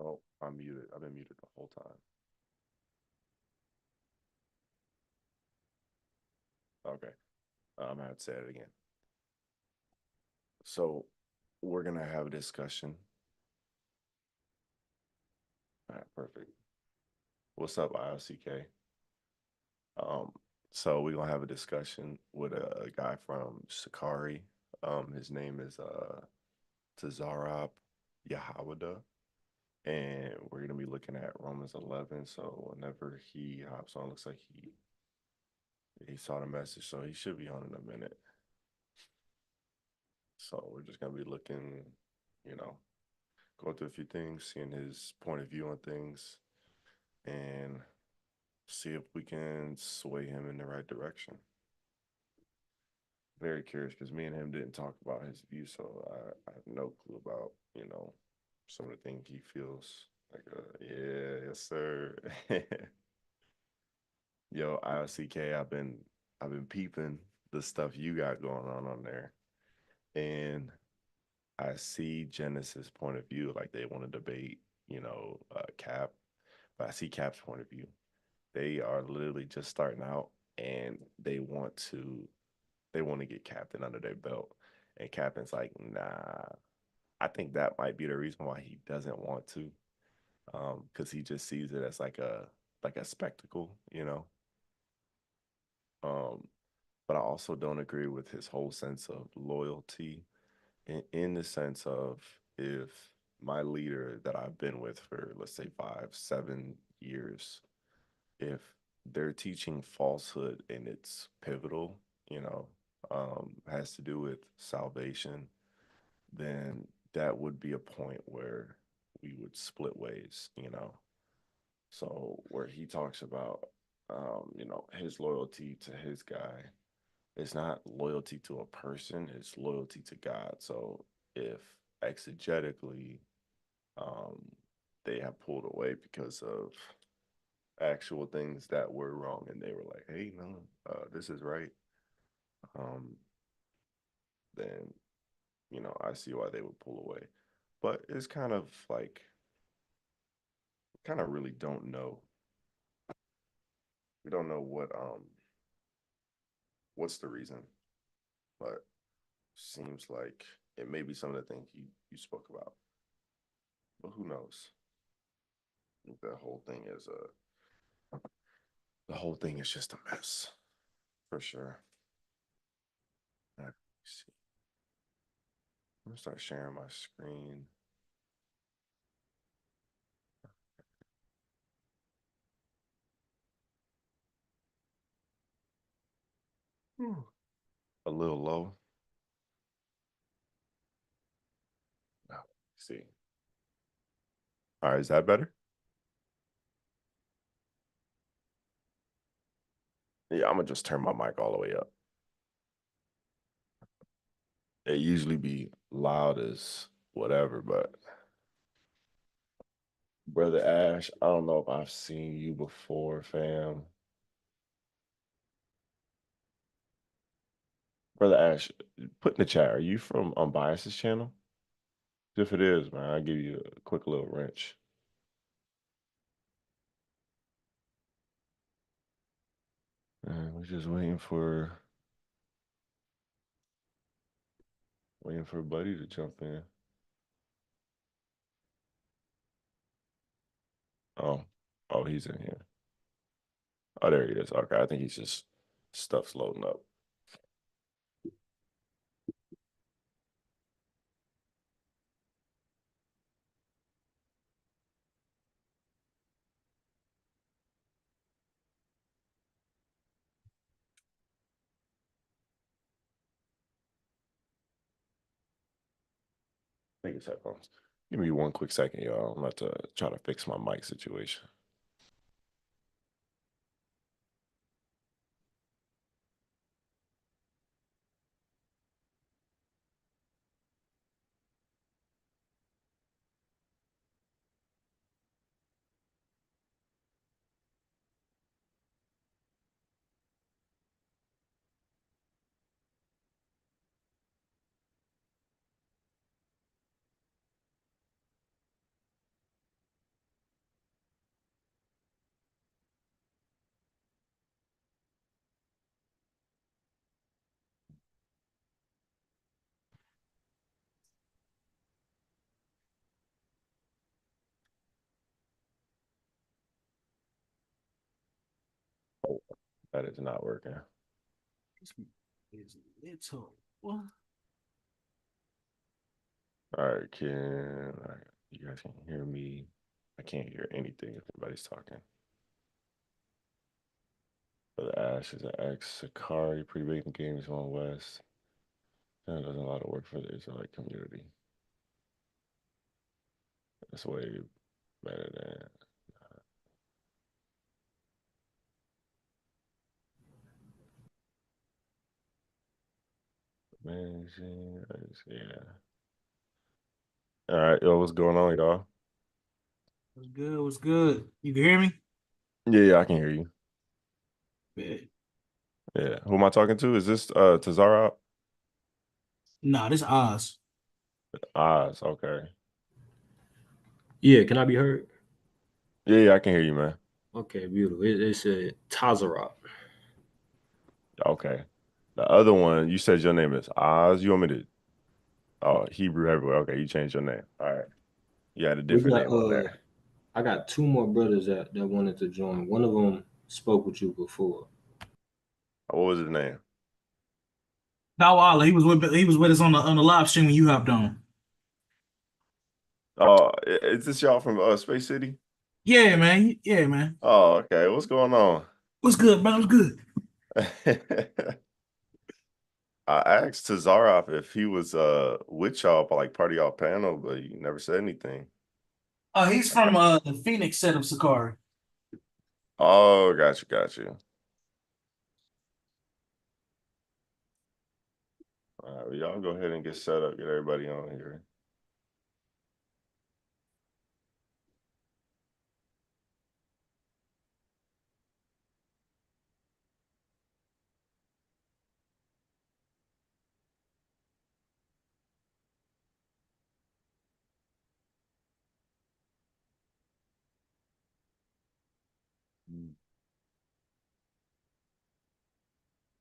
Oh, I'm muted. I've been muted the whole time. Okay. I'm gonna have to say it again. So we're gonna have a discussion. All right, perfect. What's up, ILCK? Um, so we're gonna have a discussion with a guy from Sakari. His name is Tazarab Yahawada, and we're gonna be looking at Romans 11. So whenever he hops on, looks like he saw the message, so he should be on in a minute. So we're just gonna be looking, you know, going through a few things, seeing his point of view on things, and see if we can sway him in the right direction. Very curious because me and him didn't talk about his view, so I have no clue about, some of the things he feels like. Yeah, yes, sir. Yo, ILCK, I've been peeping the stuff you got going on there, and I see Genesis' point of view, like they want to debate, Cap, but I see Cap's point of view. They are literally just starting out, and they want to get Captain under their belt, and Captain's like, nah. I think that might be the reason why he doesn't want to, because he just sees it as like a spectacle, Um, but I also don't agree with his whole sense of loyalty in the sense of if my leader that I've been with for, let's say, 5, 7 years, if they're teaching falsehood and it's pivotal, has to do with salvation, then that would be a point where we would split ways. So where he talks about, his loyalty to his guy, it's not loyalty to a person, it's loyalty to God. So if exegetically, um, they have pulled away because of actual things that were wrong, and they were like, "Hey, no, this is right," um, then I see why they would pull away. But it's kind of really don't know. We don't know what's the reason, but seems like it may be some of the things you spoke about. But who knows? The whole thing is the whole thing is just a mess for sure. Let me see. I'm gonna start sharing my screen. A little low. Now, see. All right, is that better? Yeah, I'm gonna just turn my mic all the way up. It usually be loud as whatever, but Brother Ash, I don't know if I've seen you before, fam. Brother Ash, put in the chat, are you from Unbiased's channel? If it is, man, I'll give you a quick little wrench. And we're just waiting for Buddy to jump in. Oh, oh, he's in here. Oh, there he is. Okay, I think he's just stuff's loading up. I think it's headphones. Give me one quick second, y'all. I'm about to try to fix my mic situation. That is not working. This is little. What? All right, you guys can hear me? I can't hear anything if anybody's talking. For the Ash is an X. Sakari, pretty big in games on West. That does a lot of work for the Israelite community. That's way better than. Amazing. Yeah. All right, yo, what's going on, y'all? What's good? What's good? You can hear me? Yeah, I can hear you. Bet. Yeah. Who am I talking to? Is this Tazara? Nah, this Oz. Oz, okay. Yeah, can I be heard? Yeah, I can hear you, man. Okay, beautiful. It's a Tazarat. Okay. The other one, you said your name is Oz. You want me to Hebrew everywhere. Okay, you changed your name. All right. You had a We different got name on there. I got two more brothers that wanted to join. One of them spoke with you before. What was his name? Kawala, he was with us on the live stream when you hopped on. Oh, is this y'all from Space City? Yeah, man. Yeah, man. Oh, okay. What's going on? What's good, bro? What's good? I asked Tazarov if he was with y'all for like part of y'all panel, but he never said anything. Oh, he's from the Phoenix set of Sakari. Oh, got you. All right, well, y'all go ahead and get set up, get everybody on here.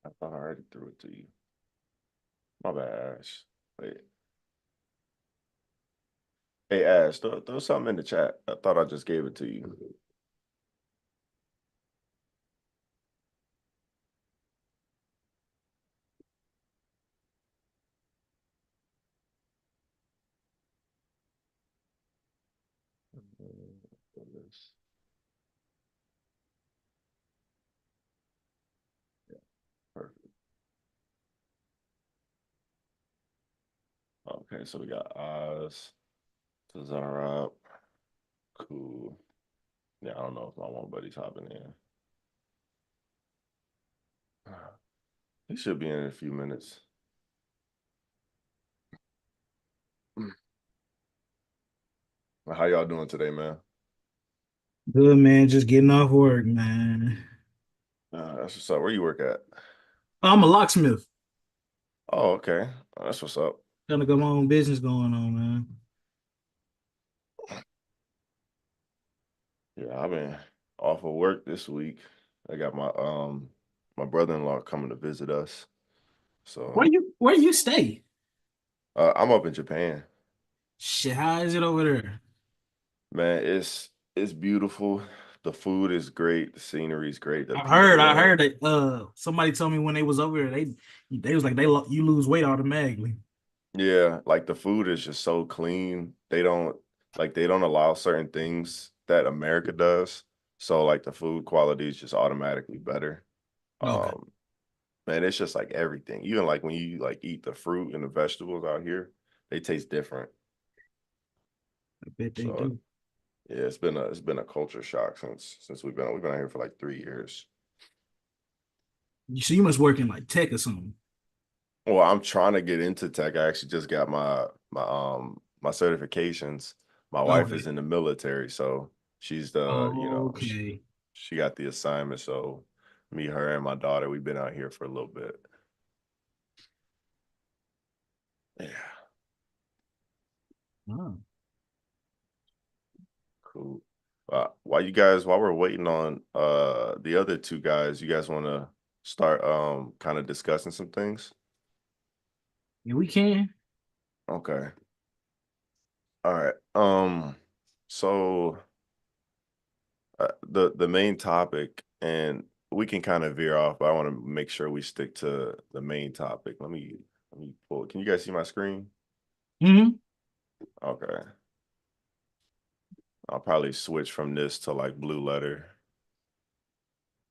I thought I already threw it to you. My bad, Ash. Wait. Hey, Ash, throw something in the chat. I thought I just gave it to you. Yeah, perfect. Okay, so we got Oz, Tazara. Cool. Yeah, I don't know if my one buddy's hopping in. He should be in a few minutes. How y'all doing today, man? Good, man. Just getting off work, man. That's what's up. Where you work at? I'm a locksmith. Oh, okay. That's what's up. Trying to get my own business going on, man. Yeah, I've been off of work this week. I got my brother-in-law coming to visit us. So Where you stay? I'm up in Japan. Shit, how is it over there? Man, it's beautiful. The food is great. The scenery is great. The I people heard that somebody told me when they was over there, they was like you lose weight automatically. yeah, like the food is just so clean. They don't allow certain things that America does. So like the food quality is just automatically better. Okay. Um, man, it's just like everything. Even like when you like eat the fruit and the vegetables out here, they taste different. I bet they So do. yeah, it's been a culture shock since we've been out here for like 3 years. So you must work in like tech or something. Well, I'm trying to get into tech. I actually just got my certifications. My wife Okay. is in the military, so she's the, Okay. she got the assignment. So me, her, and my daughter, we've been out here for a little bit. Yeah, Oh. cool. While we're waiting on the other two guys, you guys want to start kind of discussing some things? Yeah, we can. Okay. All right. So the main topic, and we can kind of veer off, but I want to make sure we stick to the main topic. Let me pull. Can you guys see my screen? Mm-hmm. Okay. I'll probably switch from this to like blue letter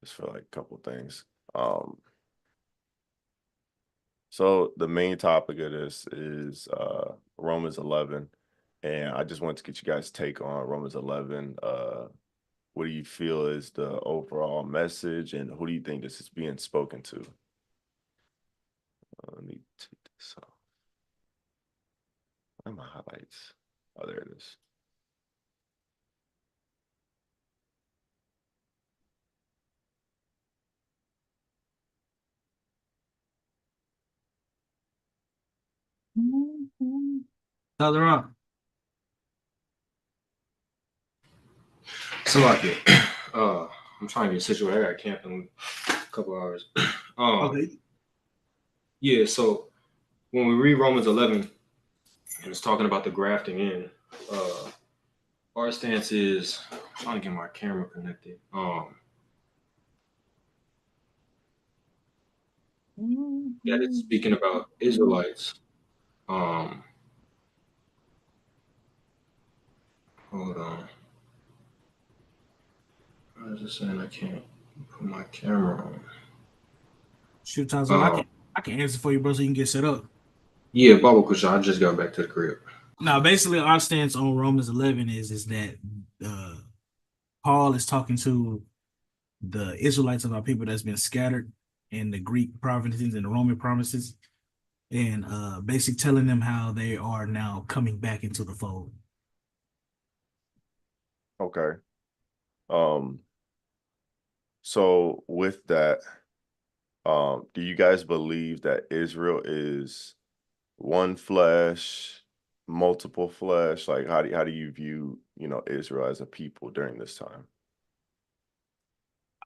just for like a couple things. Um, so the main topic of this is Romans 11, and I just wanted to get you guys' take on Romans 11. What do you feel is the overall message, and who do you think this is being spoken to? Let me take this off. Where are my highlights? Oh, there it is. Other up. So like it. I'm trying to get situated. I got camp in a couple hours. Okay. Yeah. So when we read Romans 11 and it's talking about the grafting in, our stance is I'm trying to get my camera connected. That it's speaking about Israelites. Um, Hold on. I was just saying I can't put my camera on. Shoot, Tazo, Um, I can answer for you, bro, so you can get set up. yeah, Bubble Kusha. I just got back to the crib. Now, basically, our stance on Romans 11 is that Paul is talking to the Israelites of our people that's been scattered in the Greek provinces and the Roman provinces, and basically telling them how they are now coming back into the fold. Okay. Um, so with that, do you guys believe that Israel is one flesh, multiple flesh? Like how do you view, Israel as a people during this time?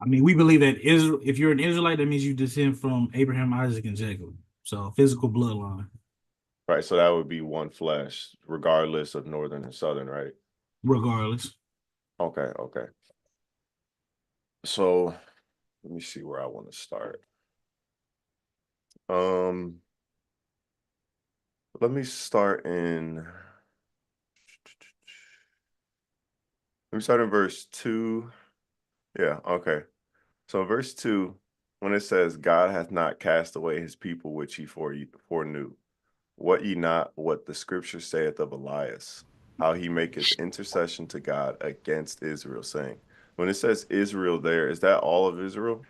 I mean, we believe that Israel, if you're an Israelite, that means you descend from Abraham, Isaac, and Jacob. So physical bloodline, Right. So that would be one flesh, regardless of northern and southern, right? regardless. Okay, okay. So let me see where I want to start. Um, let me start in verse 2. Yeah, okay. So verse 2, when it says, God hath not cast away his people which he foreknew. What ye not what the scripture saith of Elias, how he maketh intercession to God against Israel, saying, when it says Israel there, is that all of Israel?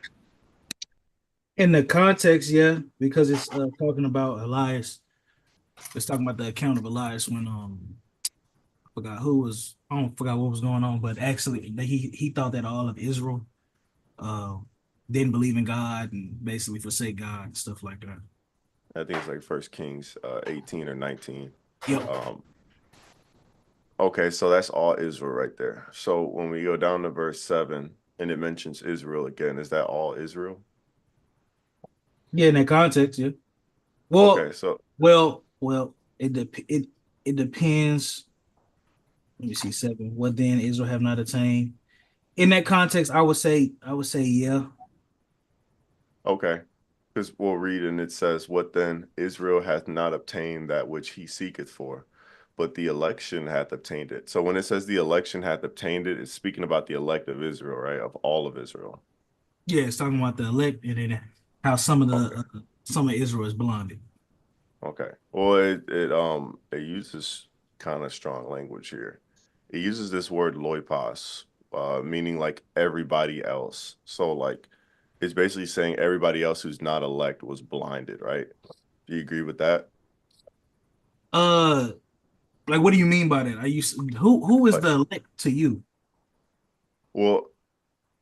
In the context, yeah, because it's talking about Elias. It's talking about the account of Elias when I forgot who was I don't forgot what was going on, but actually he thought that all of Israel uh didn't believe in God and basically forsake God and stuff like that. I think it's like First Kings 18 or 19. Yep. Um, okay, so that's all Israel right there. So when we go down to verse 7 and it mentions Israel again, is that all Israel? Yeah, in that context, yeah. Okay, Well, so it depends. Let me see 7. What then Israel have not attained? In that context, I would say yeah. okay, because we'll read and it says, what then? Israel hath not obtained that which he seeketh for, but the election hath obtained it. So when it says the election hath obtained it, it's speaking about the elect of Israel, right? Of all of Israel. Yeah, it's talking about the elect and then how Okay. some of Israel is blinded. Okay. Well, it uses kind of strong language here. It uses this word loipos, meaning like everybody else. So like it's basically saying everybody else who's not elect was blinded, right? Do you agree with that? Uh, like what do you mean by that? Are you who is Like, the elect to you? well,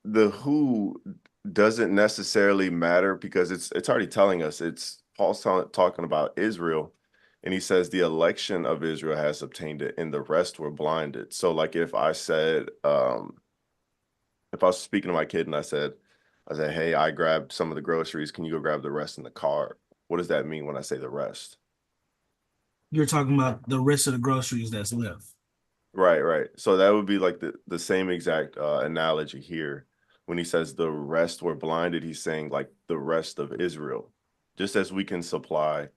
the who doesn't necessarily matter because it's already telling us Paul's talking about Israel, and he says the election of Israel has obtained it and the rest were blinded. So like if I said if I was speaking to my kid and I said, hey, I grabbed some of the groceries, can you go grab the rest in the car? What does that mean when I say the rest? You're talking about the rest of the groceries that's left. Right, right. So that would be like the same exact analogy here. when he says the rest were blinded, he's saying like the rest of Israel, just as we can supply.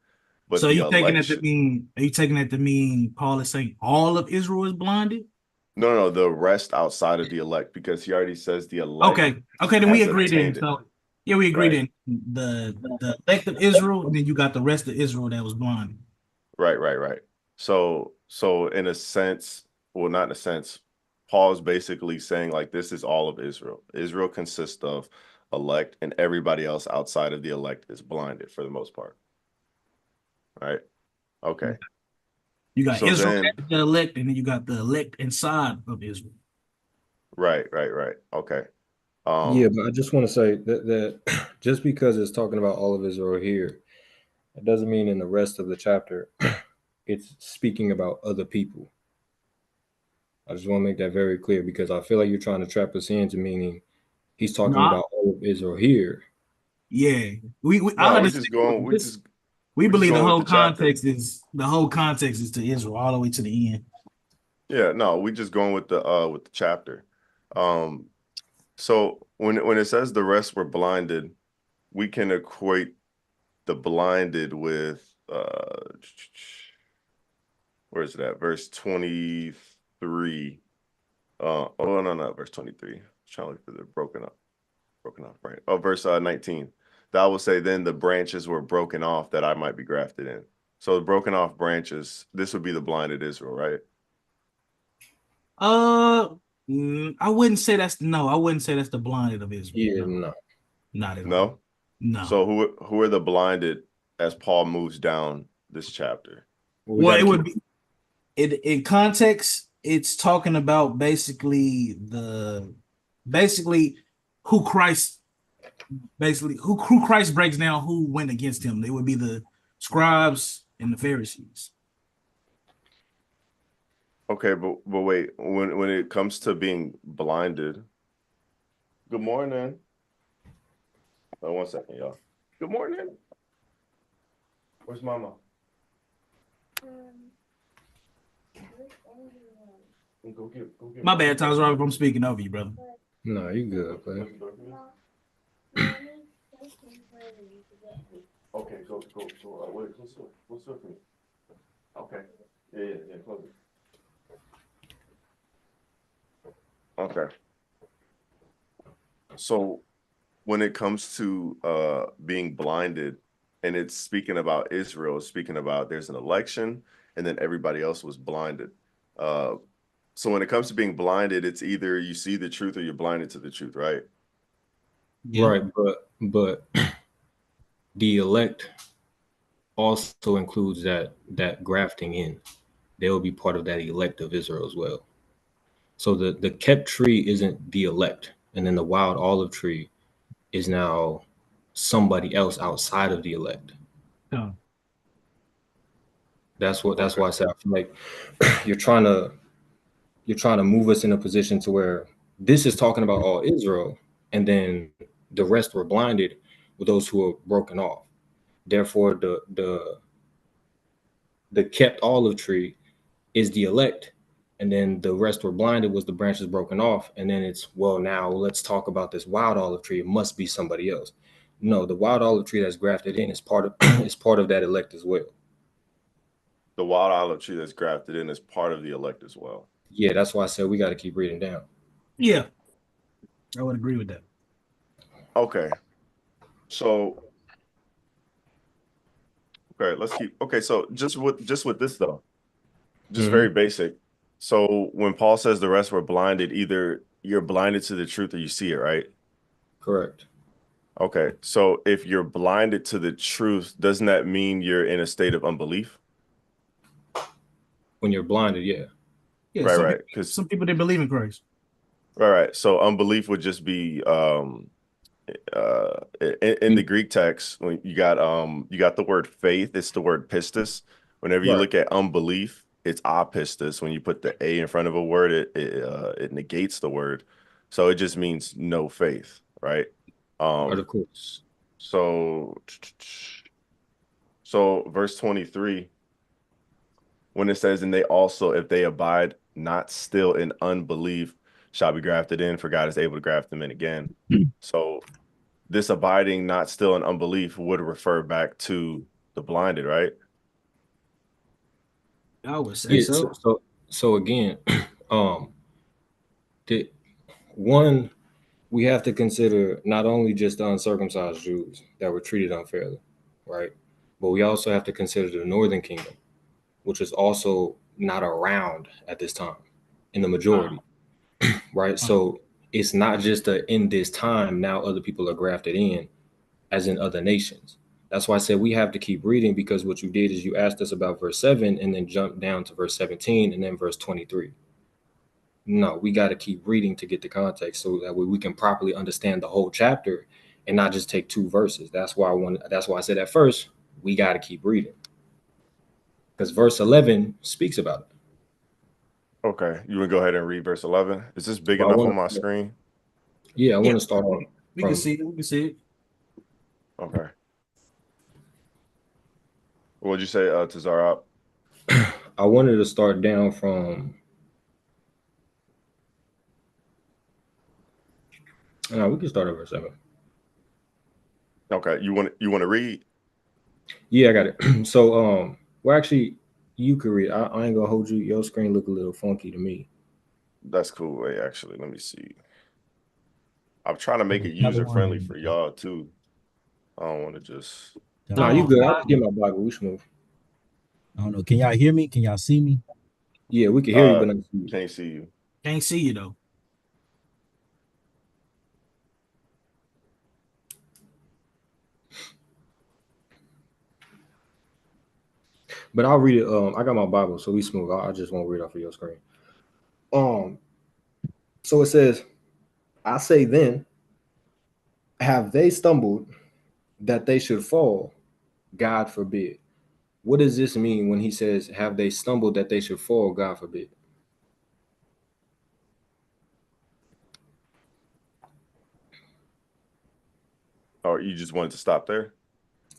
But So the you taking that to election, mean? Are you taking that to mean Paul is saying all of Israel is blinded? no, the rest outside of the elect, because he already says the elect Okay, okay, then we has agree then. obtained it. So yeah, we agree Right, then. The elect of Israel, and then you got the rest of Israel that was blinded. right. So in a sense, well, not in a sense, Paul is basically saying like this is all of Israel. Israel consists of elect, and everybody else outside of the elect is blinded for the most part. Right. Okay. You got So Israel then, as the elect, and then you got the elect inside of Israel. right. Okay. Yeah, Um, but I just want to say that just because it's talking about all of Israel here, it doesn't mean in the rest of the chapter it's speaking about other people. I just want to make that very clear because I feel like you're trying to trap us into meaning he's talking No, about all of Israel here. yeah, we I no, understand. We we're just believe going with the chapter. the whole context is to Israel all the way to the end. Yeah, no, we just going with the chapter. Um, so when it says the rest were blinded, we can equate the blinded with where is it at? Verse 23. Oh no, verse 23. Trying to look for the broken off, right? Oh, verse 19. That will say, then the branches were broken off that I might be grafted in. So the broken off branches, this would be the blinded Israel, right? I wouldn't say that's no. I wouldn't say that's the blinded of Israel. Yeah, No, no. not at all. No. No. So who are the blinded as Paul moves down this chapter? Well, we Well, got to it keep. would be in context. It's talking about basically who Christ who Christ breaks down who went against him. They would be the scribes and the Pharisees. Okay, but wait, when it comes to being blinded, good morning. Oh, 1 second, y'all. Good morning. Where's Mama? Go get My bad, Tyler, if I'm speaking over you, brother. No, you good, player. Okay, go. Wait, what's up for me? Okay. Yeah, close it. Okay. So when it comes to being blinded, and it's speaking about Israel, it's speaking about there's an election, and then everybody else was blinded. Uh, so when it comes to being blinded, it's either you see the truth or you're blinded to the truth, right? Yeah. Right, but the elect also includes that grafting in. They will be part of that elect of Israel as well. So the kept tree isn't the elect, and then the wild olive tree is now somebody else outside of the elect. Oh. That's Okay. why I said I feel like you're trying to move us in a position to where this is talking about all Israel, and then the rest were blinded with those who were broken off. Therefore, the kept olive tree is the elect, and then the rest were blinded was the branches broken off, and then it's well now let's talk about this wild olive tree. It must be somebody else. No, the wild olive tree that's grafted in is part of is part of that elect as well. The wild olive tree that's grafted in is part of the elect as well. Yeah, that's why I said we got to keep reading down. Yeah, I would agree with that. Okay. So okay, let's keep okay. So just with this though, just very basic. So when Paul says the rest were blinded, either you're blinded to the truth or you see it, right? Correct. Okay. So if you're blinded to the truth, doesn't that mean you're in a state of unbelief? When you're blinded, yeah. Yeah, Right. Because some people they believe in Christ. right. So unbelief would just be in the Greek text when you got the word faith, it's the word pistis. Whenever you Right. look at unbelief, it's apistis. When you put the a in front of a word, it negates the word, so it just means no faith, right? Right, um of course. so so verse 23, when it says, and they also if they abide not still in unbelief shall be grafted in, for God is able to graft them in again. So this abiding not still in unbelief would refer back to the blinded, right? I would say Yeah. so. So again, the one we have to consider not only just the uncircumcised Jews that were treated unfairly, right? But we also have to consider the northern kingdom, which is also not around at this time in the majority, right? So it's not just a in this time now other people are grafted in as in other nations. That's why I said we have to keep reading, because what you did is you asked us about verse 7 and then jumped down to verse 17 and then verse 23. No, we got to keep reading to get the context so that way we can properly understand the whole chapter and not just take two verses. That's why I said at first we got to keep reading, because verse 11 speaks about it. Okay, you want to go ahead and read verse 11? Is this big But I enough want on my to, screen? yeah, I Yeah, want to start off we can from, see it. We can see it. Okay. What'd you say, Tazarop? I wanted to start down from, no, we can start at verse 7. Okay, you want to read? Yeah, I got it. So, well, actually, you could read. I ain't gonna hold you. Your screen look a little funky to me. That's cool. Wait, actually, let me see. I'm trying to make it Another user friendly one. for y'all too. I don't want to just. Nah, So you good. I I, just get my Bible. We smooth. I don't know. Can y'all hear me? Can y'all see me? Yeah, we can hear you, but not see you. Can't see you. can't see you though. But I'll read it. I got my Bible, so we smooth. I just won't read off of your screen. Um, so it says, "I say then, have they stumbled that they should fall? God forbid." What does this mean when he says, "Have they stumbled that they should fall?" God forbid. Or you just wanted to stop there?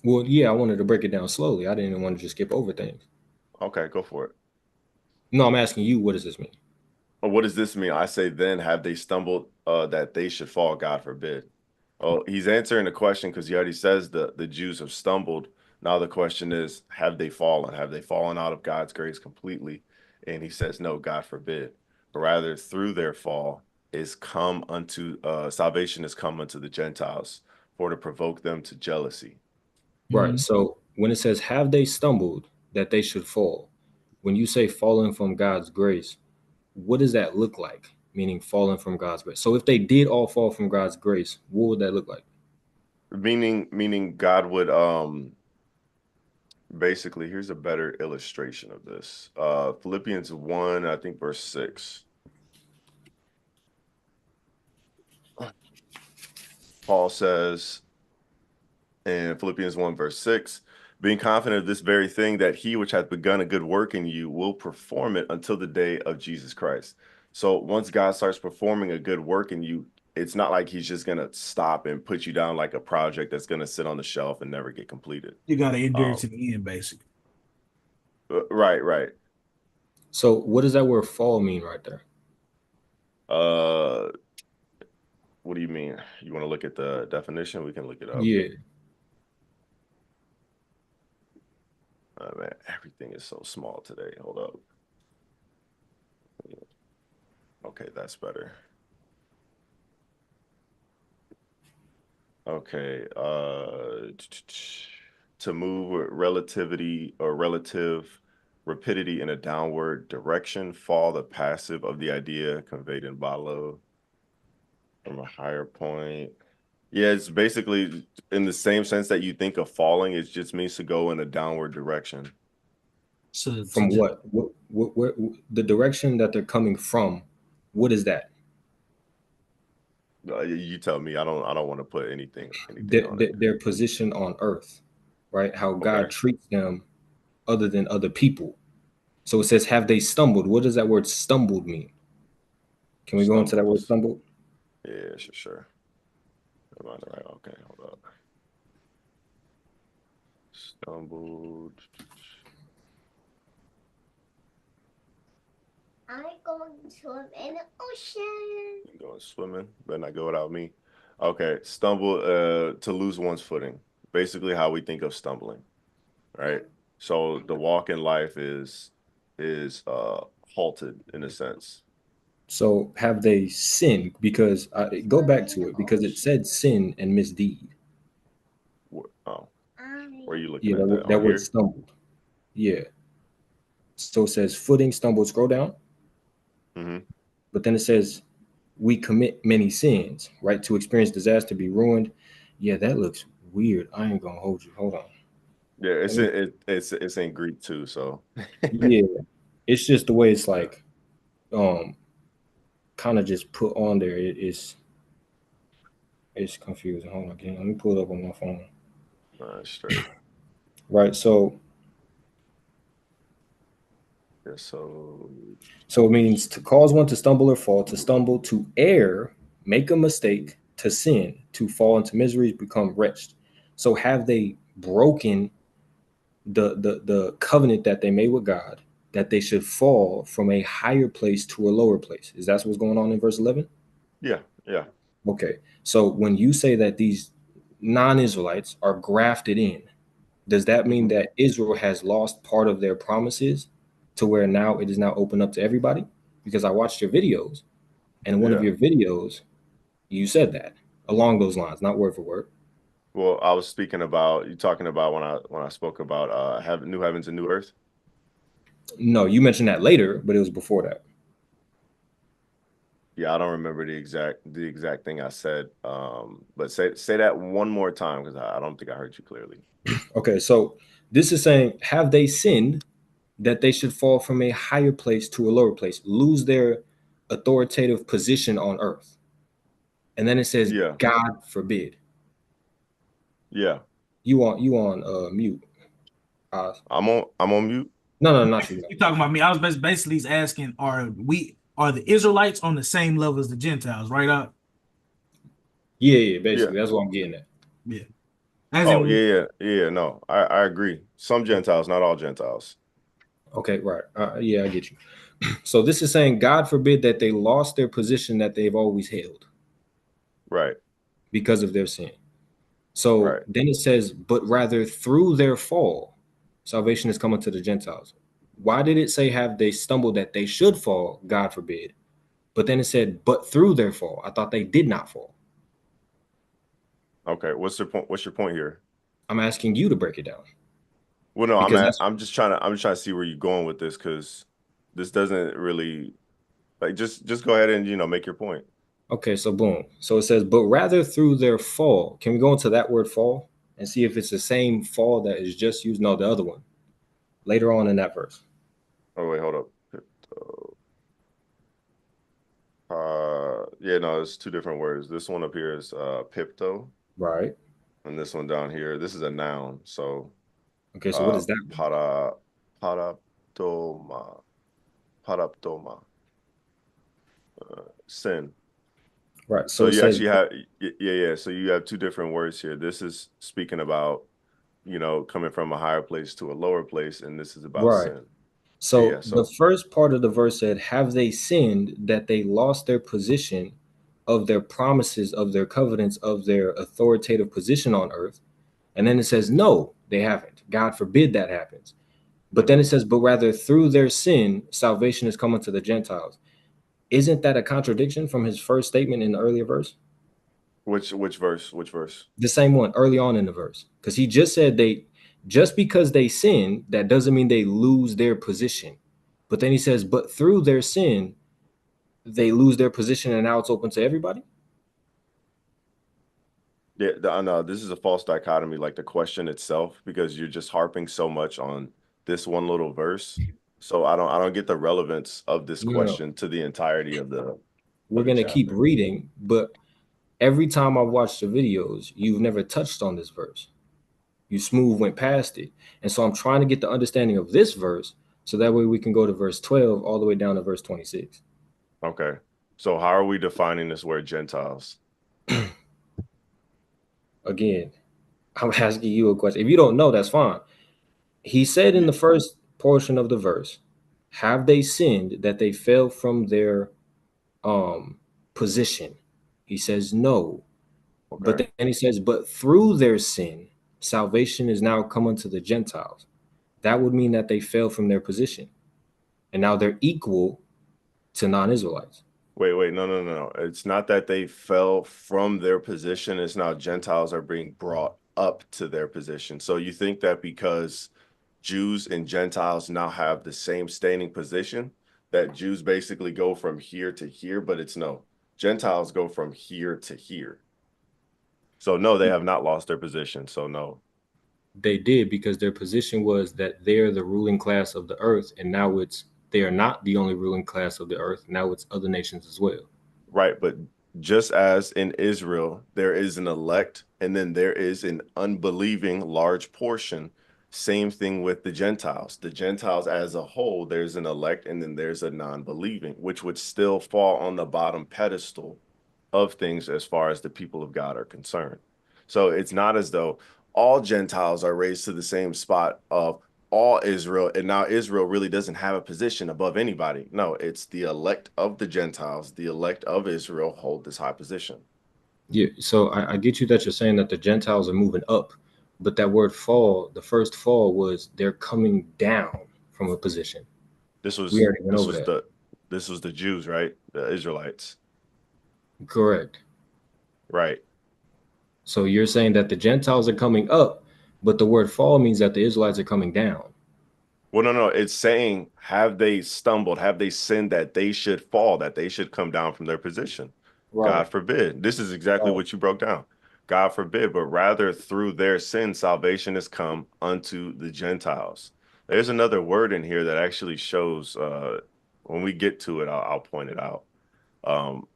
Well, yeah, I wanted to break it down slowly. I didn't want to just skip over things. Okay, go for it. No, I'm asking you, what does this mean? Or what does this mean? I say then, have they stumbled that they should fall? God forbid. Oh, he's answering the question because he already says the Jews have stumbled. Now the question is, have they fallen? Have they fallen out of God's grace completely? And he says, no, God forbid. But rather through their fall is come unto salvation is come unto the Gentiles for to provoke them to jealousy. Right. So when it says, have they stumbled that they should fall? When you say falling from God's grace, what does that look like? Meaning falling from God's grace. So if they did all fall from God's grace, what would that look like? Meaning God would basically, here's a better illustration of this. Philippians 1, I think verse 6. Paul says in Philippians 1, verse 6, being confident of this very thing, that he which hath begun a good work in you will perform it until the day of Jesus Christ. So once God starts performing a good work in you, it's not like he's just going to stop and put you down like a project that's going to sit on the shelf and never get completed. You got to endure to the end, basically. Right. So what does that word fall mean right there? What do you mean? You want to look at the definition? We can look it up. Yeah. Man, everything is so small today. Hold up. Okay, that's better. Okay, to move with relativity or relative rapidity in a downward direction, fall the passive of the idea conveyed in Balo from a higher point. Yeah, it's basically in the same sense that you think of falling, it just means to go in a downward direction. So From what? What the direction that they're coming from, what is that? You tell me. I don't want to put anything on it. Their position on earth, right? How God Okay. treats them other than other people. So it says, have they stumbled? What does that word stumbled mean? Can we go into that word stumbled? Yeah, sure. Am I right? Okay, hold up. Stumbled. I'm going to swim in the ocean. Going swimming, better not go without me. Okay, stumble to lose one's footing. Basically how we think of stumbling, right? So the walk in life is halted in a sense. So have they sinned? Because go back to it because it said sin and misdeed. Oh, where are you looking Yeah, at that? that On word here? stumbled. Yeah. So it says footing, stumbled, scroll down. Mm-hmm. But then it says we commit many sins, right? To experience disaster, be ruined. Yeah, that looks weird. I ain't gonna hold you. Hold on. Yeah, Let me, it's in Greek too, so yeah, it's just the way it's yeah, like kind of just put on there. It's confusing. Hold on, again. Let me pull it up on my phone. straight. Right. So Yeah, so it means to cause one to stumble or fall, to stumble, to err, make a mistake, to sin, to fall into misery, become wretched. So have they broken the covenant that they made with God, that they should fall from a higher place to a lower place? Is that what's going on in verse 11? yeah, yeah. Okay. So when you say that these non-Israelites are grafted in, does that mean Mm-hmm. that Israel has lost part of their promises to where now it is now open up to everybody? Because I watched your videos, and in one of Yeah. your videos, you said that along those lines, not word for word. Well, I was speaking about you talking about when I spoke about have new heavens and new earth. No, you mentioned that later, but it was before that. Yeah, I don't remember the exact thing I said. But say that one more time because I don't think I heard you clearly. Okay, so this is saying, have they sinned that they should fall from a higher place to a lower place, lose their authoritative position on earth? And then it says, Yeah, God forbid. yeah. You on mute. I'm on mute. No, not you. You talking about me? I was basically asking, are the Israelites on the same level as the Gentiles, right? Yeah, Yeah. basically. That's what I'm getting at. Yeah. As Oh, in, yeah. No, I agree. Some Gentiles, not all Gentiles. Okay, right. Yeah, I get you. So this is saying, God forbid that they lost their position that they've always held Right, because of their sin. So right. then it says, but rather through their fall, salvation is coming to the Gentiles. Why did it say, have they stumbled that they should fall? God forbid. But then it said, but through their fall. I thought they did not fall. Okay. What's your point? What's your point here? I'm asking you to break it down Well, no, because that's I'm just trying to see where you're going with this because this doesn't really like just go ahead and make your point. okay. So boom. So it says, but rather through their fall. Can we go into that word fall and see if it's the same fall that is just used? No, the other one later on in that verse. Oh wait, hold up. Yeah, no, it's two different words. This one up here is pipto, Right. and this one down here, this is a noun. So Okay. So what is that one? para paraptoma paraptoma sin. Right. So So it you says actually have yeah. So you have two different words here. This is speaking about coming from a higher place to a lower place, and this is about right. sin. Yeah. So the So first part of the verse said, have they sinned that they lost their position of their promises, of their covenants, of their authoritative position on earth? And then it says, no, they haven't. God forbid that happens. But then it says, but rather through their sin, salvation is coming to the Gentiles. Isn't that a contradiction from his first statement in the earlier verse? which verse? Which verse? The same one early on in the verse. Because he just said just because they sin, that doesn't mean they lose their position. But then he says, but through their sin, they lose their position and now it's open to everybody. Yeah, I know this is a false dichotomy, like the question itself, because you're just harping so much on this one little verse. So I don't get the relevance of this No. question to the entirety We're of the going to keep chapter. reading, but every time I've watched the videos, you've never touched on this verse. You smooth went past it. And so I'm trying to get the understanding of this verse so that way we can go to verse 12 all the way down to verse 26. Okay. So how are we defining this word Gentiles? Again, I'm asking you a question. If you don't know, that's fine. He said in the first portion of the verse, have they sinned that they fell from their position? He says no. But Okay. then he says, but through their sin, salvation is now come unto the Gentiles. That would mean that they fell from their position. And now they're equal to non-Israelites. Wait, no. It's not that they fell from their position. It's now Gentiles are being brought up to their position. So you think that because Jews and Gentiles now have the same standing position, that Jews basically go from here to here, but it's no. Gentiles go from here to here. So no, they have not lost their position. So no. They did, because their position was that they're the ruling class of the earth, and now they are not the only ruling class of the earth. Now it's other nations as well. Right, but just as in Israel, there is an elect and then there is an unbelieving large portion. Same thing with the Gentiles. The Gentiles as a whole, there's an elect and then there's a non-believing, which would still fall on the bottom pedestal of things as far as the people of God are concerned. So it's not as though all Gentiles are raised to the same spot of all Israel, and now Israel really doesn't have a position above anybody. No, it's the elect of the Gentiles, the elect of Israel hold this high position. Yeah, so I get you that you're saying that the Gentiles are moving up, but that word fall, the first fall was they're coming down from a position. This We was already went this over was that. the Jews, right? The Israelites. Correct. Right. So you're saying that the Gentiles are coming up, but the word fall means that the Israelites are coming down. Well, no. It's saying, have they stumbled? Have they sinned that they should fall, that they should come down from their position? Right. God forbid. This is exactly what you broke down. God forbid, but rather through their sin, salvation has come unto the Gentiles. There's another word in here that actually shows, when we get to it, I'll point it out.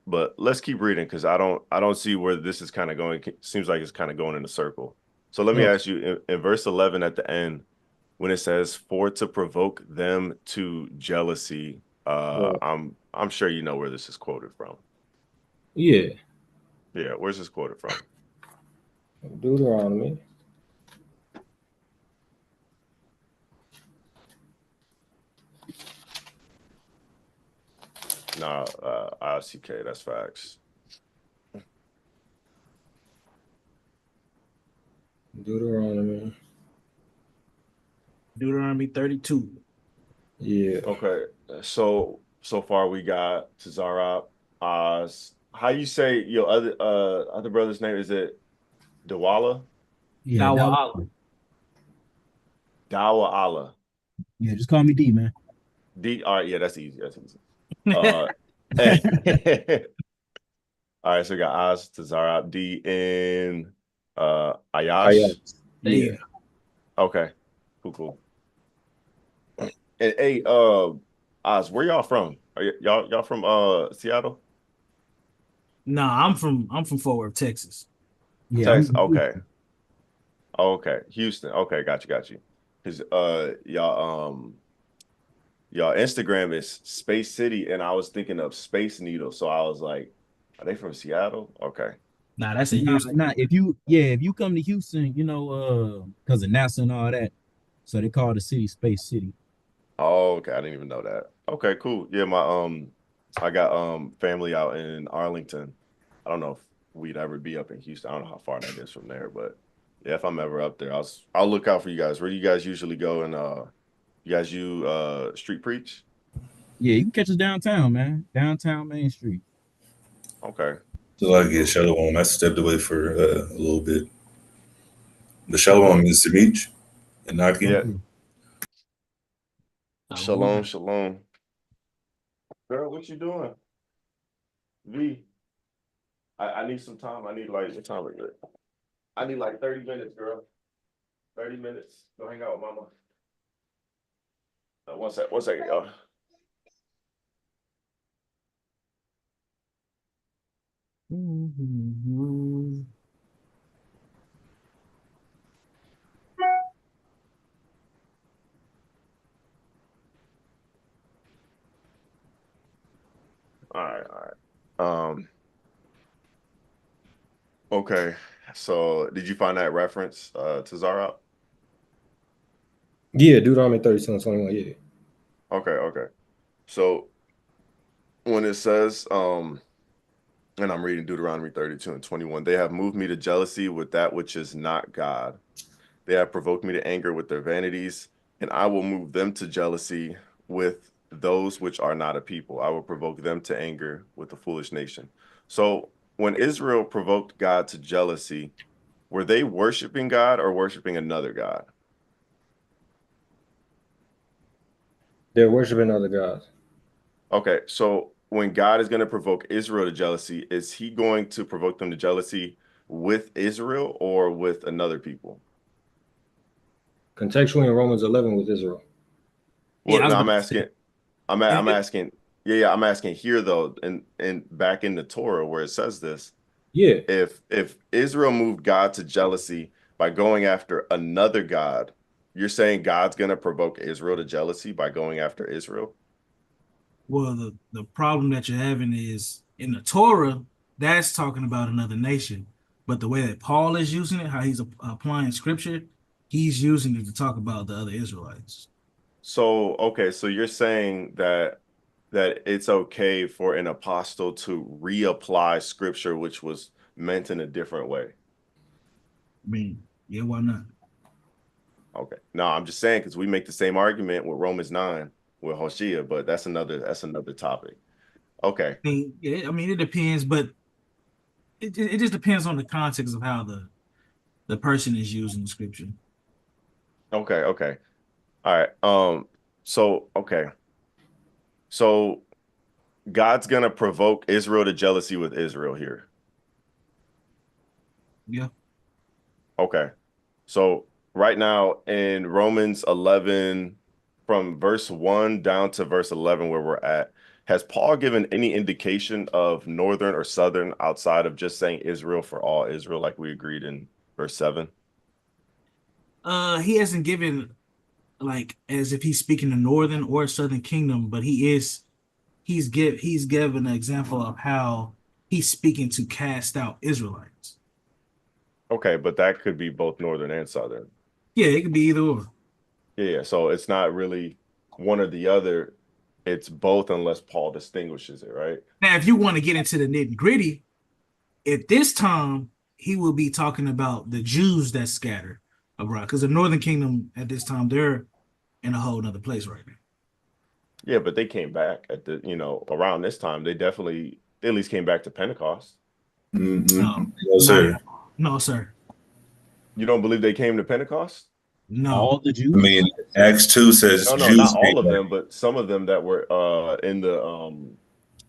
But let's keep reading because I don't see where this is kind of going. It seems like it's kind of going in a circle. So let me Okay. ask you in verse 11 at the end, when it says for to provoke them to jealousy, Yeah. I'm sure you know where this is quoted from. Yeah. Yeah, where's this quoted from? Deuteronomy. Nah, ICK, that's facts. Deuteronomy. Deuteronomy 32. Yeah. Okay, so far we got Tazara, how you say your other brother's name? Is it Dawala? Yeah, Dawa that Allah. Dawa Allah. yeah, just call me D, man. D. All right, yeah, that's easy. That's easy. All right, so we got Oz, Tazara, D, and Ayash. Yeah. Yeah. Okay, cool. And hey, Oz, where y'all from? Are y'all from Seattle? Nah, I'm from Fort Worth, Texas. Yeah, Texas. I'm Okay. Okay. Houston. Okay, got you. Because y'all Instagram is Space City, and I was thinking of Space Needle. So I was like, are they from Seattle? Okay. Nah, that's in Houston. if you come to Houston, you know, because of NASA and all that, so they call the city Space City. Oh, okay. I didn't even know that. Okay, cool. Yeah, I got family out in Arlington. I don't know if we'd ever be up in Houston. I don't know how far that is from there, but yeah, if I'm ever up there, I'll look out for you guys. Where do you guys usually go and you guys street preach? Yeah, you can catch us downtown, man. Downtown Main Street. Okay. So I get Cool. Shalom. I stepped away for a little bit. The Okay. Shalom, Minister Meech and Naki. Yeah. Okay. Shalom, shalom. Girl, what you doing? V, I need some time. I need like what time is it? I need like 30 minutes, girl. 30 minutes. Go hang out with mama. One second, y'all. Mhm. All right. Okay. So did you find that reference to Zara? Yeah, Deuteronomy 32:21. Yeah. Okay. So when it says and I'm reading Deuteronomy 32 and 21. They have moved me to jealousy with that which is not God. They have provoked me to anger with their vanities, and I will move them to jealousy with those which are not a people. I will provoke them to anger with the foolish nation. So when Israel provoked God to jealousy, were they worshiping God or worshiping another God? They're worshiping other gods. Okay, so when God is going to provoke Israel to jealousy, is he going to provoke them to jealousy with Israel or with another people? Contextually in Romans 11 with Israel. Well, Yeah, I was no, about I'm to say, asking, I'm it- it- asking, yeah, I'm asking here though, and back in the Torah where it says this, Yeah. if Israel moved God to jealousy by going after another God, you're saying God's going to provoke Israel to jealousy by going after Israel? well, the problem that you're having is in the Torah, that's talking about another nation. But the way that Paul is using it, how he's applying scripture, he's using it to talk about the other Israelites. So, okay, so you're saying that it's okay for an apostle to reapply scripture which was meant in a different way. I mean, yeah, why not? Okay. No, I'm just saying because we make the same argument with Romans 9 with Hoshea, but that's another topic. Okay. I mean, yeah, I mean, it depends, but it just depends on the context of how the person is using the scripture. Okay, okay. All right. So okay. So God's gonna provoke Israel to jealousy with Israel here. Yeah. Okay. So right now in Romans 11, from verse 1 down to verse 11, where we're at, has Paul given any indication of northern or southern outside of just saying Israel for all Israel, like we agreed in verse 7? He hasn't given like as if he's speaking the northern or southern kingdom, but he's given an example of how he's speaking to cast out Israelites. Okay, but that could be both northern and southern. Yeah, it could be either or. Yeah, so it's not really one or the other. It's both unless Paul distinguishes it, right? Now, if you want to get into the nitty gritty, at this time he will be talking about the Jews that scatter abroad, because the northern kingdom at this time they're in a whole nother place right now. Yeah, but they came back at around this time. They at least came back to Pentecost. No, No, sir. no, sir. You don't believe they came to Pentecost? No. All the I Jews. mean, Acts 2 says No, no, not Jews came all of back. them, but some of them that were in the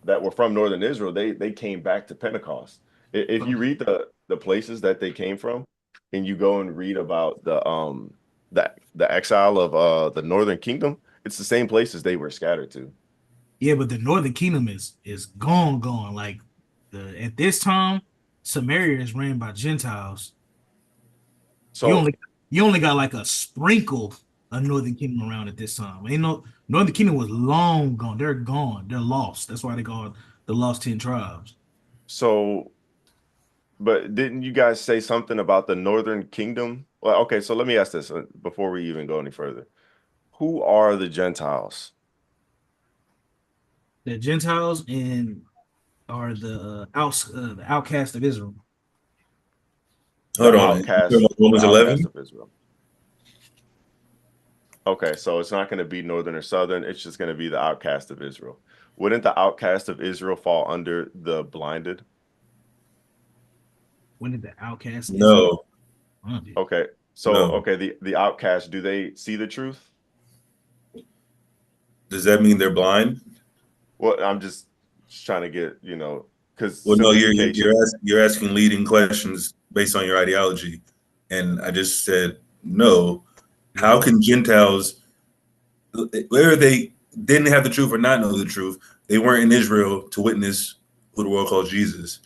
that were from northern Israel, they came back to Pentecost. If you read the places that they came from, and you go and read about the exile of the northern kingdom, it's the same places they were scattered to. Yeah, but the northern kingdom is gone. Like at this time, Samaria is ran by Gentiles. You So only you only got like a sprinkle of northern kingdom around at this time. Ain't no northern kingdom was long gone. They're gone. They're lost. That's why they call it the lost 10 tribes. so but didn't you guys say something about the northern kingdom? Well, okay, so let me ask this before we even go any further. Who are the Gentiles? The Gentiles and are the outcast of Israel. Hold The on. outcast, the Romans outcast 11? of Israel. Okay, so it's not going to be northern or southern. It's just going to be the outcast of Israel. Wouldn't the outcast of Israel fall under the blinded? When did the outcast Israel? No, Okay, so no. okay, the outcast, do they see the truth? Does that mean they're blind? Well, I'm just trying to get, because Well, no, simplification. you're asking leading questions based on your ideology. And I just said, no. How can Gentiles, whether they didn't have the truth or not know the truth, they weren't in Israel to witness who the world calls Jesus?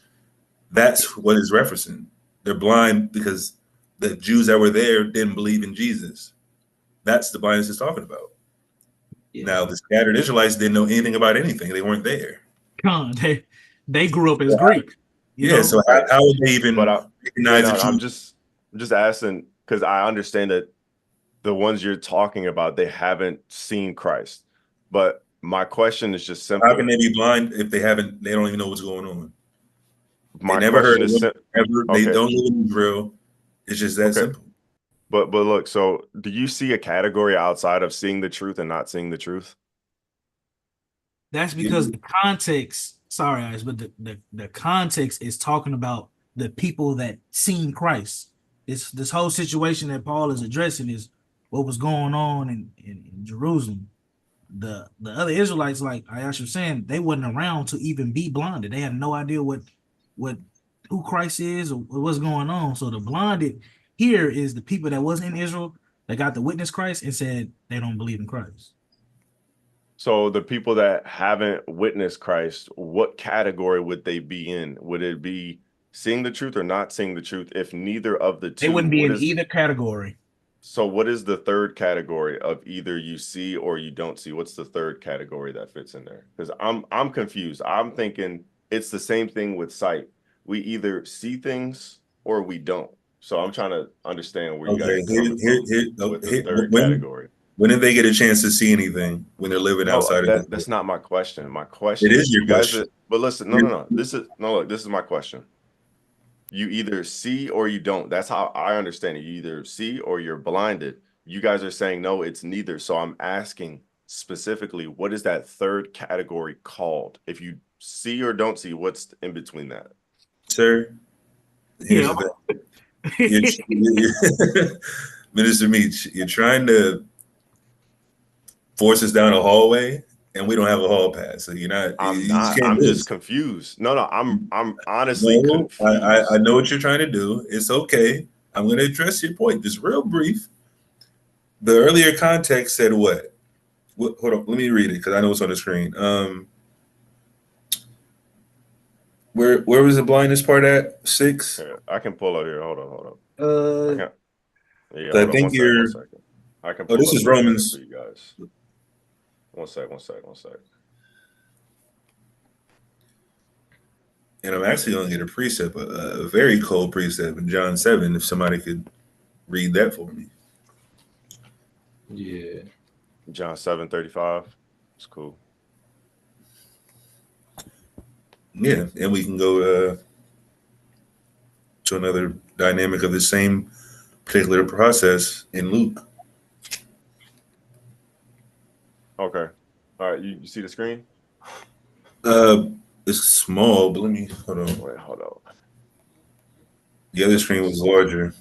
That's what it's referencing. They're blind because the Jews that were there didn't believe in Jesus. That's the blindness it's talking about. Yeah. Now, the scattered Israelites didn't know anything about anything. They weren't there. Con, they grew up as Greek, you Yeah, know. so Right. how would they But even yeah, recognize no, the I'm truth? just asking because I understand that the ones you're talking about, they haven't seen Christ. But my question is just How can simpler. they be blind if they don't even know what's going on? My never heard question of is them. They okay, don't live in Israel. It's just that okay. simple. But look, so do you see a category outside of seeing the truth and not seeing the truth? That's because the context, sorry guys, but the context is talking about the people that seen Christ. This whole situation that Paul is addressing is what was going on in Jerusalem. The other Israelites, like Ayash was saying, they wasn't around to even be blinded. They had no idea what who Christ is or what's going on. So the blinded here is the people that wasn't in Israel that got to witness Christ and said they don't believe in Christ. So the people that haven't witnessed Christ, what category would they be in? Would it be seeing the truth or not seeing the truth? If neither of the They two, wouldn't be in either category. so what is the third category of either you see or you don't see? What's the third category that fits in there? Because I'm confused. I'm thinking it's the same thing with sight. We either see things or we don't. So I'm trying to understand where you guys Okay, are coming from with the third category. when did they get a chance to see anything when they're living No, outside of that's not my question. My It question is is your you guys question. but listen, no. Look, this is my question. You either see or you don't. That's how I understand it. You either see or you're blinded. You guys are saying no, it's neither. So I'm asking specifically, what is that third category called? If you see or don't see, what's in between that? Sir, here's the thing. Minister Meech, you're trying to force us down a hallway, and we don't have a hall pass. So you're not. I'm You just not. can't I'm do just this. confused. No, I'm honestly No, I confused. know what you're trying to do. It's okay. I'm going to address your point. Just real brief. The earlier context said what? Hold on. Let me read it because I know it's on the screen. Where was the blindness part at? 6. Here, I can pull up here. Hold on. I can. Yeah, So I hold on. think One second. I can Oh, pull this up is the verse Romans. for you guys. One sec. And I'm actually going to get a precept, a very cold precept in John 7. If somebody could read that for me. Yeah. John 7:35. It's cool. Yeah, and we can go to another dynamic of the same particular process in Luke. Okay. All right. You see the screen? It's small, but let me hold on. Wait, hold on. The other screen was larger.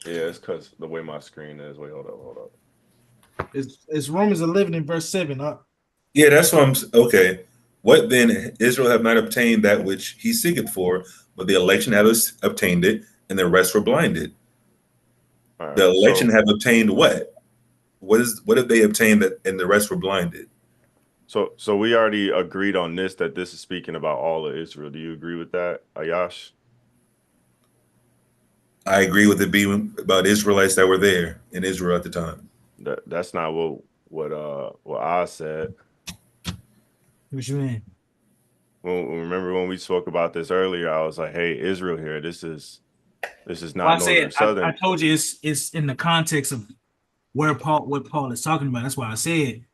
Yeah, it's because the way my screen is. Wait, hold up. It's Romans 11 and verse 7. Yeah, that's what I'm okay. What then? Israel have not obtained that which he seeketh for, but the election have obtained it, and the rest were blinded. All right. The election have obtained what? What have they obtained that, and the rest were blinded? So we already agreed on this, that this is speaking about all of Israel. Do you agree with that, Ayash? I agree with it being about Israelites that were there in Israel at the time. That's not what I said. What you mean? Remember when we spoke about this earlier, I was like, hey, Israel here, this is Well, not I northern, said I southern. told you it's in the context of what Paul is talking about. That's why I said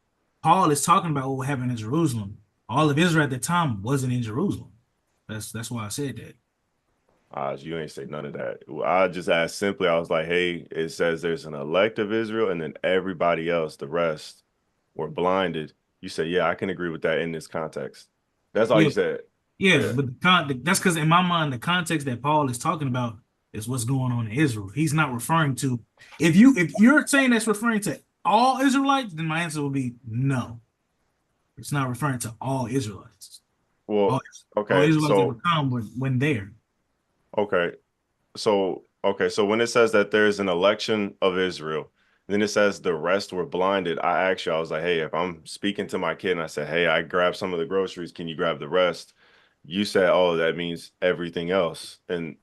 Paul is talking about what happened in Jerusalem. All of Israel at the time wasn't in Jerusalem. That's why I said that. You ain't say none of that. I just asked simply, I was like, hey, it says there's an elect of Israel, and then everybody else, the rest, were blinded. You said, yeah, I can agree with that in this context. That's all Yeah, you said. yeah, but that's because in my mind, the context that Paul is talking about is what's going on in Israel. He's not referring to if you're saying that's referring to all Israelites, then my answer would be no. It's not referring to all Israelites. All, Well, all okay, Israelites that would come when there. okay, so when it says that there's an election of Israel, then it says the rest were blinded. I was like, hey, if I'm speaking to my kid and I said, hey, I grabbed some of the groceries, can you grab the rest? You said, oh, that means everything else. And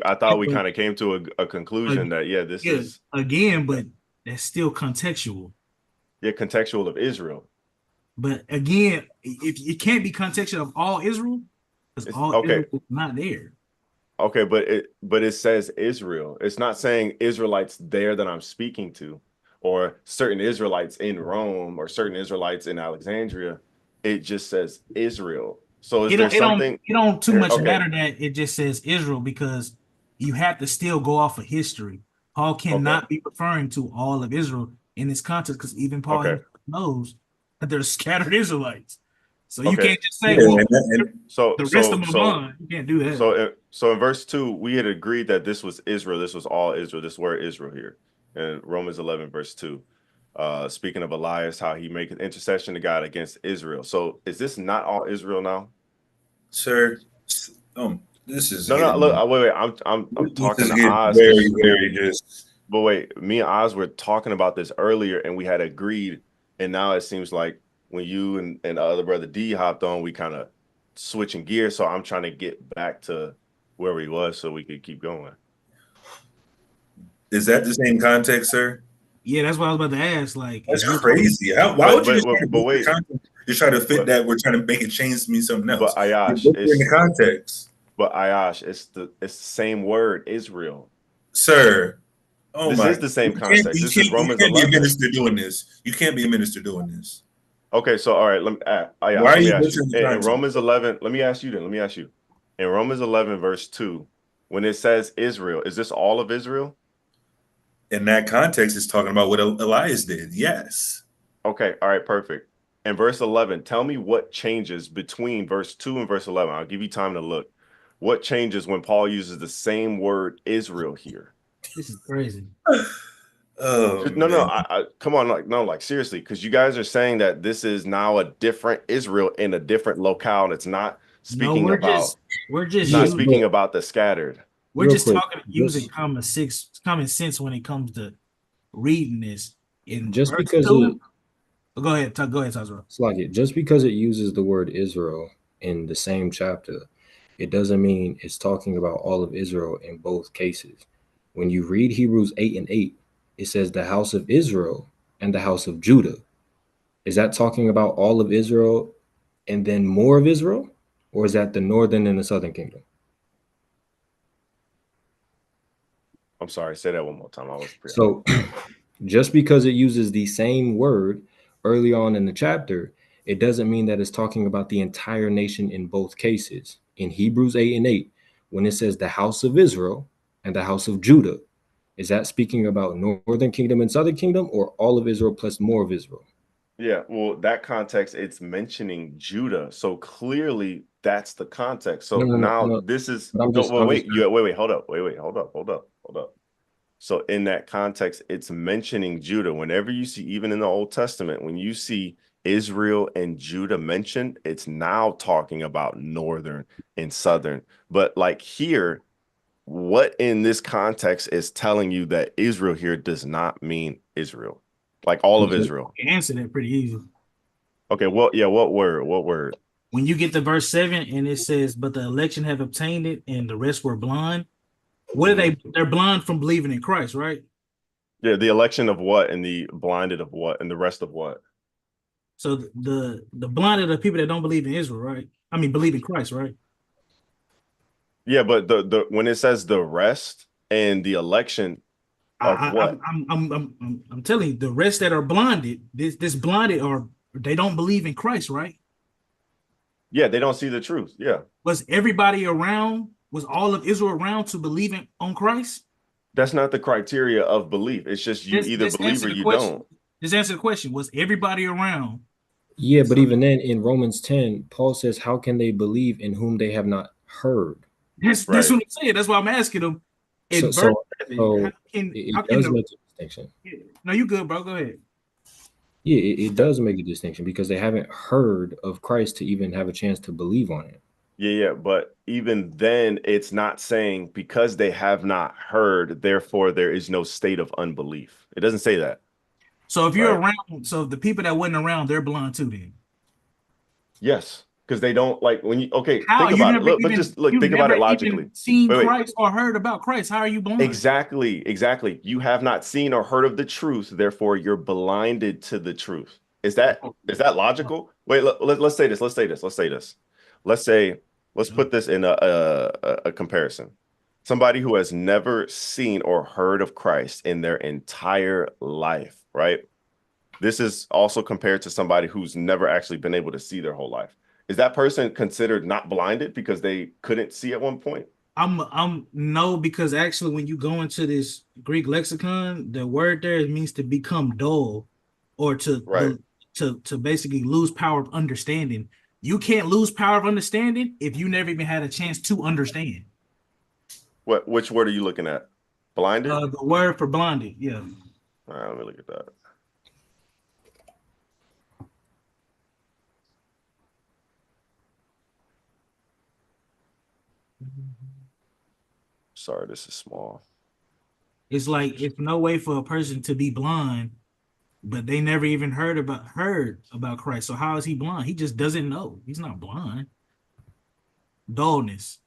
I thought we kind of came to a conclusion that, yeah, this is again, but that's still contextual. contextual of Israel. But again, if it can't be contextual of all Israel, because all Israel is not there. Okay, but it says Israel. It's not saying Israelites there that I'm speaking to, or certain Israelites in Rome, or certain Israelites in Alexandria. It just says Israel. So is It there don't it don't something it don't too here? much Okay, matter that it just says Israel because you have to still go off of history. Paul okay, cannot be referring to all of Israel in this context because even Paul okay, himself knows that there's scattered Israelites. So you okay. can't just say, Yeah, well, and So the rest of so them are so mine. You can't do that. so in verse 2, we had agreed that this was Israel. This was all Israel. This word Israel here in Romans 11 verse 2. Speaking of Elias, how he make an intercession to God against Israel. So is this not all Israel now? sir, this is No, no. Look, getting wait. I'm this talking is to getting Oz very, because very just. but wait, me and Oz were talking about this earlier and we had agreed, and now it seems like when you and the other brother D hopped on, we kind of switching gears. So I'm trying to get back to where we was so we could keep going. Is that the same context, sir? Yeah, that's what I was about to ask. Like, That's if you're talking, crazy. Why would you just try to But move the wait, context to try to fit but that? We're trying to make it change to mean something else. but Ayash, You're in the context, it's the same word, Israel. sir. Oh This my! is the same context. This is You Romans can't be a 11. minister doing this. You can't be a minister doing this. Okay, so all right, Why Ayash, are let me you ask you. missing the In context? Romans 11, let me ask you then. Let me ask you. In Romans 11, verse 2, when it says Israel, is this all of Israel? In that context, it's talking about what Elias did. Yes. Okay, all right, perfect. In verse 11, tell me what changes between verse 2 and verse 11. I'll give you time to look. What changes when Paul uses the same word Israel here? this is crazy. Oh No, no, man. come on, like no, like seriously, because you guys are saying that this is now a different Israel in a different locale, and No, we're it's just Yeah, not using speaking but about the scattered. we're real just quick, talking using just common sense when it comes to reading this in just verse because two. it Go ahead, Tazra. it's like it just because it uses the word Israel in the same chapter, it doesn't mean it's talking about all of Israel in both cases. When you read Hebrews 8 and 8, it says the house of Israel and the house of Judah. Is that talking about all of Israel and then more of Israel? Or is that the northern and the southern kingdom? I'm sorry, say that one more time. I was preoccupied. So just because it uses the same word early on in the chapter, it doesn't mean that it's talking about the entire nation in both cases. In Hebrews 8 and 8, when it says the house of Israel and the house of Judah, is that speaking about northern kingdom and southern kingdom or all of Israel plus more of Israel? Yeah, well, that context, it's mentioning Judah. So clearly that's the context. No, So no, no, now no. this is But no, well, I'm just wait, hold up, hold up. So in that context, it's mentioning Judah. Whenever you see, even in the Old Testament, when you see Israel and Judah mentioned, it's now talking about northern and southern. But like here, what in this context is telling you that Israel here does not mean Israel, like all of Israel? You answer that pretty easy. Okay, well, yeah, what word? What word? When you get to verse 7 and it says, but the election have obtained it and the rest were blind. What are Mhm. they're blind from believing in Christ, right? Yeah, the election of what and the blinded of what and the rest of what? So the blinded are people that don't believe in Israel, right? I mean, believe in Christ, right? Yeah, but the when it says the rest and the election of I, what? I'm telling you, the rest that are blinded, this blinded are they don't believe in Christ, right? Yeah, they don't see the truth. Yeah, Was everybody around? Was all of Israel around to believe on Christ? that's not the criteria of belief. It's just you either Just believe answer or the you question. don't. Just answer the question. Was everybody around? yeah, but So even then in Romans 10, Paul says, how can they believe in whom they have not heard? that's Right. what I'm saying. That's why I'm asking them So in verse so 7. so How it can does the make a distinction. no you good, bro? Go ahead. Yeah, it does make a distinction because they haven't heard of Christ to even have a chance to believe on it. Yeah. But even then, it's not saying because they have not heard, therefore there is no state of unbelief. It doesn't say that, So if you're right? around, so the people that wasn't around, they're blind too. Then Yes, because they don't like when you. Okay, how think about it. Look, but just look, you think about never it logically. even seen Wait, wait. Christ or heard about Christ? How are you blind? Exactly. You have not seen or heard of the truth, therefore you're blinded to the truth. Is that logical? Wait, let's say this. Let's say let's put this in a comparison. Somebody who has never seen or heard of Christ in their entire life, right? This is also compared to somebody who's never actually been able to see their whole life. is that person considered not blinded because they couldn't see at one point? I'm no, because actually when you go into this Greek lexicon, the word there means to become dull or Right. to basically lose power of understanding. You can't lose power of understanding if you never even had a chance to understand. Which word are you looking at? Blinded? The word for blinded, yeah. All right, let me look at that. Sorry, this is small. It's like it's no way for a person to be blind, but they never even heard about Christ. So how is he blind? He just doesn't know. He's not blind. Dullness,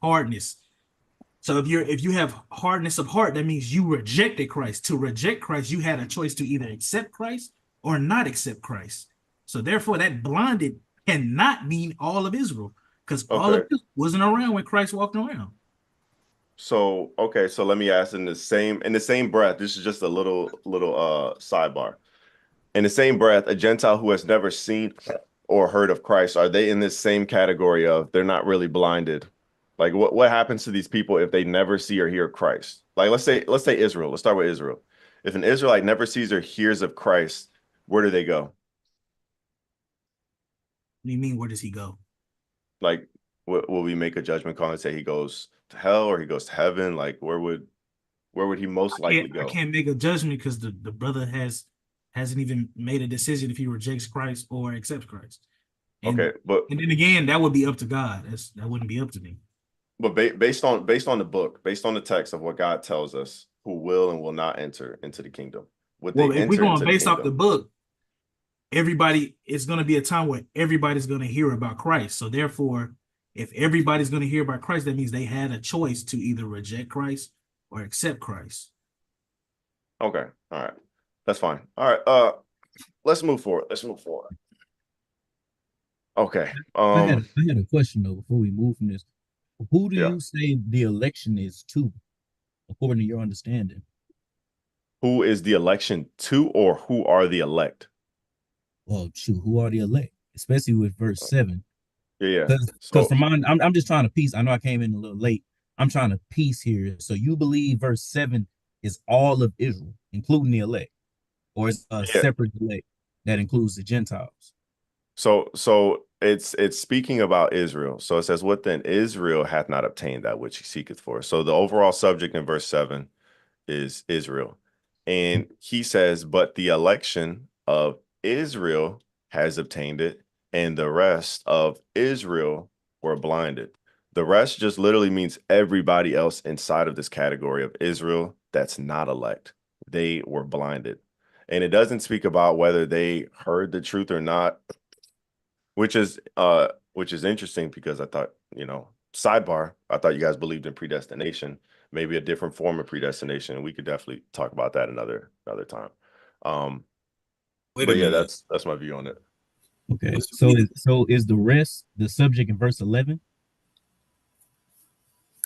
hardness. So if you have hardness of heart, that means you rejected Christ. To reject Christ, you had a choice to either accept Christ or not accept Christ. So therefore, that blinded cannot mean all of Israel, because all of Okay. Israel wasn't around when Christ walked around. So, okay, so let me ask in the same breath, this is just a little sidebar. In the same breath, a Gentile who has never seen or heard of Christ, are they in this same category of they're not really blinded? Like what happens to these people if they never see or hear Christ? Like let's say Israel. Let's start with Israel. If an Israelite never sees or hears of Christ, where do they go? What do you mean, where does he go? Like will we make a judgment call and say he goes to hell or he goes to heaven? Like where would he most likely I go? can't make a judgment because the brother hasn't even made a decision if he rejects Christ or accepts Christ. And Okay, but and then again, that would be up to God. That wouldn't be up to me. based on the book, based on the text of what God tells us, who will and will not enter into the kingdom. Would Well, they if we're enter going into the based off the kingdom? book, everybody, it's going to be a time where everybody's going to hear about Christ. So therefore, if everybody's going to hear about Christ, that means they had a choice to either reject Christ or accept Christ. Okay, all right, that's fine. All right, let's move forward. Okay, I had a question though before we move from this. Who do yeah. you say the election is to, according to your understanding? Who is the election to, or who are the elect? Well, shoot, who are the elect? Especially with verse 7. Yeah. Because from mine, I'm just trying to piece. I know I came in a little late. I'm trying to piece here. So you believe verse 7 is all of Israel, including the elect, or is a Yeah. separate elect that includes the Gentiles? So it's speaking about Israel. So it says, "What then? Israel hath not obtained that which he seeketh for." So the overall subject in verse 7 is Israel. And he says, "But the election of Israel has obtained it, and the rest of Israel were blinded." The rest just literally means everybody else inside of this category of Israel that's not elect. They were blinded. And it doesn't speak about whether they heard the truth or not, which is interesting because I thought, sidebar, I thought you guys believed in predestination, maybe a different form of predestination. We could definitely talk about that another time. Wait a But yeah, minute. that's my view on it. Okay. So is the rest the subject in verse 11?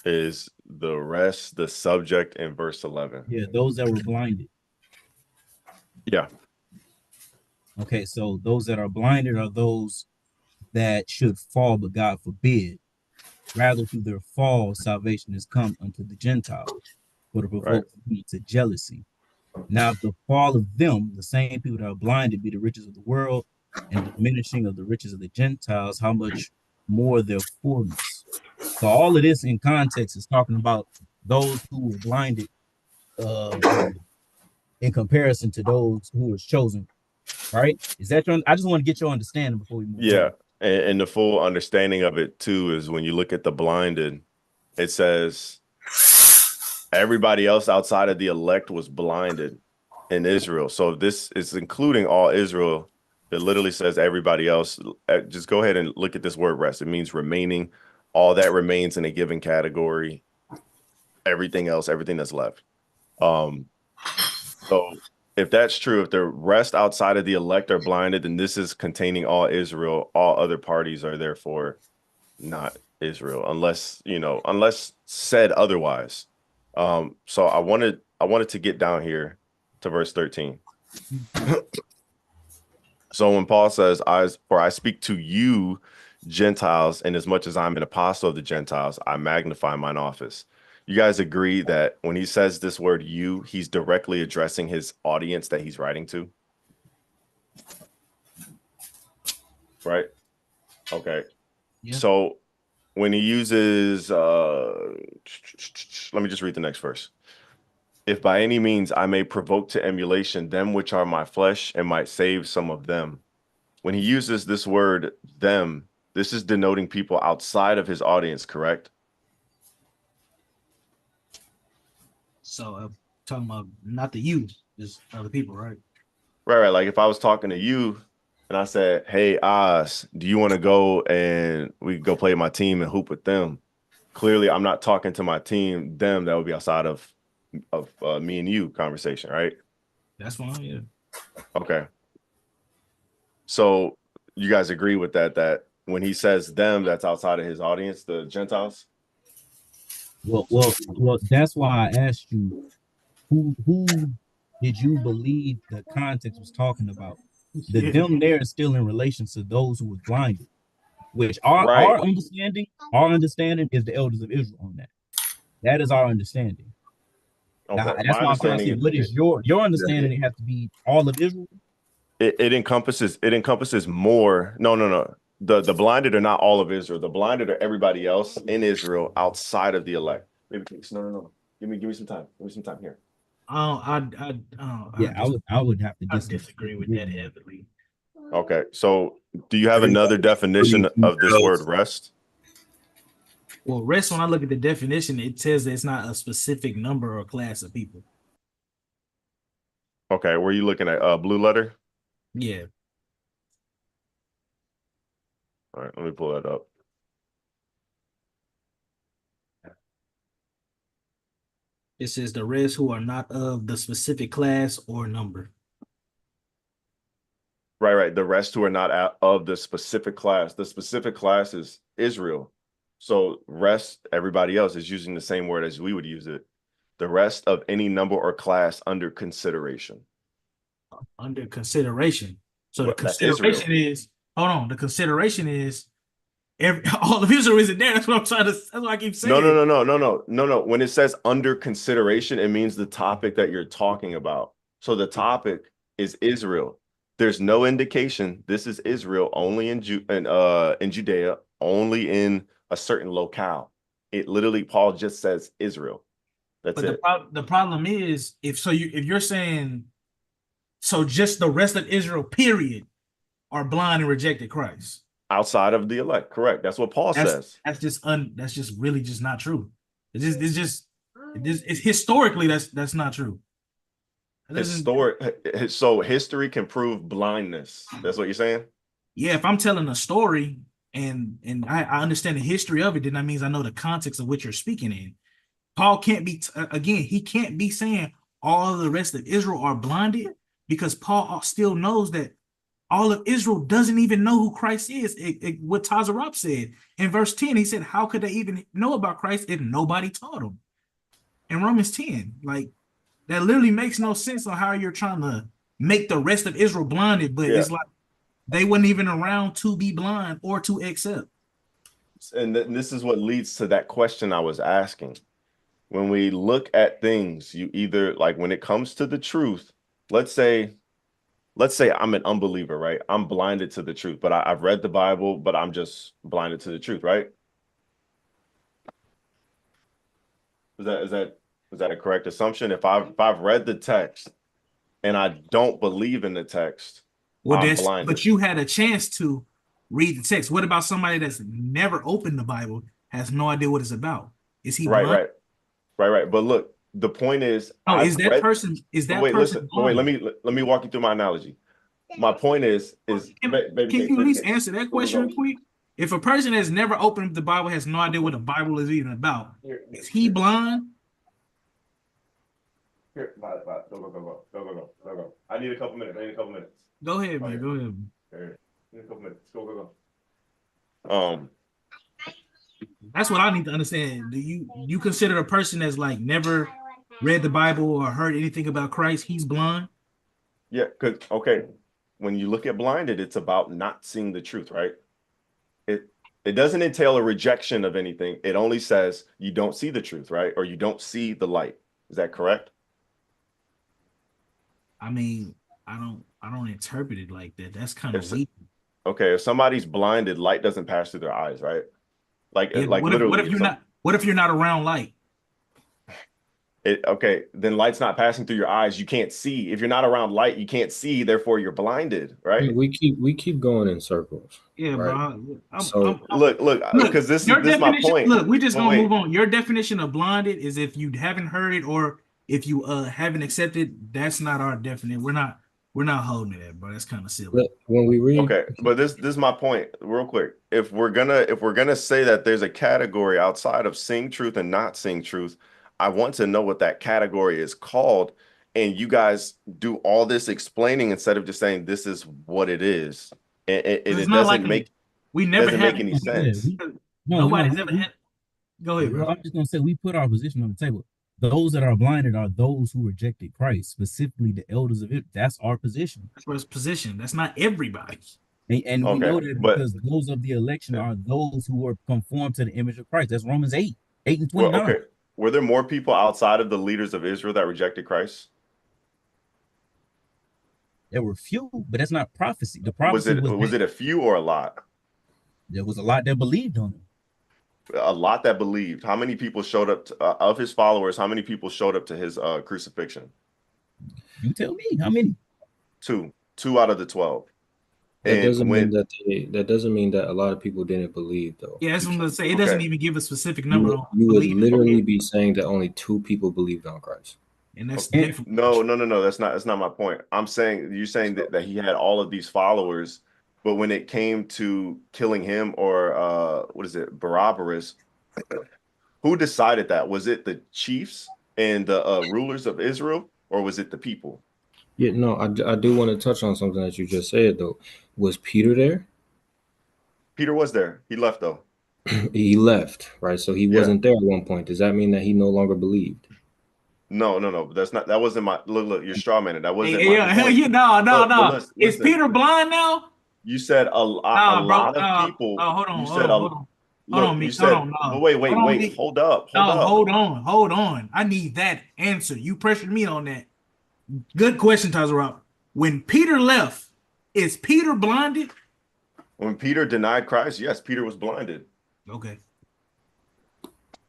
Is the rest the subject in verse 11? Yeah, those that were blinded. Yeah. Okay, so those that are blinded are those that should fall, but God forbid. Rather, through their fall, salvation has come unto the Gentiles, for to Right. provoke them to jealousy. Now, if the fall of them, the same people that are blinded, be the riches of the world, and the diminishing of the riches of the Gentiles, how much more their fullness? So all of this in context is talking about those who were blinded in comparison to those who was chosen, right? Is that your? I just want to get your understanding before we move Yeah. on. And the full understanding of it too is when you look at the blinded, it says everybody else outside of the elect was blinded in Israel. So this is including all Israel. It literally says everybody else. Just go ahead and look at this word rest. It means remaining. All that remains in a given category. Everything else, everything that's left. So if that's true, if the rest outside of the elect are blinded, then this is containing all Israel. All other parties are therefore not Israel, unless said otherwise. So I wanted to get down here to verse 13. So when Paul says, I speak to you, Gentiles, and as much as I'm an apostle of the Gentiles, I magnify mine office. You guys agree that when he says this word you, he's directly addressing his audience that he's writing to? Right? Okay. Yeah. So when he uses, let me just read the next verse. If by any means I may provoke to emulation them which are my flesh and might save some of them. When he uses this word them, this is denoting people outside of his audience, correct? So talking about not the you, just other people, right? Right. Like if I was talking to you and I said, hey, Oz, do you want to go and we could go play my team and hoop with them? Clearly, I'm not talking to my team, them. That would be outside of me and you conversation, right? That's fine, yeah. Okay. So you guys agree with that, that when he says them, that's outside of his audience, the Gentiles? Well, that's why I asked you who did you believe the context was talking about? The Yeah. them there is still in relation to those who was blinded, which Right. our understanding is the elders of Israel on that. That is our understanding. Now, Okay. that's My why I'm trying to understanding say, is what is your understanding? It has to be all of Israel. it encompasses more. No. The blinded are not all of Israel. The blinded are everybody else in Israel outside of the elect. Maybe please. No. Give me some time. Give me some time here. Yeah, I would have to I disagree. disagree with that heavily. Okay. So do you have another definition of this word rest? Well, rest, when I look at the definition, it says that it's not a specific number or class of people. Okay. Were you looking at blue letter? Yeah. All right. Let me pull that up. It says the rest who are not of the specific class or number. Right. The rest who are not of the specific class. The specific class is Israel. So rest, everybody else is using the same word as we would use it. The rest of any number or class under consideration. Under consideration. So the That's Israel. consideration is, hold on, the consideration is all of Israel isn't there. That's what I'm trying to, that's what I keep saying. No. When it says under consideration, it means the topic that you're talking about. So the topic is Israel. There's no indication this is Israel only in Judea, only in a certain locale. It literally, Paul just says Israel. That's But it. the problem is, if you're saying, so just the rest of Israel, period, are blind and rejected Christ. Outside of the elect, correct. That's what Paul says. That's just really just not true. It's historically that's not true. So history can prove blindness. That's what you're saying? Yeah, if I'm telling a story and I understand the history of it, then that means I know the context of what you're speaking in. Paul can't be again, he can't be saying all of the rest of Israel are blinded, because Paul still knows that all of Israel doesn't even know who Christ is. What Tazarop said in verse 10, he said, how could they even know about Christ if nobody taught them? In Romans 10, like, that literally makes no sense on how you're trying to make the rest of Israel blinded, but it's like they weren't even around to be blind or to accept. And this is what leads to that question I was asking. When we look at things, you either, like when it comes to the truth, let's say I'm an unbeliever, right? I'm blinded to the truth, but I've read the Bible, but I'm just blinded to the truth, right? Is that a correct assumption? If I've read the text and I don't believe in the text, I'm blinded. But you had a chance to read the text. What about somebody that's never opened the Bible, has no idea what it's about? Is he blind? Right. But look, the point is, is that person wait, let me walk you through my analogy. My point is can you at least answer that question real quick? If a person has never opened the Bible, has no idea what the Bible is even about, is he blind? Here, go. I need a couple minutes. Go ahead, man. Go ahead. Here, need a couple minutes. Go. That's what I need to understand. Do you consider a person that's like never read the Bible or heard anything about Christ, he's blind? Yeah, because when you look at blinded, it's about not seeing the truth, right? it doesn't entail a rejection of anything. It only says you don't see the truth, right? Or you don't see the light. Is that correct? I mean, I don't interpret it like that. That's kind If of so- weak. okay, if somebody's blinded, light doesn't pass through their eyes, right? Yeah, Like what literally, if you're not what if you're not around light? okay, then light's not passing through your eyes. You can't see. If you're not around light, you can't see. Therefore, you're blinded, right? We keep going in circles, Yeah, right? bro. So Look, Look, because this your is my definition. point. Look, we just But gonna wait, move on. Your definition of blinded is if you haven't heard it or if you haven't accepted. That's not our definition. We're not holding to that, bro. That's kind of silly. when we read, okay, but this is my point, real quick. If we're gonna say that there's a category outside of seeing truth and not seeing truth, I want to know what that category is called. And you guys do all this explaining instead of just saying this is what it is, and It's it not like we never doesn't make had. any Yeah, sense. Nobody's ever had. Go ahead, bro. I'm just gonna say we put our position on the table. Those that are blinded are those who rejected Christ, specifically the elders of it. That's our position. That's his position. That's not everybody. And we Okay, know that but because those of the election are those who are conformed to the image of Christ. That's Romans 8 and well, 29. okay, were there more people outside of the leaders of Israel that rejected Christ? There were few, but that's not prophecy. The prophecy was Was that it a few or a lot? there was a lot that believed on him. A lot that believed. How many people showed up of his followers? How many people showed up to his crucifixion? You tell me how many. Two out of the 12. that And doesn't mean when that doesn't mean that a lot of people didn't believe, though. Yeah, that's what I'm gonna say. It doesn't okay, even give a specific You number would, on you would believing, literally be saying that only 2 people believed on Christ. and that's okay. definitely No. That's not my point. I'm saying you're saying that he had all of these followers, but when it came to killing him or what is it, Barabbas, who decided that? Was it the chiefs and the rulers of Israel, or was it the people? Yeah, no, I do want to touch on something that you just said, though. Was Peter there? Peter was there. He left though. He left, right? So he Yeah. wasn't there at one point. Does that mean that he no longer believed? No. That wasn't my look. You're straw man. That wasn't Hey, my yeah, point. yeah, no, But no. Is listen. Peter blind now? You said a Nah, bro. lot of people. Hold on, You hold said on, hold on. Hold look. on, You Meech. Hold said, on, but no. wait. Hold on, Meech. Hold up. No, hold on. I need that answer. You pressured me on that. Good question, Tazarop. When Peter left, is Peter blinded? When Peter denied Christ, yes, Peter was blinded. Okay.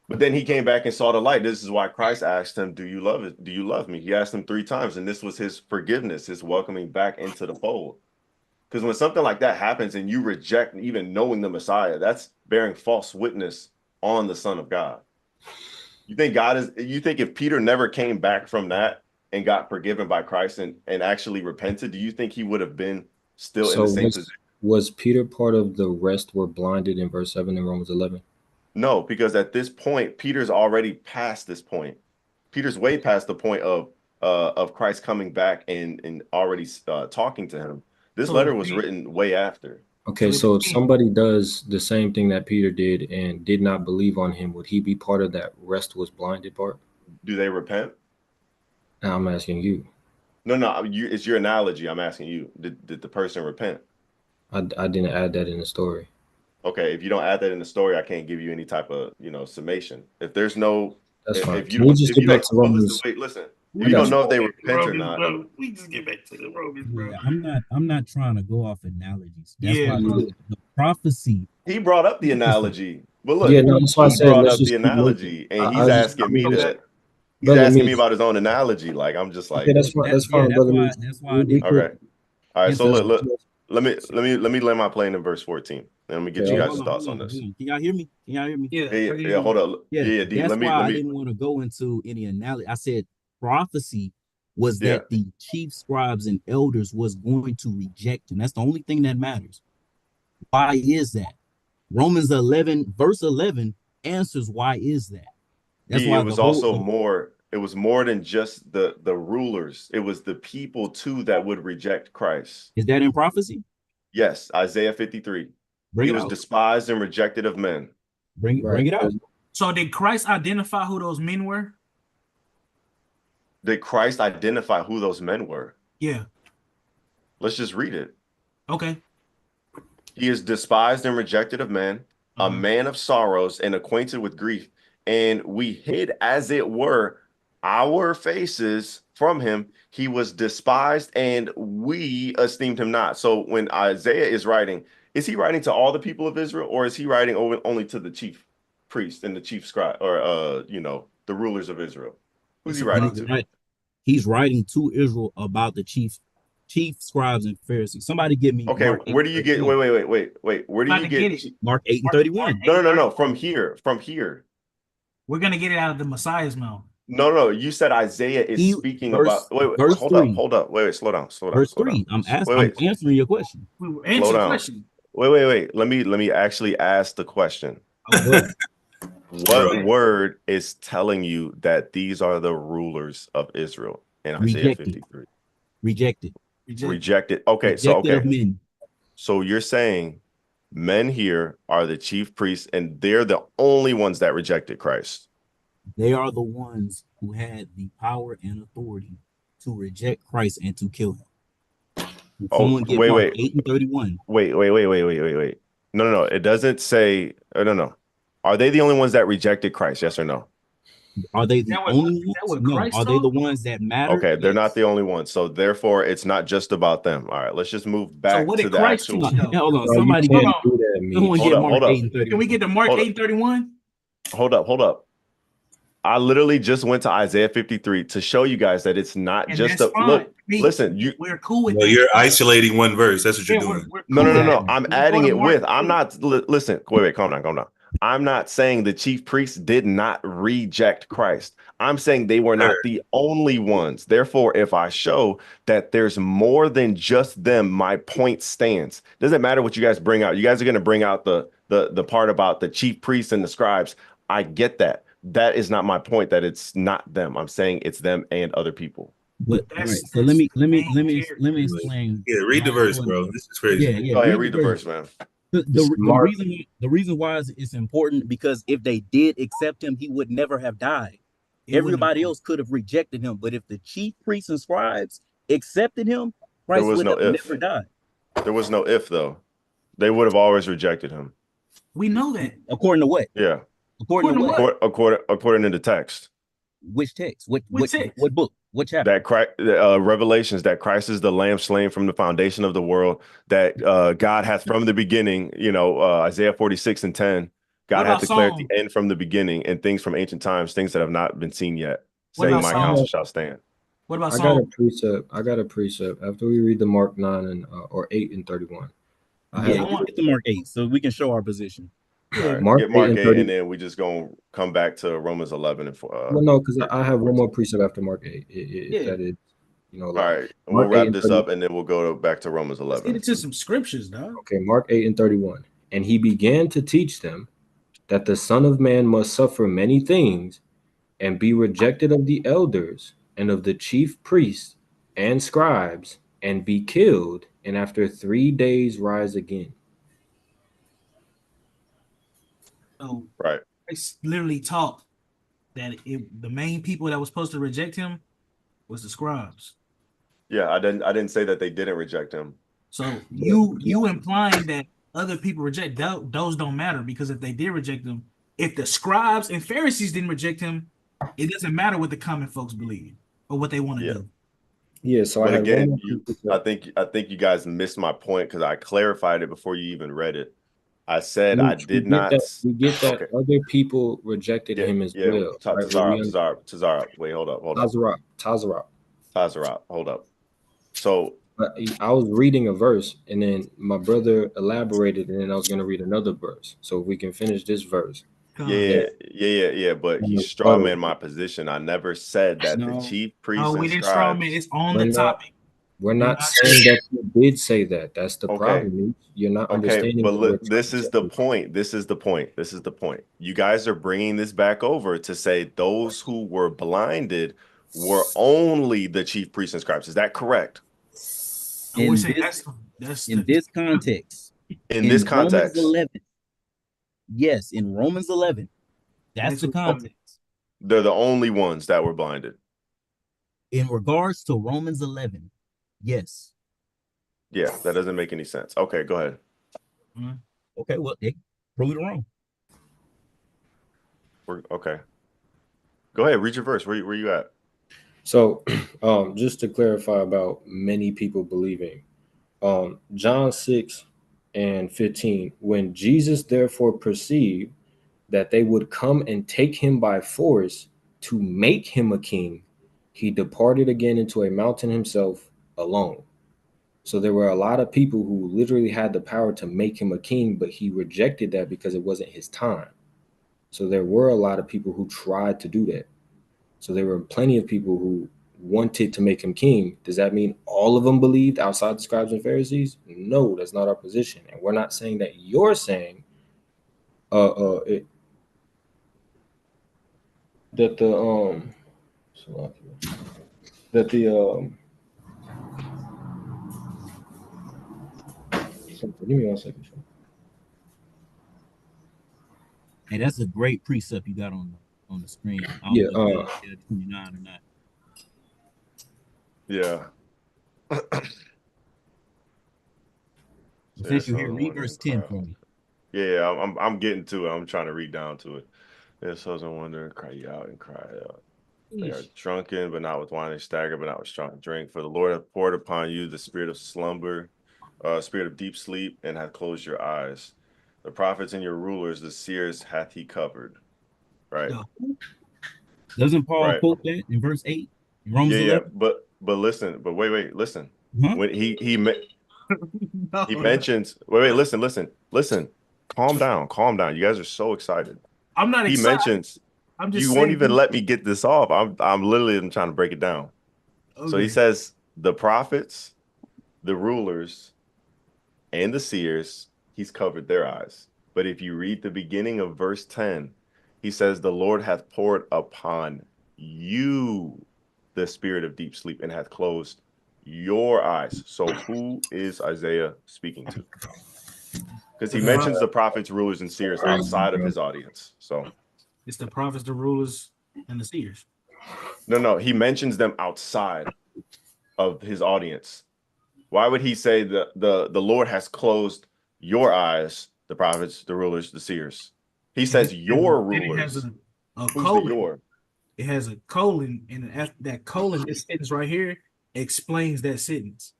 But then he came back and saw the light. This is why Christ asked him, "Do you love it? Do you love me?" He asked him 3 times, and this was his forgiveness, his welcoming back into the fold. Because when something like that happens and you reject even knowing the Messiah, that's bearing false witness on the Son of God. You think if Peter never came back from that and got forgiven by Christ and actually repented, do you think he would have been still in So the same position? was Peter part of the rest were blinded in verse 7 in Romans 11? No, because at this point, Peter's already past this point. Peter's way past the point of Christ coming back and already talking to him. This So letter was written way after. Okay, so if somebody does the same thing that Peter did and did not believe on him, would he be part of that rest was blinded part? Do they repent? Now I'm asking you. No. It's your analogy. I'm asking you. Did the person repent? I didn't add that in the story. Okay, if you don't add that in the story, I can't give you any type of summation. If there's no, That's fine. if you Can we don't, just if get you back don't, to well, Romans? listen. I If you got don't you. know if they repent or not, bro. We just get back to the Romans, bro. Yeah, I'm not trying to go off analogies. That's Yeah, why I bro. said the prophecy. he brought up the analogy. But Yeah, look, no, that's why I he said brought let's up just the keep moving. analogy, and I he's was just asking me Okay. to. He's Brother asking me Meech. about his own analogy. Like I'm just Okay, like, that's fine. That's fine, brother Meech. That's why I We didn't all right, could. all right. So answer. look, let me land my plane in verse 14. Let me get Okay, you all guys' right. thoughts on this. Can y'all hear me? Can y'all hear me? Yeah. Hold up. Yeah, Yeah. D. that's why Let I me. didn't want to go into any analogy. I said prophecy was Yeah. that the chief scribes and elders was going to reject him. That's the only thing that matters. Why is that? Romans 11, verse 11 answers why is that. That's D. It why the was whole also more. It was more than just the rulers. It was the people too that would reject Christ. is that in prophecy? Yes, Isaiah 53. Bring He it was out. despised and rejected of men. Bring it out. So did Christ identify who those men were? Did Christ identify who those men were? Yeah. Let's just read it. Okay. He is despised and rejected of men, a man of sorrows and acquainted with grief. And we hid, as it were, our faces from him. He was despised and we esteemed him not. So when Isaiah is writing, is he writing to all the people of Israel, or is he writing only to the chief priest and the chief scribe, or the rulers of Israel? Who's he writing to? He's writing to Israel about the chief scribes and Pharisees. Somebody give me Okay, Mark 8, where do you get? Wait. Where do About you to get get? it. Mark 8 and 31. No. From here. We're gonna get it out of the Messiah's mouth. No. You said Isaiah is speaking about. Wait. Verse Hold 3. up. Wait. Slow down. Verse 3. I'm answering your question. We were Slow answering down. question. Wait. Let me actually ask the question. What word is telling you that these are the rulers of Israel in Isaiah 53? Rejected. Rejected. Okay, Rejected of men. So you're saying men here are the chief priests, and they're the only ones that rejected Christ. They are the ones who had the power and authority to reject Christ and to kill him. Someone get Mark 8 and 31. Wait. No. It doesn't say. No. Are they the only ones that rejected Christ? Yes or no? Are they the only ones? No. Are they the ones that matter? Okay, they're not the only ones. So therefore, it's not just about them. All right, let's just move back to the actual. Hold on. Somebody get Mark 8 and 31. Can we get to Mark 8 and 31? Hold up. I literally just went to Isaiah 53 to show you guys that it's not just a look. Listen, we're cool with that. You're isolating one verse. That's what you're doing. No. I'm adding it with. I'm not. Listen. Wait. Calm down. I'm not saying the chief priests did not reject Christ. I'm saying they were not the only ones. Therefore, if I show that there's more than just them, my point stands. Doesn't matter what you guys bring out. You guys are going to bring out the part about the chief priests and the scribes. I get that. That is not my point. That it's not them. I'm saying it's them and other people. But all right, so let me explain. Yeah, read the verse, bro. This is crazy. Yeah. Go ahead, read the verse, man. The reason why it's important, because if they did accept him, he would never have died. Everybody else could have rejected him, but if the chief priests and scribes accepted him, Christ would have never died. There was no if, though. They would have always rejected him. We know that. According to what? Yeah. According to what? According to the text. Which text? What text? What book? What chapter? That Christ, Revelations, that Christ is the Lamb slain from the foundation of the world. That God hath from the beginning. Isaiah 46 and 10. God hath declared the end from the beginning, and things from ancient times, things that have not been seen yet. Saying my counsel shall stand. What about Psalm? I got a precept. After we read the Mark 9 and or 8 and 31. I want to get to Mark 8 so we can show our position. All right, get Mark 8 and then we just gonna come back to Romans 11 and well, no, because I have one more precept after Mark 8. That is, all right, we'll wrap this up and then we'll go back to Romans 11. Let's get into some scriptures, dog. Okay, Mark 8 and 31. And he began to teach them that the Son of Man must suffer many things and be rejected of the elders and of the chief priests and scribes and be killed, and after 3 days rise again. So right, Christ literally taught that the main people that was supposed to reject him was the scribes. Yeah, I didn't say that they didn't reject him. So you implying that other people reject those don't matter, because if they did reject him, if the scribes and Pharisees didn't reject him, it doesn't matter what the common folks believe or what they want to do. Yeah, so but again, I think you guys missed my point because I clarified it before you even read it. I said I did not. We get that other people rejected him as well. Tazara. Wait, hold up. Tazara. Hold up. So I was reading a verse, and then my brother elaborated, and then I was going to read another verse. So we can finish this verse. Yeah. But he strawman my position. I never said that the chief priests. No, we didn't strawman. It's on the topic. We're not saying that you did say that. That's the problem. You're not understanding. But this is the point. This is the point. You guys are bringing this back over to say those who were blinded were only the chief priests and scribes. Is that correct? In this context. In this context. Romans 11, yes, in Romans 11. That's the context. They're the only ones that were blinded. In regards to Romans 11. Yes. Yeah, that doesn't make any sense. Okay, go ahead. Okay, well, they prove it wrong. Okay. Go ahead, read your verse. Where you at? So, just to clarify about many people believing, John 6:15, when Jesus therefore perceived that they would come and take him by force to make him a king, he departed again into a mountain himself alone. So there were a lot of people who literally had the power to make him a king, but he rejected that because it wasn't his time. So there were a lot of people who tried to do that. So there were plenty of people who wanted to make him king. Does that mean all of them believed outside the scribes and Pharisees? No, that's not our position. And we're not saying that you're saying that give me 1 second. Hey, that's a great precept you got on the screen. I don't Yeah, know if they're 29 or not. Yeah. Since you're here, read verse 10 for me. Yeah, I'm getting to it. I'm trying to read down to it. This doesn't wonder, cry ye out and cry out. They are drunken, but not with wine. They stagger, but not with strong drink. For the Lord hath poured upon you the spirit of slumber, spirit of deep sleep, and hath closed your eyes. The prophets and your rulers, the seers, hath he covered. Right. Doesn't Paul Right. quote that in verse 8 in Romans 11? But listen, but wait, listen. Huh? When he mentions, listen. Calm down. You guys are so excited. I'm not He excited. mentions I'm just you saying, won't even let me get this off. I'm literally trying to break it down. okay. So he says the prophets, the rulers, and the seers, he's covered their eyes. But if you read the beginning of verse 10, he says the Lord hath poured upon you the spirit of deep sleep and hath closed your eyes. So who is Isaiah speaking to? Because he mentions the prophets, rulers, and seers outside of his audience. So it's the prophets, the rulers, and the seers. no, he mentions them outside of his audience. Why would he say the Lord has closed your eyes, the prophets, the rulers, the seers? He says your rulers. It has a Who's colon. the your? It has a colon, and that colon, this sentence right here, explains that sentence.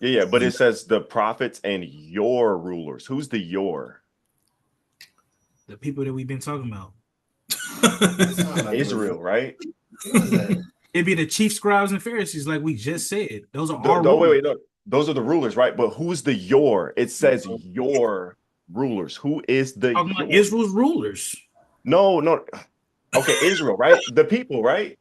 Yeah, but it says the prophets and your rulers. Who's the your? The people that we've been talking about. Israel, right? It'd be the chief scribes and Pharisees, like we just said. Those are our rulers. No. Those are the rulers, right? But who's the your? It says your rulers. Who is the your? Israel's rulers. No. Okay, Israel, right? The people, right?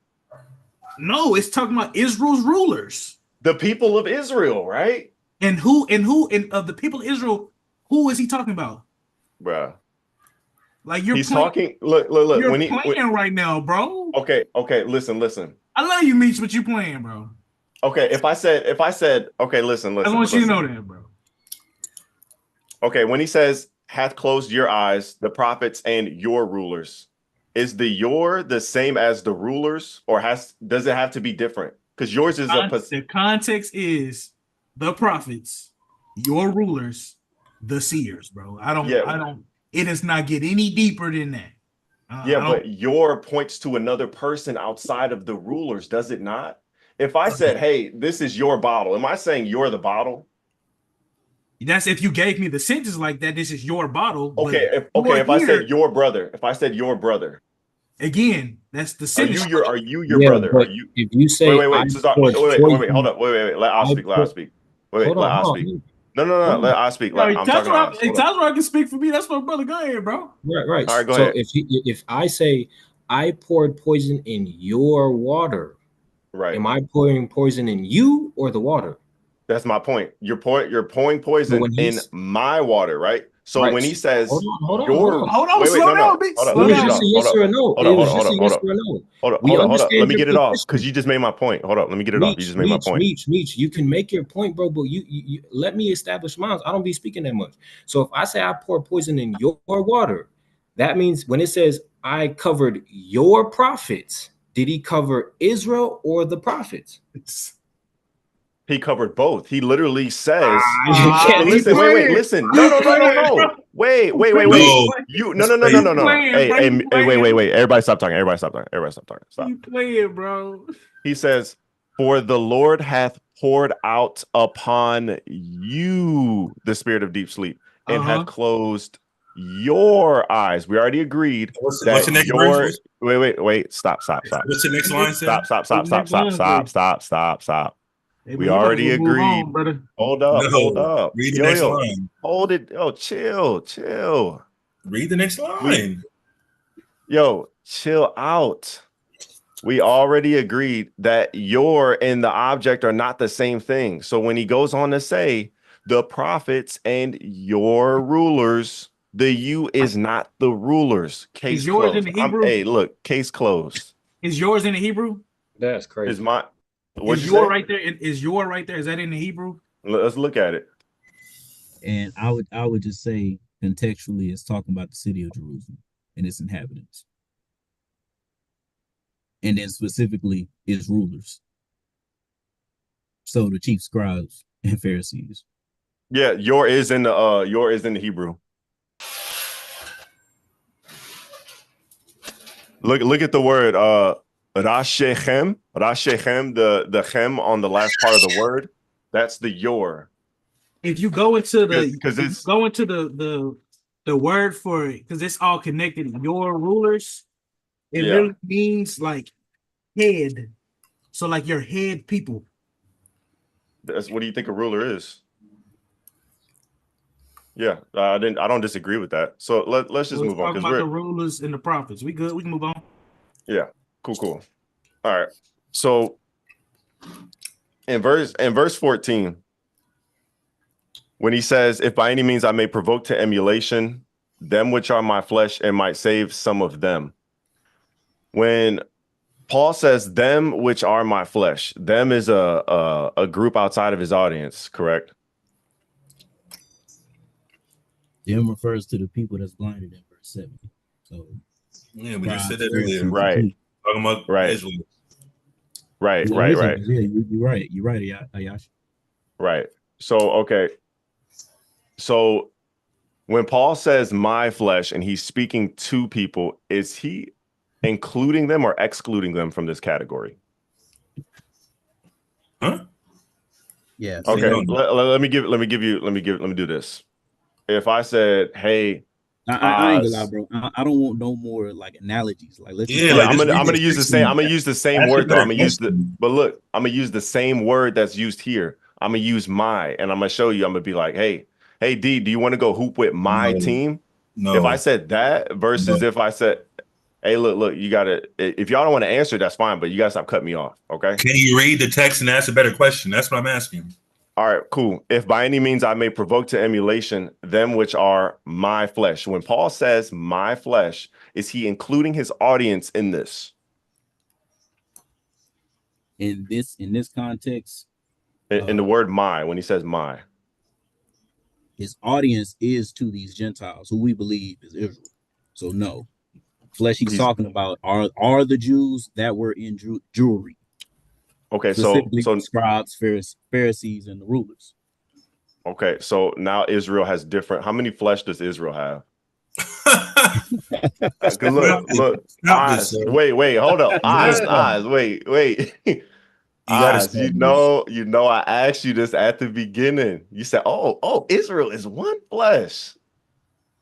No, it's talking about Israel's rulers. The people of Israel, right? And of the people of Israel, who is he talking about? Bruh. Like he's talking. Look. You're playing right now, bro. Okay. Listen. I love you, Meech, but you playing, bro. Okay, if I said, okay, listen. I want you to know that, bro. Okay, when he says hath closed your eyes, the prophets and your rulers, is the your the same as the rulers, or does it have to be different? Because yours is the context is the prophets, your rulers, the seers, bro. I don't. It does not get any deeper than that. But your points to another person outside of the rulers, does it not? If I said, hey, this is your bottle, am I saying you're the bottle? That's if you gave me the sentence like that, this is your bottle. Okay, if I said your brother. Again, that's the sentence. Are you your brother? Are you? If you say wait, hold up. Wait, let I speak. Let I speak. Wait, let I speak. No, let I speak. I'm talking about. I can speak for me. That's my brother. Go ahead, bro. Right. All right, go ahead. If I say I poured poison in your water, right? Am I pouring poison in you or the water? That's my point. You're pouring poison in my water, right? So when he says, hold on, slow down. Hold on. Let me get it off because you just made my point. Hold up, let me get it off. You just made my point. Meech, you can make your point, bro, but you let me establish mine. I don't be speaking that much. So if I say I pour poison in your water, that means when it says I covered your prophets, did he cover Israel or the prophets? He covered both. He literally says, Ah, listen, wait, listen. No. Wait. No. You That's no. crazy. Wait. Everybody stop talking. Everybody stop talking. Stop. You playing, bro? He says, "For the Lord hath poured out upon you the spirit of deep sleep and hath closed your eyes." We already agreed What's that the next your verse? wait. Stop. What's the next line say? Stop. Hey, We man, you might as already well move agreed. on, brother. Hold up. No. Read the next line. Hold it. Yo, chill. Read the next line. Chill out. We already agreed that your and the object are not the same thing. So when he goes on to say the prophets and your rulers, the you is not the rulers. Case Is yours in closed. the Hebrew? Hey, look, case closed. Is yours in the Hebrew? that's crazy. Is my what'd Is you your say? right there? Is your right there? Is that in the Hebrew? Let's look at it. And I would just say contextually, it's talking about the city of Jerusalem and its inhabitants, and then specifically its rulers. So the chief scribes and Pharisees. Yeah, your is in the Hebrew. Look at the word Rashechem, the chem on the last part of the word. That's the your. If you go into the word for it, because it's all connected. Your rulers, it really means like head. So like your head people. That's what do you think a ruler is? Yeah, I don't disagree with that. So let's just move on Talking because about the rulers and the prophets. We good. We can move on. Yeah, cool. All right. So in verse 14, when he says, "If by any means I may provoke to emulation them which are my flesh and might save some of them," when Paul says "them which are my flesh," them is a group outside of his audience, correct? Them refers to the people that's blinded in verse 7. So Yeah, we just said that earlier. Right. Talking about Israel. Right. Yeah, you're right. You're right, Ayash. Right. So, okay. So when Paul says my flesh and he's speaking to people, is he including them or excluding them from this category? Huh? Yeah. Okay. Let me do this. If I said, "Hey, I ain't gonna lie, bro. I don't want no more like analogies. Like let's just I'm gonna use the same. I'm gonna use the same word though. I'm gonna use the same word that's used here. I'm gonna use my, and I'm gonna show you. I'm gonna be like, hey, D, do you want to go hoop with my team? No. If I said that versus if I said, hey, look, you gotta. If y'all don't want to answer, that's fine, but you gotta stop cutting me off, okay? Can you read the text and ask a better question? That's what I'm asking. All right, cool. If by any means I may provoke to emulation them which are my flesh. When Paul says my flesh, is he including his audience in this? in this context, In the word my, when he says my. his audience is to these Gentiles who we believe is Israel. So no. Flesh he's talking about are the Jews that were in Jewry. Okay, specifically so scribes, Pharisees, and the rulers. Okay, so now Israel has different. How many flesh does Israel have? Look. Eyes. Wait. Hold up. Eyes. Wait. Eyes. You know. I asked you this at the beginning. You said, "Oh, Israel is one flesh."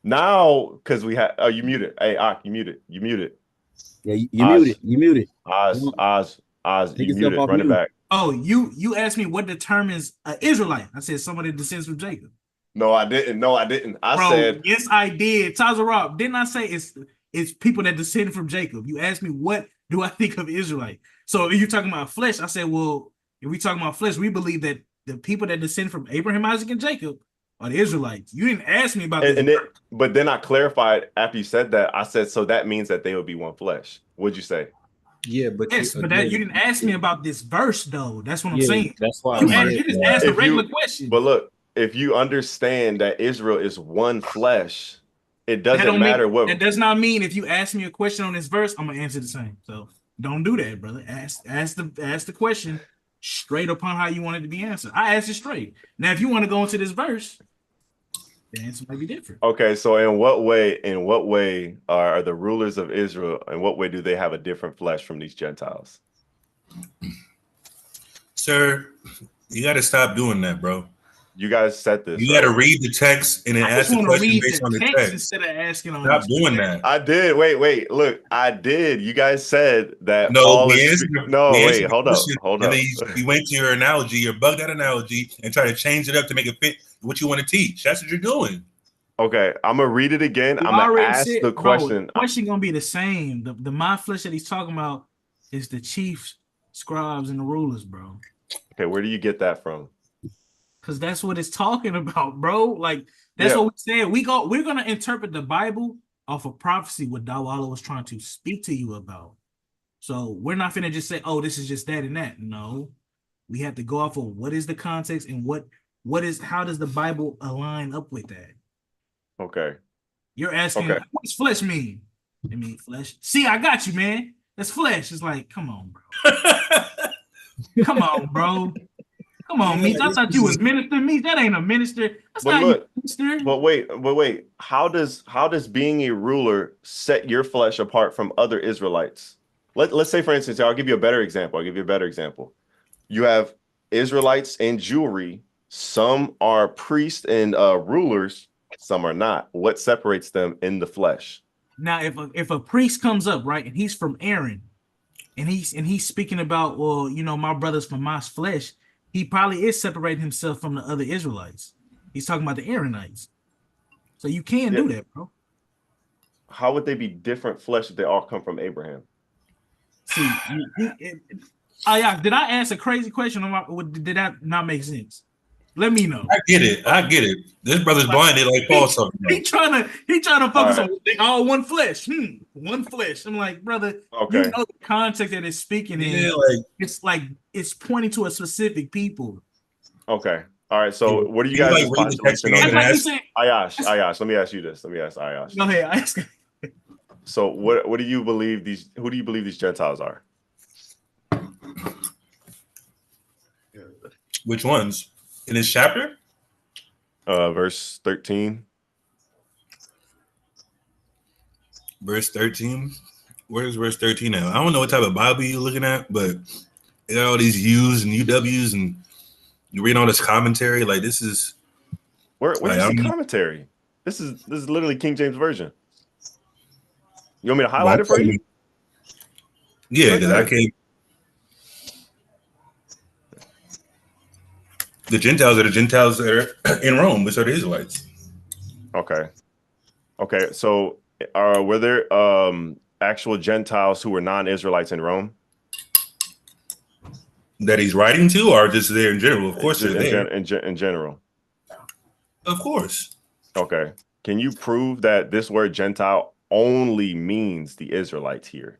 Now, because we have. Oh, you muted. Hey, Ak, you muted. Yeah, you muted. You muted. Oz. You muted. Run it back. Oh, you asked me what determines an Israelite. I said someone that descends from Jacob. No, I didn't. I said yes, I did. Tazarab, didn't I say it's people that descend from Jacob? You asked me what do I think of Israelite. So if you're talking about flesh, I said, well, if we talking about flesh, we believe that the people that descend from Abraham, Isaac, and Jacob are the Israelites. You didn't ask me about this. But then I clarified after you said that. I said, so that means that they would be one flesh. What'd you say? Yeah, but yes, but that you didn't ask me about this verse though. That's what I'm saying. That's why you just asked a regular question. But look, if you understand that Israel is one flesh, it doesn't matter what. That does not mean if you ask me a question on this verse, I'm gonna answer the same. So don't do that, brother. Ask the question straight upon how you want it to be answered. I asked it straight. Now, if you want to go into this verse, the answer might be different. Okay, so in what way are the rulers of Israel, in what way do they have a different flesh from these Gentiles? Sir, you got to stop doing that, bro. You guys said this. You got to read the text and then I ask just the want to question read based on the the text text. instead of asking on Stop the doing that. I did. Wait. Look, I did. You guys said that No, Paul we is. answered. No, we wait. answered the Hold up. question, Hold and up. then you went to your analogy, your bugged out analogy, and try to change it up to make it fit what you want to teach. That's what you're doing. Okay, I'm gonna read it again. We I'm gonna already ask said, the bro, question. the question gonna be the same. The my flesh that he's talking about is the chiefs, scribes, and the rulers, bro. Okay, where do you get that from? Because that's what it's talking about, bro. Like that's Yeah. what we said. We're gonna interpret the Bible off of prophecy, what Dawala was trying to speak to you about. So we're not finna just say, oh, this is just that and that. No, we have to go off of what is the context and how does the Bible align up with that? Okay. You're asking, Okay. what does flesh mean? It means flesh. See, I got you, man. That's flesh. It's like, come on, bro. Come on, bro. Come on, Meech. I thought you was Minister Meech. That ain't a minister. That's But not look, a minister. but wait. How does being a ruler set your flesh apart from other Israelites? Let's say, for instance, I'll give you a better example. You have Israelites and jewelry. Some are priests and rulers. Some are not. What separates them in the flesh? Now, if a priest comes up, right, and he's from Aaron, and he's speaking about, well, my brother's from my flesh, he probably is separating himself from the other Israelites. He's talking about the Aaronites. So you can do that, bro. How would they be different flesh if they all come from Abraham? See, yeah, did I ask a crazy question or did that not make sense? Let me know. I get it. This brother's blinded like Paul something. He trying to focus on they all one flesh. One flesh. I'm like, brother, Okay. you know the context that it's speaking in. It's pointing to a specific people. Okay. All right. So what do you You guys like read the text postulation on again this? and Ayash, let me ask you this. Let me ask Ayash. Go ahead, ask. So what do you believe who do you believe these Gentiles are? Which ones? In this chapter? Verse 13. Verse 13. Where's verse 13 now? I don't know what type of Bible you're looking at, but it got all these U's and UW's and you read all this commentary. Like this is Where's the commentary? This is literally King James Version. You want me to highlight it for you? Yeah, because I can't. The Gentiles are the Gentiles that are in Rome, which are the Israelites. Okay. So were there actual Gentiles who were non-Israelites in Rome? That he's writing to, or just there in general? Of course, they're there. In general. Of course. Okay. Can you prove that this word Gentile only means the Israelites here?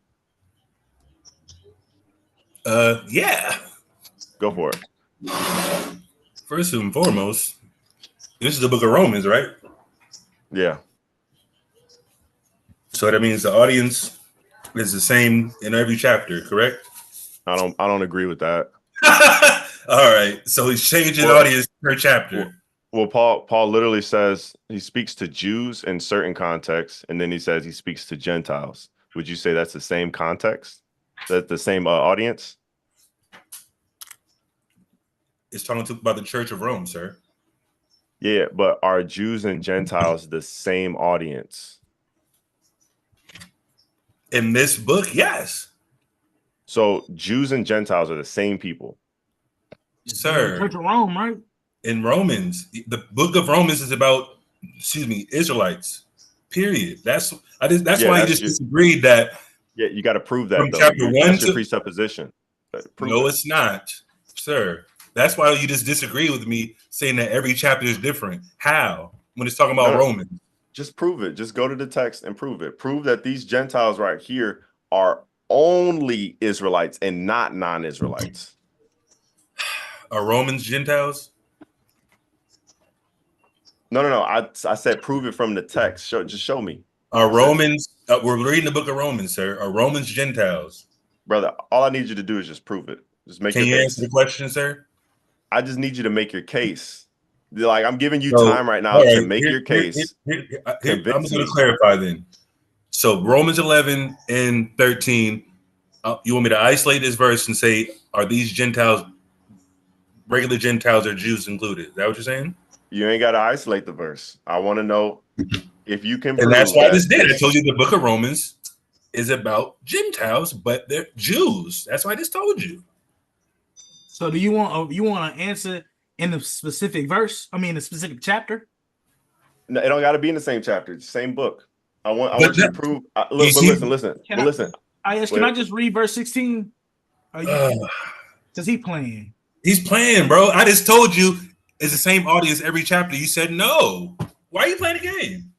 Yeah. Go for it. First and foremost, this is the book of Romans, right? Yeah. So that means the audience is the same in every chapter, correct? I don't agree with that. All right. So he's changing audience per chapter. Well, Paul literally says he speaks to Jews in certain contexts, and then he says he speaks to Gentiles. Would you say that's the same context? That's the same audience? It's talking about the Church of Rome, sir. Yeah, but are Jews and Gentiles the same audience? In this book, yes. So Jews and Gentiles are the same people. Sir. Church of Rome, right? In Romans, the book of Romans is about, Israelites. Period. That's why you just disagreed that. Yeah, you got to prove that. From chapter 1 that's your presupposition. It's not, sir. That's why you just disagree with me saying that every chapter is different. How? When it's talking about Romans. Just prove it. Just go to the text and prove it. Prove that these Gentiles right here are only Israelites and not non-Israelites. Are Romans Gentiles? No. I said prove it from the text. Just show me. Are Romans? We're reading the book of Romans, sir. Are Romans Gentiles? Brother, all I need you to do is just prove it. Just make Can your you case. answer the question, sir? I just need you to make your case. Like, I'm giving you So, time right now all to right, make your case. I'm Convince going me. to clarify then. So Romans 11 and 13, you want me to isolate this verse and say, are these Gentiles, regular Gentiles or Jews included? Is that what you're saying? You ain't got to isolate the verse. I want to know if you can And that's prove why I that just did. I told you the book of Romans is about Gentiles, but they're Jews. That's why I just told you. So do you want an answer in the specific verse? I mean, the specific chapter. No, it don't got to be in the same chapter, it's the same book. I want But you to prove. you Look, but see- listen. Can But I- listen. Can I just read verse 16? Because he playing. He's playing, bro. I just told you it's the same audience every chapter. You said no. Why are you playing the game?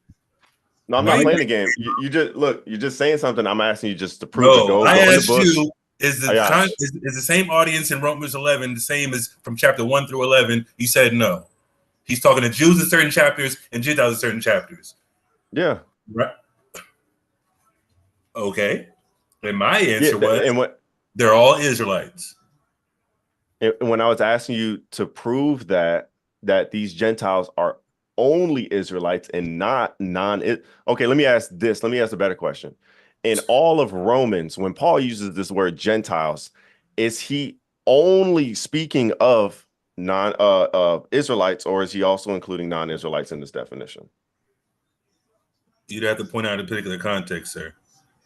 No, I'm Why not you- playing the game. You just look. You're just saying something. I'm asking you just to prove it. No, Go I in the asked book. you, is Ayash. the same audience in Romans 11 the same as from chapter 1 through 11? You said no. He's talking to Jews in certain chapters and Gentiles in certain chapters. Yeah. Right. Okay. And my answer was And they're all Israelites. when I was asking you to prove that these Gentiles are only Israelites and not okay, let me ask this. Let me ask a better question. In all of Romans, when Paul uses this word Gentiles, is he only speaking of Israelites, or is he also including non-Israelites in this definition? You'd have to point out a particular context, sir.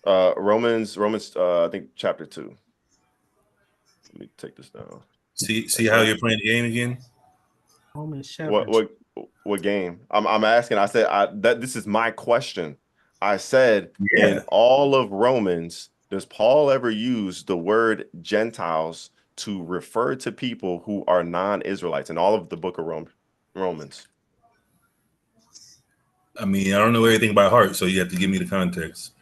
Romans, I think chapter 2. Let me take this down. See how you're playing the game again? Romans chapter. What game? I'm asking. I said that this is my question. I said in all of Romans, does Paul ever use the word Gentiles to refer to people who are non-Israelites in all of the book of Romans? I mean, I don't know everything by heart, so you have to give me the context.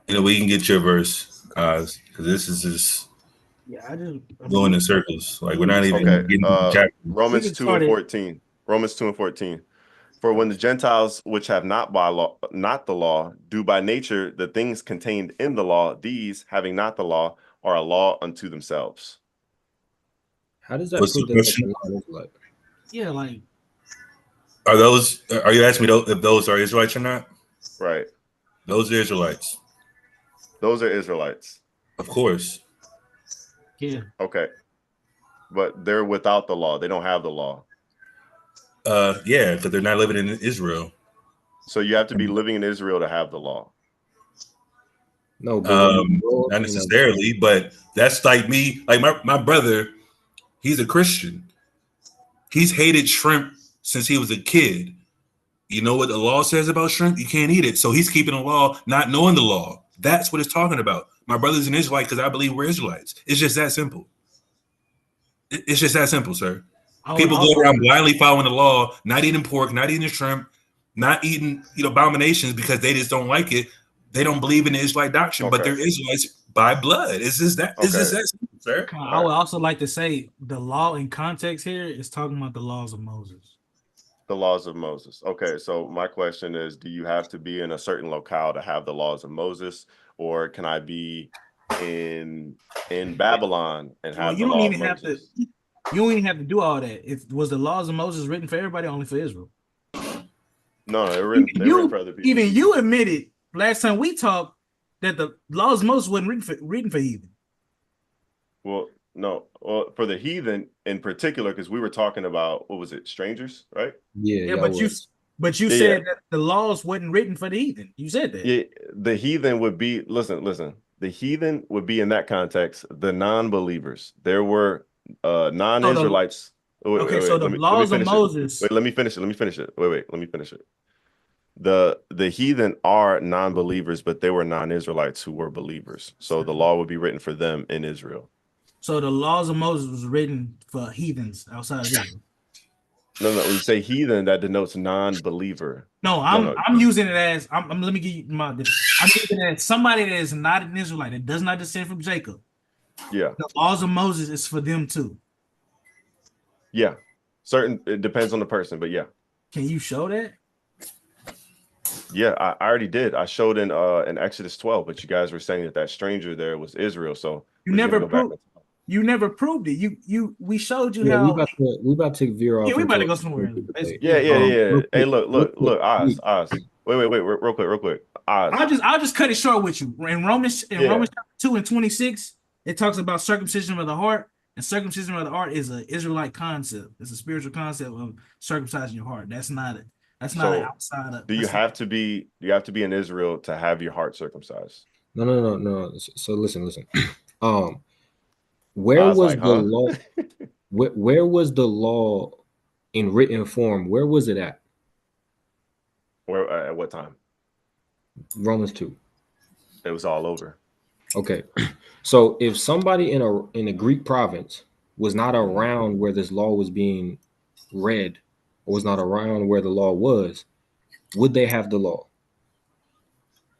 We can get your verse, because this is just going in circles. Like, we're not even getting to the chapter. Romans 2 and 14. Romans 2 and 14. For when the Gentiles, which have not the law, do by nature the things contained in the law, these, having not the law, are a law unto themselves. How does that What's prove the that question? like? Yeah, like Are you asking me if those are Israelites or not? Right. Those are Israelites. Those are Israelites. Of course. yeah. Okay. But they're without the law. They don't have the law. Yeah, because they're not living in Israel. So you have to be living in Israel to have the law. No, but not necessarily, but that's like me. Like my brother, he's a Christian. He's hated shrimp since he was a kid. You know what the law says about shrimp? You can't eat it. So he's keeping the law, not knowing the law. That's what it's talking about. My brother's an Israelite because I believe we're Israelites. It's just that simple. It's just that simple, sir. People go around blindly following the law, not eating pork, not eating shrimp, not eating abominations because they just don't like it. They don't believe in the Israelite doctrine, but they're Israelites by blood. It's just that. It's just that simple, sir. I would also like to say the law in context here is talking about the laws of Moses. The laws of Moses. Okay, so my question is, do you have to be in a certain locale to have the laws of Moses, or can I be in Babylon and have the law of Moses? You don't even have to do all that. If was the laws of Moses written for everybody, only for Israel? No, they're written for other people. Even you admitted last time we talked that the laws of Moses wasn't written for heathen. Well, no, for the heathen in particular, because we were talking about, what was it, strangers, right? Yeah, but you said that the laws wasn't written for the heathen. You said that. Yeah, the heathen would be, listen. The heathen would be in that context the non-believers. There were non-Israelites. So the laws of Moses. Wait, let me finish it. Wait, let me finish it. The heathen are non-believers, but they were non-Israelites who were believers. So the law would be written for them in Israel. So the laws of Moses was written for heathens outside of Israel. No. When you say heathen, that denotes non-believer. No, I'm using it as let me give you my. I'm using it as somebody that is not an Israelite that does not descend from Jacob. Yeah. The laws of Moses is for them too. Yeah. It depends on the person, but yeah. Can you show that? Yeah, I already did. I showed in Exodus 12, but you guys were saying that stranger there was Israel. So You we're just gonna never go back. proved. You never proved it. We showed you Yeah, how. we about to veer off Yeah, we about into to go somewhere. Yeah, yeah, yeah. real Hey, quick, look, Oz, Meech. Oz. Wait, real quick. Oz. I'll just cut it short with you. In Romans Yeah. chapter 2:26, it talks about circumcision of the heart, and circumcision of the heart is an Israelite concept. It's a spiritual concept of circumcising your heart. That's not it. That's not So outside of. do you have to be in Israel to have your heart circumcised? No. So listen. Where I was was like, the huh? law? Where was the law in written form? Where was it at? Where at what time? Romans 2. It was all over. Okay. So if somebody in a Greek province was not around where this law was being read, or was not around where the law was, would they have the law?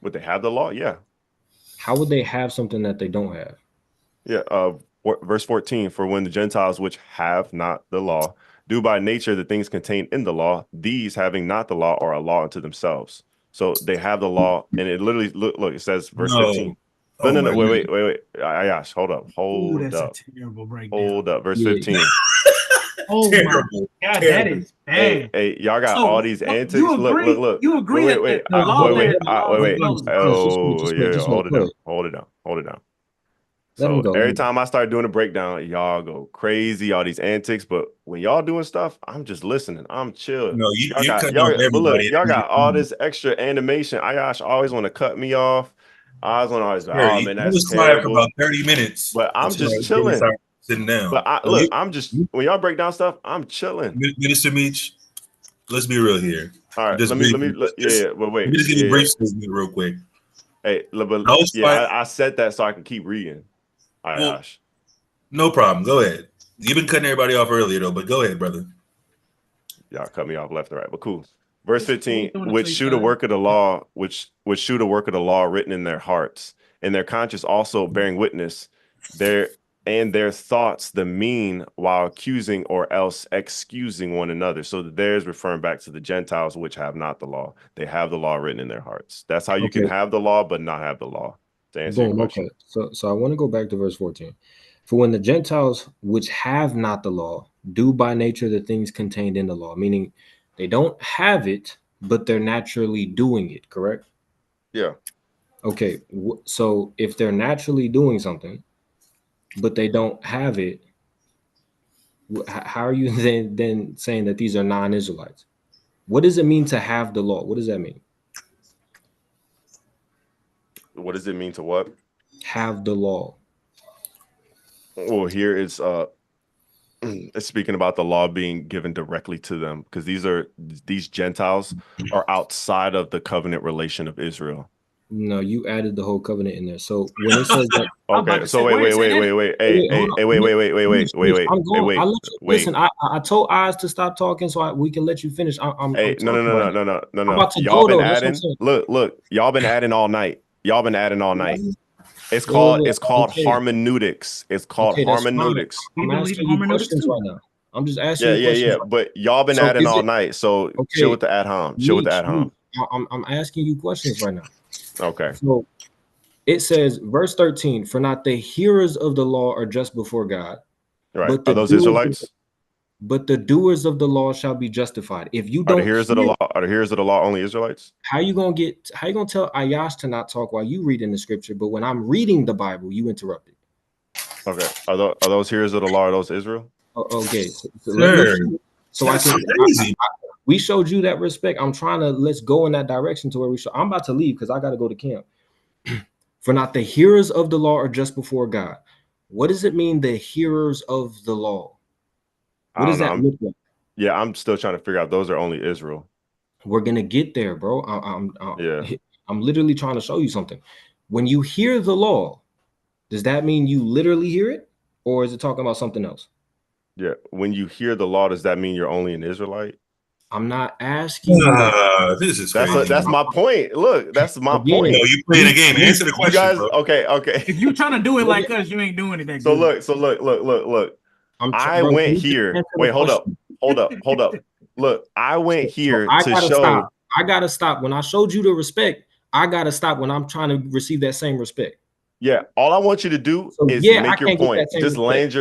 Would they have the law? Yeah. How would they have something that they don't have? Yeah. Verse 14, for when the Gentiles which have not the law do by nature the things contained in the law, these having not the law are a law unto themselves. So they have the law, and it literally look, it says verse 15. No. Oh No, my wait. Ayash, hold Ooh, that's up. a terrible breakdown. Hold up. Verse Yeah. 15. Oh Terrible. my God, that Terrible. is bad. Hey, y'all got all these antics. You agree? Look. You agree Wait, that wait, the law there is the law of wait. Moses? Oh, Just yeah, wait. hold it Go down. ahead. Hold it down. Let him So go. every time I start doing a breakdown, y'all go crazy, all these antics. But when y'all doing stuff, I'm just listening. I'm chill. No, Y'all you're got cutting off but look, everybody. y'all got all this extra animation. Ayash always want to cut me off. I was always like, oh Terry, man, I that's was quiet for about terrible. 30 minutes But I'm until I just was getting chilling. started sitting down. But No, I'm just when y'all break down stuff, I'm chilling. Minister Meech, let's be real here. All right, Just let briefly, me just, but let wait, me just give a brief statement real quick. Hey, but I was quiet. I said that so I can keep reading. Well, no problem. Go ahead. You've been cutting everybody off earlier though, but go ahead, brother. Y'all cut me off left and right, but cool. Verse What 15, you doing to which say, shew the son? work of the law, which shew the work of the law written in their hearts, and their conscience also bearing witness, their thoughts the mean while accusing or else excusing one another. So there's referring back to the Gentiles which have not the law. They have the law written in their hearts. That's how you can Okay. have the law but not have the law. To answer your Boom. question. Okay. So I want to go back to verse 14. For when the Gentiles which have not the law do by nature the things contained in the law, meaning they don't have it, but they're naturally doing it, correct? Yeah. Okay. So if they're naturally doing something, but they don't have it, how are you then saying that these are non-Israelites? What does it mean to have the law? What does that mean? What does it mean to what? Have the law. Well, here it's speaking about the law being given directly to them because these Gentiles are outside of the covenant relation of Israel. No, you added the whole covenant in there. So when it says that, Okay, so wait. I'm going. I let you Wait. listen. I told Eyes to stop talking so we can let you finish. I'm Hey, talking right now. no. I'm about to Y'all go been though. That's what I'm adding. saying. Look, y'all been adding all night. It's Wait. called Okay, hermeneutics. It's called okay, that's fine. hermeneutics. I'm We believe in asking you hermeneutics questions too. right now. I'm just asking you questions. Yeah. But y'all been So adding is all it night. So chill okay? with the ad hom. Meech, I'm asking you questions right now. Okay. So it says, verse 13, for not the hearers of the law are just before God, Right. but Are those Israelites? the doers of the law shall be justified. If you Are the don't hearers of the hear, law? Are the hearers of the law only Israelites? how you gonna tell Ayash to not talk while you reading the scripture, but when I'm reading the Bible, you interrupt it? Okay. Are those hearers of the law? Are those Israel? Okay, so let me Sir, so I that's can crazy. we showed you that respect. I'm trying to let's go in that direction to where we show. I'm about to leave because I got to go to camp. For not the hearers of the law are just before God. What does it mean, the hearers of the law? I What don't does know. that look like? I'm still trying to figure out. Those are only Israel. We're gonna get there, bro. Yeah. I'm literally trying to show you something. When you hear the law, does that mean you literally hear it, or is it talking about something else? Yeah. When you hear the law, does that mean you're only an Israelite? I'm not asking you that. This is crazy. That's my point. Look, that's my Again, No, point. you playing a game. Answer the You question, guys, bro. okay. If you're trying to do it like us, you ain't doing it that good. So look. I Bro, can went you just here. answer the Wait, hold up. question? Look, I went So here I to gotta show. stop. I gotta stop when I showed you the respect. I gotta stop when I'm trying to receive that same respect. Yeah, all I want you to do So is yeah, I make your can't get that point. same Just respect.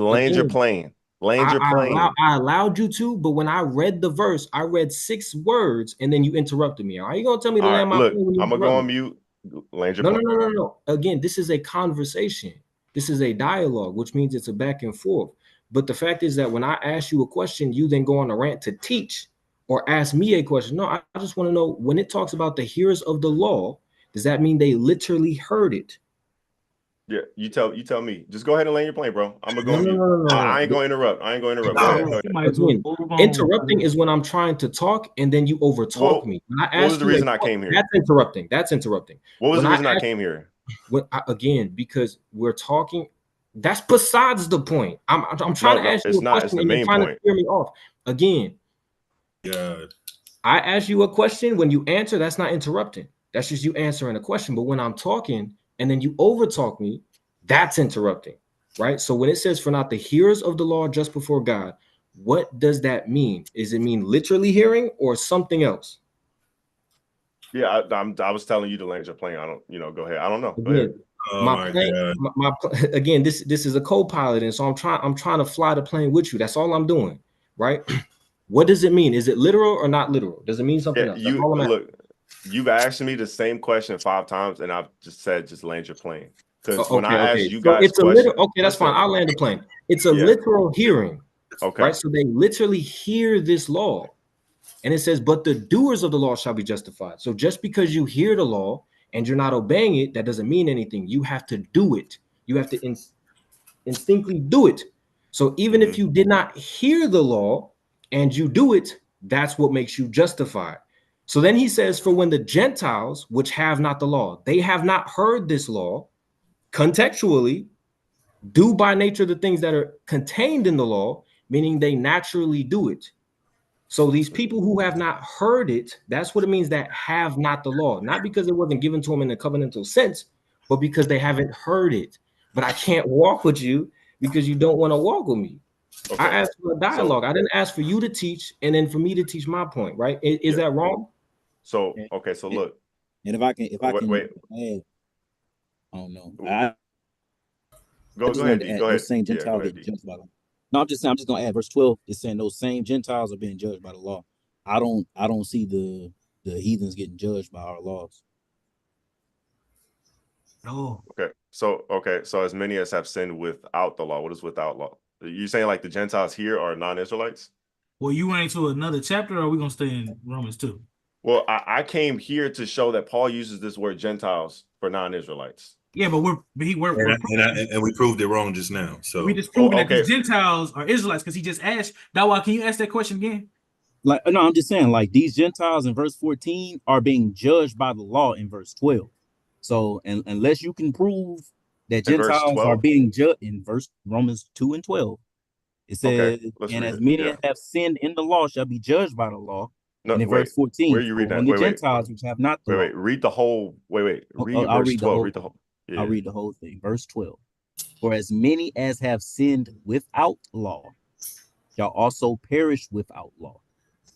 land your Again, plane. Land your plane. I allowed you to, but when I read the verse, I read 6 words and then you interrupted me. Are you gonna tell me to All land right, my look, plane when you I'm gonna go interrupt on me? mute. Land your No, no, plane. no, no, no. Again, this is a conversation. This is a dialogue, which means it's a back and forth. But the fact is that when I ask you a question, you then go on a rant to teach or ask me a question. No, I just want to know when it talks about the hearers of the law, does that mean they literally heard it? Yeah, you tell me. Just go ahead and land your plane, bro. I'm gonna go No, on no, mute. no, no, no, I no. ain't gonna interrupt. I ain't gonna interrupt. Go No, ahead. no. Go ahead. You might as well Again, move on. interrupting is when I'm trying to talk and then you overtalk me. When I What was ask the you a reason I question, came here? that's interrupting. That's interrupting. What was When the I reason I ask, came here? again, because we're talking, that's besides the point. I'm trying No, to no, ask you it's a not. It's question the and you're main trying to point. steer me off. Again, God. I ask you a question. When you answer, that's not interrupting. That's just you answering a question. But when I'm talking and then you overtalk me, that's interrupting, right? So when it says, "For not the hearers of the law are just before God," what does that mean? Does it mean literally hearing or something else? Yeah, I was telling you to land your plane. I don't, go ahead. I don't know. Go ahead. Again, Oh my my plane, God. again, this is a co-pilot, and so I'm trying to fly the plane with you. That's all I'm doing, right? What does it mean? Is it literal or not literal? Does it mean something Yeah, else? That's all I'm asking. look. You've asked me the same question 5 times, and I've just said just land your plane. Because when I Okay. ask you So guys it's a literal. questions, Okay, that's fine. listen. I'll land the plane. It's a Yeah. literal hearing, Okay. right? So they literally hear this law, and it says, "But the doers of the law shall be justified." So just because you hear the law and you're not obeying it, that doesn't mean anything. You have to do it. You have to instinctively do it. So even if you did not hear the law and you do it, that's what makes you justified. So then he says, "For when the Gentiles, which have not the law, they have not heard this law, contextually, do by nature the things that are contained in the law," meaning they naturally do it. So these people who have not heard it, that's what it means, that have not the law, not because it wasn't given to them in a covenantal sense, but because they haven't heard it. But I can't walk with you because you don't want to walk with me. I Okay. asked for a dialogue. I didn't ask for you to teach and then for me to teach my point, right? Is Yeah. that wrong? So And, okay. So and, look. and if I can Wait. add, I don't know. I Go just ahead, wanted to D. add Go those ahead. same Yeah. Go Gentiles ahead, getting D. judged by the law. No, I'm just saying, I'm just gonna add verse 12 is saying those same Gentiles are being judged by the law. I don't see the heathens getting judged by our laws. Oh, Okay. So as many as have sinned without the law. What is without law? You saying like the Gentiles here are non-Israelites? well, you went into another chapter, or are we gonna stay in Romans 2? Well, I came here to show that Paul uses this word Gentiles for non-Israelites. Yeah, but we're And we proved it wrong just now. we So just proving that Okay. these Gentiles are Israelites because he just asked. Dawa, can you ask that question again? Like, no, I'm just saying, like, these Gentiles in verse 14 are being judged by the law in verse 12. So, and unless you can prove that In verse Gentiles are 12. being judged in verse Romans 2 and 12, it Okay. says, Let's "And read as it. many Yeah. as have sinned in the law shall be judged by the law." No, And in verse wait. Where 14, are you for reading when that? the Wait. Gentiles which have not the law, Read the whole. Wait. Read I'll verse read the 12. whole Read the thing. whole. I'll Yeah. read the whole thing. Verse 12. For as many as have sinned without law shall also perish without law.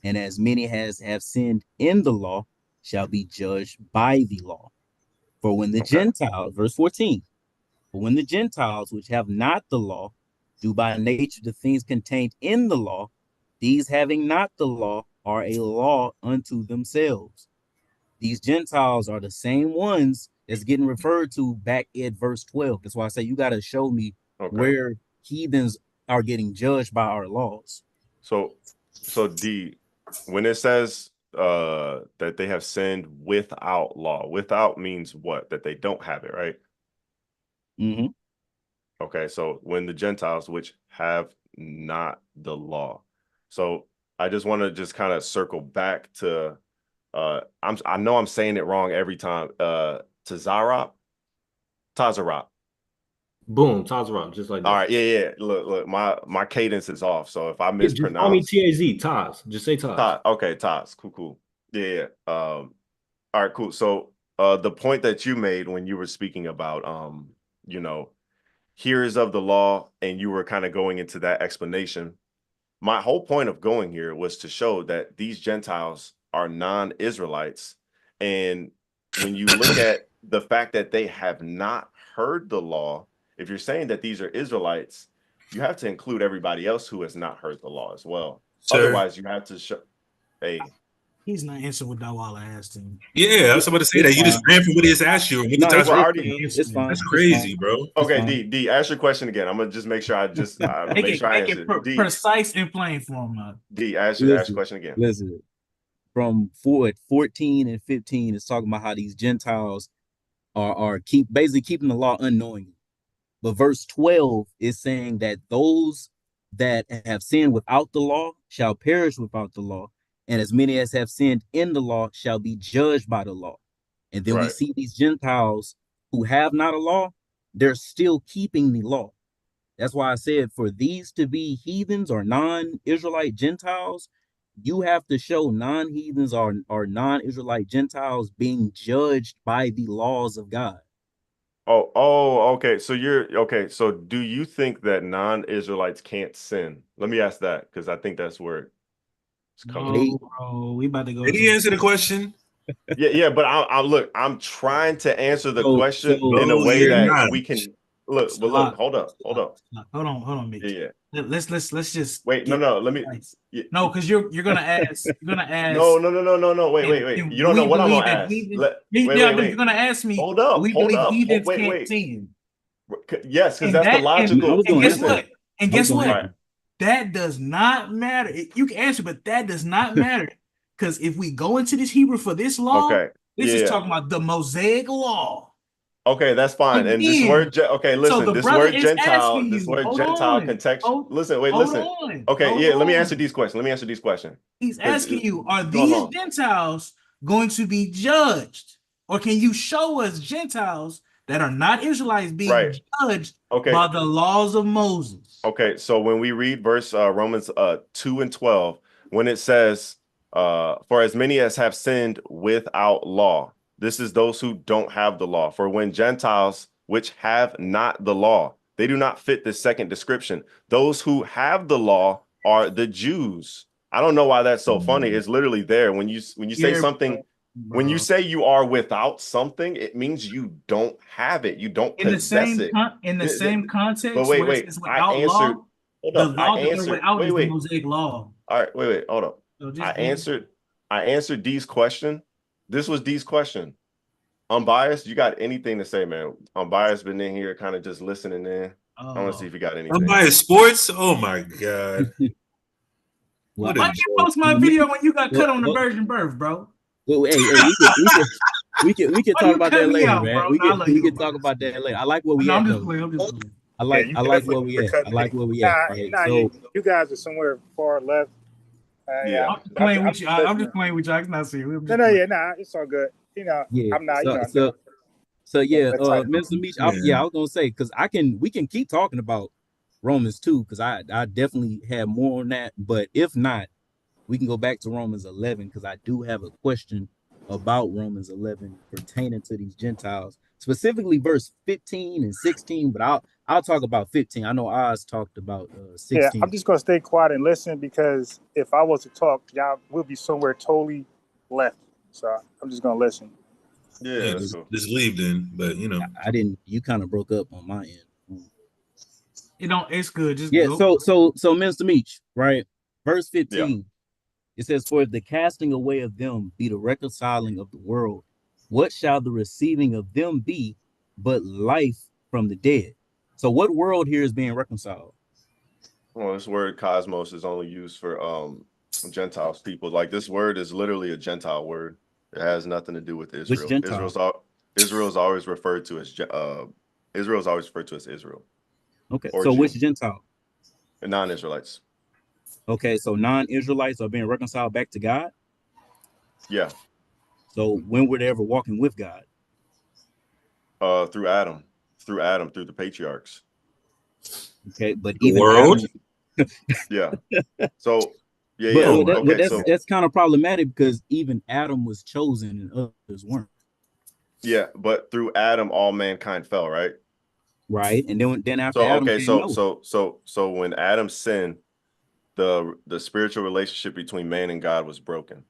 And as many as have sinned in the law shall be judged by the law. For when the Okay. Gentiles, verse 14, for when the Gentiles which have not the law do by nature the things contained in the law, these having not the law are a law unto themselves. These Gentiles are the same ones that's getting referred to back at verse 12. That's why I say you got to show me Okay. where heathens are getting judged by our laws. So D, when it says that they have sinned without law, without means what? That they don't have it, right? Mm-hmm. Okay, so when the Gentiles which have not the law. So I just want to just kind of circle back to I know I'm saying it wrong every time. Tazarop. Boom, Tazra, just like All that. right, yeah. Look, my cadence is off. So if I Just call me mispronounce Taz. Taz. Just say Taz. Okay, Taz, cool. Yeah. All right, cool. So the point that you made when you were speaking about you know, hearers of the law, and you were kind of going into that explanation. My whole point of going here was to show that these Gentiles are non-Israelites. And when you look at the fact that they have not heard the law, if you're saying that these are Israelites, you have to include everybody else who has not heard the law as well. Sir. Otherwise, you have to show. Hey, He's not answering what Dawala asked him. Yeah, I was about to say that. You just ran from what he just asked you. What the No, topic- we're already. it's fine. That's It's crazy, fine. bro. Okay, fine. D, ask your question again. I'm gonna just make sure I just make sure I Make answer. it D, precise and plain for him. D, ask your question again. Listen, from 14 and 15 is talking about how these Gentiles are basically keeping the law unknowingly. But verse 12 is saying that those that have sinned without the law shall perish without the law, and as many as have sinned in the law shall be judged by the law. And then we Right. see these Gentiles who have not a law, they're still keeping the law. That's why I said for these to be heathens or non-Israelite Gentiles, you have to show non-heathens or non-Israelite Gentiles being judged by the laws of God. Okay. So do you think that non-Israelites can't sin? Let me ask that, because I think that's where it's coming. No, bro, we about to go. Did he answer the question? Yeah, but I'm trying to answer the question so- in a No, way you're that not. we can look. But look, hold up. Hold on, Meech. Yeah. Let's just Wait, get no. Let me. precise. Yeah. No, because you're gonna ask. You're gonna ask. No. Wait. and You don't we know what I'm believe gonna that ask. heathens- Wait. You're gonna ask me. Hold up. We Hold believe up. heathens Wait. can't sin. Yes, because And that's the that- and- logical. I was And gonna guess answer what? And I was guess gonna what? Right. That does not matter. You can answer, but that does not matter. Because if we go into this Hebrew for this law, Okay. this is Yeah. talking about the Mosaic law. Okay, that's fine. And this Again, word, okay, listen, the this brother word is Gentile, asking this you, word hold Gentile on, context. Listen, on. Okay, Hold yeah, let me on. answer these questions. He's 'Cause asking you, are it's going these long. Gentiles going to be judged? Or can you show us Gentiles that are not Israelites being Right. judged Okay. by the laws of Moses? Okay, so when we read verse Romans 2 and 12, when it says, for as many as have sinned without law, this is those who don't have the law. For when Gentiles which have not the law, they do not fit this second description. Those who have the law are the Jews. I don't know why that's so funny. It's literally there. When you say Here, something, when you bro. say you are without something, it means you don't have it. You don't in the possess same it. same context, But where it wait, says I without answered. law, Hold the up, I law that they're answered. without is the Wait. Mosaic law. All right, wait, hold up. So I just answered D's question. This was D's question. Unbiased, you got anything to say, man? Unbiased been in here kind of just listening in. I want to see if you got anything. Unbiased sports? Oh my God. Well, What Why a did you post my video when you got cut on the virgin birth, bro? well, hey, we can Why talk you about cut that me later, out, man. bro? We No, I can love you, talk Unbiased. about that later. I like where we No, at I'm just though. playing. I'm just playing. I like you where definitely we at. cut I me. like where we at. Right? So You guys are somewhere far left. Yeah. I'm just playing with you. I'm listening. just playing with you. I can not see you. It's all good. yeah, I'm not. so yeah, that type. Minister Meech, I Yeah. was gonna say because we can keep talking about Romans 2 because I definitely have more on that. But if not, we can go back to Romans 11 because I do have a question about Romans 11 pertaining to these Gentiles, specifically verse 15 and 16. But I'll talk about 15. I know Oz talked about 16. I'm just gonna stay quiet and listen because if I was to talk, y'all will be somewhere totally left. So I'm just gonna listen. Yeah, that's cool. Just leave then. But I didn't. You kind of broke up on my end. It's good. Just Yeah. go. So Mr. Meech, right? Verse 15. Yeah. It says, "For if the casting away of them be the reconciling of the world, what shall the receiving of them be but life from the dead?" So, what world here is being reconciled? Well, this word cosmos is only used for Gentiles people. Like this word is literally a Gentile word. It has nothing to do with Israel. Which Gentile? Israel's always referred to as Israel. Okay, or so Jew. which Gentile? Non-Israelites. Okay, so non-Israelites are being reconciled back to God. Yeah. So when were they ever walking with God? Through Adam, through the patriarchs. Okay, but the even world. Adam, Yeah. So but so that's kind of problematic because even Adam was chosen and others weren't. yeah, but through Adam, all mankind fell, right? Right, and then after So Adam, okay, came Noah. so when Adam sinned, the spiritual relationship between man and God was broken.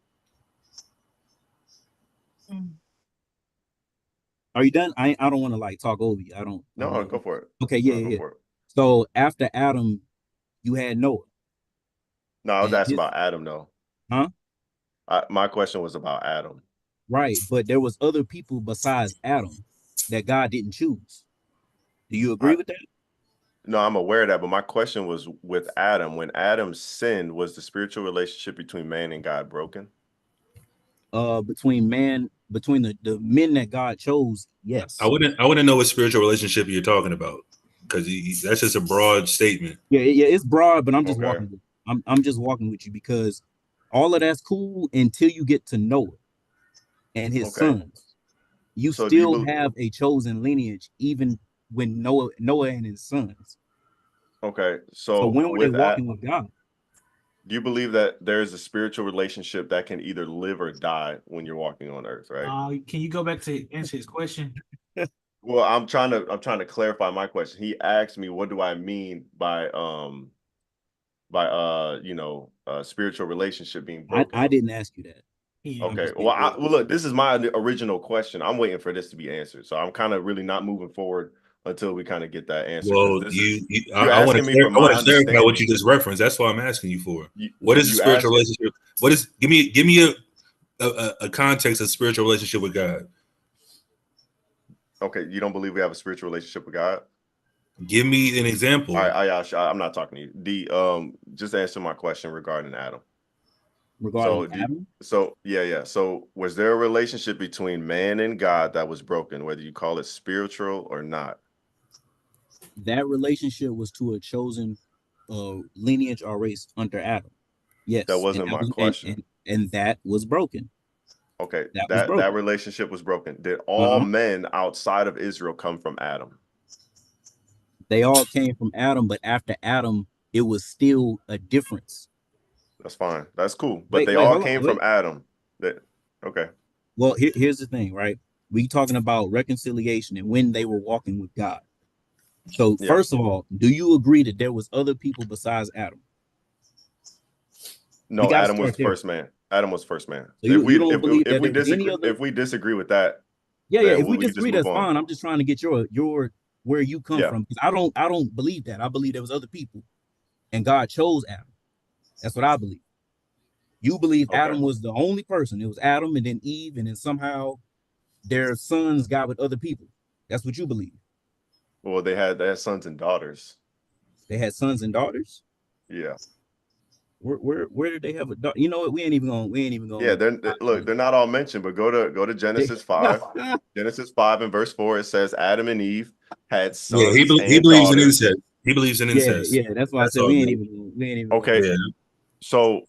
Are you done? I don't want to like talk over you. I don't No, know. go for it. Okay, yeah, No, yeah, go yeah. for it. So after Adam, you had Noah. No, I was And asking his, about Adam, though. huh? My question was about Adam. Right, but there was other people besides Adam that God didn't choose. Do you agree with that? No, I'm aware of that, but my question was with Adam. When Adam sinned, was the spiritual relationship between man and God broken? Between the men that God chose, yes. I wouldn't know what spiritual relationship you're talking about, because that's just a broad statement. Yeah, it's broad, but I'm just Okay. walking with I'm just walking with you because all of that's cool until you get to Noah and his Okay. sons. You So do you still have a chosen lineage, even when Noah and his sons. Okay. So So when were they walking with God? do you believe that there is a spiritual relationship that can either live or die when you're walking on earth, right? Can you go back to answer his question? Well, I'm trying to clarify my question. He asked me, what do I mean by spiritual relationship being broken? I didn't ask you that. Okay. Well, look, this is my original question. I'm waiting for this to be answered. So I'm kind of really not moving forward until we kind of get that answer. Well, I want to clarify what you just referenced. That's what I'm asking you for. What is a spiritual relationship? What is give me a context of spiritual relationship with God? Okay, you don't believe we have a spiritual relationship with God? Give me an example. All right, Ayash, I'm not talking to you. Just answer my question regarding Adam. Adam? So was there a relationship between man and God that was broken, whether you call it spiritual or not? That relationship was to a chosen lineage or race under Adam. Yes. That wasn't my question. And that was broken. Okay, that that relationship was broken. Did all men outside of Israel come from Adam? They all came from Adam, but after Adam, it was still a difference. That's fine. That's cool. But they all came from Adam. Okay. Well, here's the thing, right? We talking about reconciliation and when they were walking with God. So first of all, do you agree that there was other people besides Adam? No, Adam was the first man. Adam was first man. So if we disagree with that, if we disagree, that's fine. I'm just trying to get your where you come from, because I don't believe that. I believe there was other people, and God chose Adam. That's what I believe. You believe Adam was the only person. It was Adam and then Eve, and then somehow their sons got with other people. That's what you believe. Well, they had sons and daughters. They had sons and daughters? Yeah. Where did they have a daughter? You know what? We ain't even going. Yeah, they're not all mentioned, but go to Genesis 5. Genesis 5 and verse 4, it says Adam and Eve had sons. Yeah, he believes in incest. He believes in incest. Yeah, that's why I said we ain't even okay. Yeah. So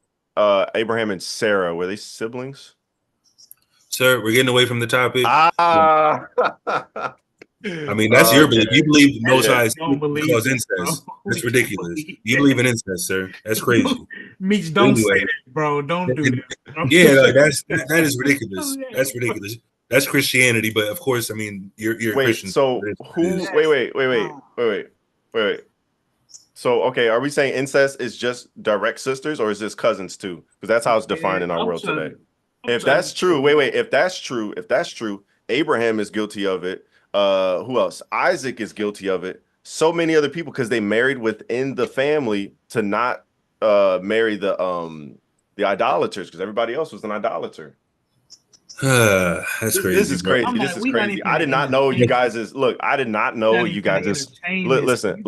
Abraham and Sarah, were they siblings? Sir, we're getting away from the topic. I mean, that's your belief. You believe Most High because incest. That's ridiculous. You believe in incest, sir. That's crazy. Meech, don't say that, bro. Don't do that. Yeah, that is ridiculous. That's ridiculous. That's Christianity, but of course, I mean, you're a Christian. So who? Wait. So okay, are we saying incest is just direct sisters, or is this cousins too? Because that's how it's defined in our world today. If that's true, if that's true, Abraham is guilty of it. Who else? Isaac is guilty of it. So many other people, because they married within the family to not marry the idolaters, because everybody else was an idolater. That's crazy. This is crazy. This is crazy. I did not know you guys is look. I did not know you guys is listen.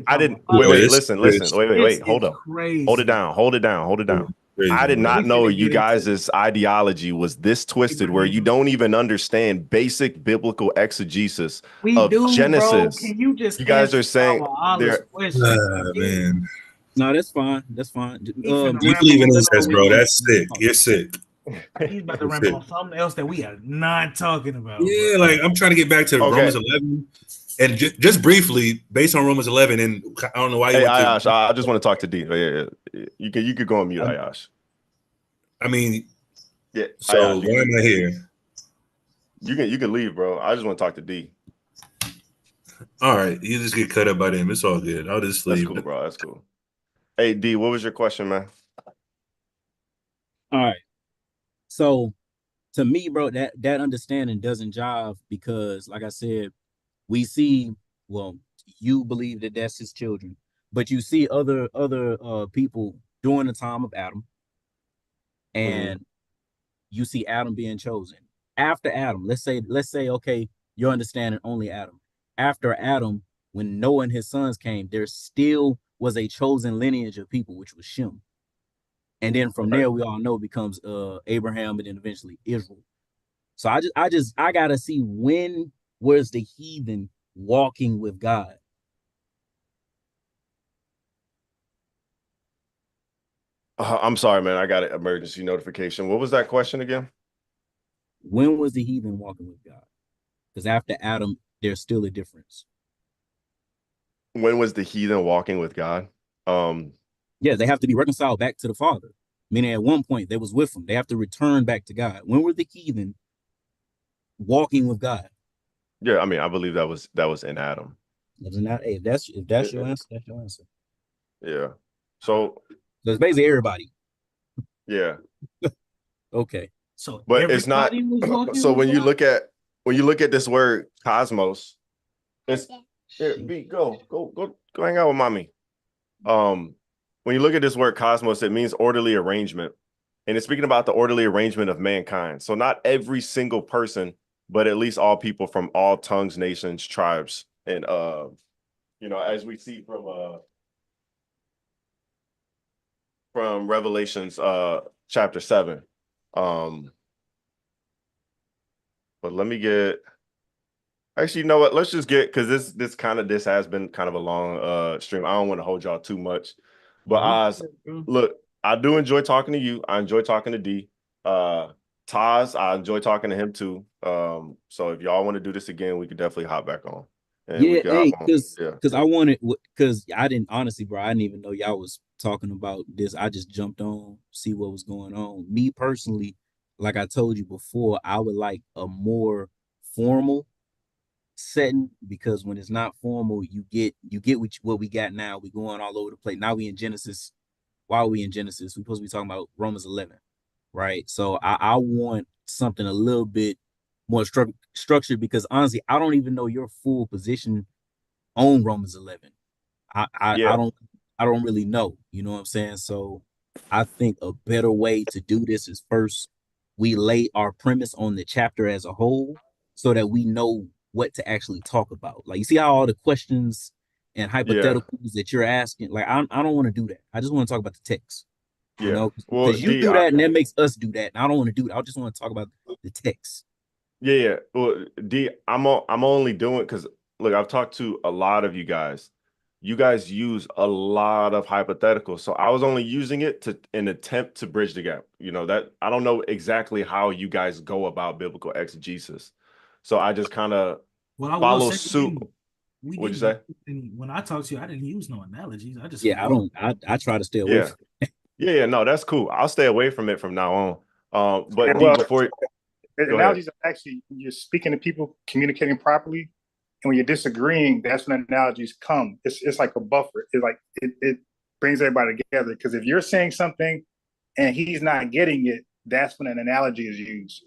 I didn't wait. Listen. Wait. Hold up. Hold it down. Crazy, I did not know you guys' ideology was this twisted, where you don't even understand basic biblical exegesis of Genesis. Bro. Can you just? You guys are saying man. No, that's fine. That's fine. You believe in incest, bro? That's sick. You're sick. He's about to ramble on something else that we are not talking about. Yeah, bro. Like I'm trying to get back to Romans 11, and just briefly, based on Romans 11, and I don't know why you. Hey, Ayash, I just want to talk to D. Yeah. You could go on mute, Ayash. I mean, yeah. So Ayash, why am I here? You can leave, bro. I just want to talk to D. All right, you just get cut up by them. It's all good. I'll just leave. That's cool, bro. That's cool. Hey, D, what was your question, man? All right. So to me, bro, that understanding doesn't jive because, like I said, we see. Well, you believe that that's his children, but you see other people during the time of Adam, and you see Adam being chosen. After Adam, let's say, okay, you're understanding only Adam. After Adam, when Noah and his sons came, there still was a chosen lineage of people, which was Shem. And then from there, we all know it becomes Abraham and then eventually Israel. So I gotta see when was the heathen walking with God. I'm sorry, man. I got an emergency notification. What was that question again? When was the heathen walking with God? Because after Adam, there's still a difference. When was the heathen walking with God? Yeah, they have to be reconciled back to the Father. Meaning at one point they was with him. They have to return back to God. When were the heathen walking with God? Yeah, I mean, I believe that was in Adam. If that's your answer, that's your answer. Yeah. So it's basically everybody. Yeah. Okay. So but it's not. So when you look at this word cosmos, it's go hang out with mommy. When you look at this word cosmos, it means orderly arrangement, and it's speaking about the orderly arrangement of mankind. So not every single person, but at least all people from all tongues, nations, tribes, and as we see from Revelations chapter 7. But let me get. Actually, you know what? Let's just get, because this has been kind of a long stream. I don't want to hold y'all too much. But Oz, look, I do enjoy talking to you. I enjoy talking to D. Taz, I enjoy talking to him too. So if y'all want to do this again, we could definitely hop back on. Yeah, hey, because I wanted, because I didn't, honestly, bro, I didn't even know y'all was talking about this. I just jumped on, see what was going on. Me personally, like I told you before, I would like a more formal setting, because when it's not formal, you get what we got now. We going all over the place. Now we in Genesis. Why are we in Genesis? We're supposed to be talking about Romans 11, right? So I want something a little bit more structured, because honestly, I don't even know your full position on Romans 11. I don't really know. You know what I'm saying? So I think a better way to do this is first we lay our premise on the chapter as a whole, so that we know what to actually talk about. Like, you see how all the questions and hypotheticals that you're asking, like I don't want to do that. I just want to talk about the text. You know, because you do that and that makes us do that. And I don't want to do that. I just want to talk about the text. Yeah. Well, D, I'm only doing because look, I've talked to a lot of you guys. You guys use a lot of hypotheticals, so I was only using it to an attempt to bridge the gap. That I don't know exactly how you guys go about biblical exegesis, so I just kind of follow suit. What'd you say? When I talked to you, I didn't use no analogies. I just I try to stay away from it. Yeah, no, that's cool. I'll stay away from it from now on. But before analogies are actually, you're speaking to people, communicating properly, and when you're disagreeing, that's when analogies come. It's like a buffer. It brings everybody together, because if you're saying something and he's not getting it, that's when an analogy is used.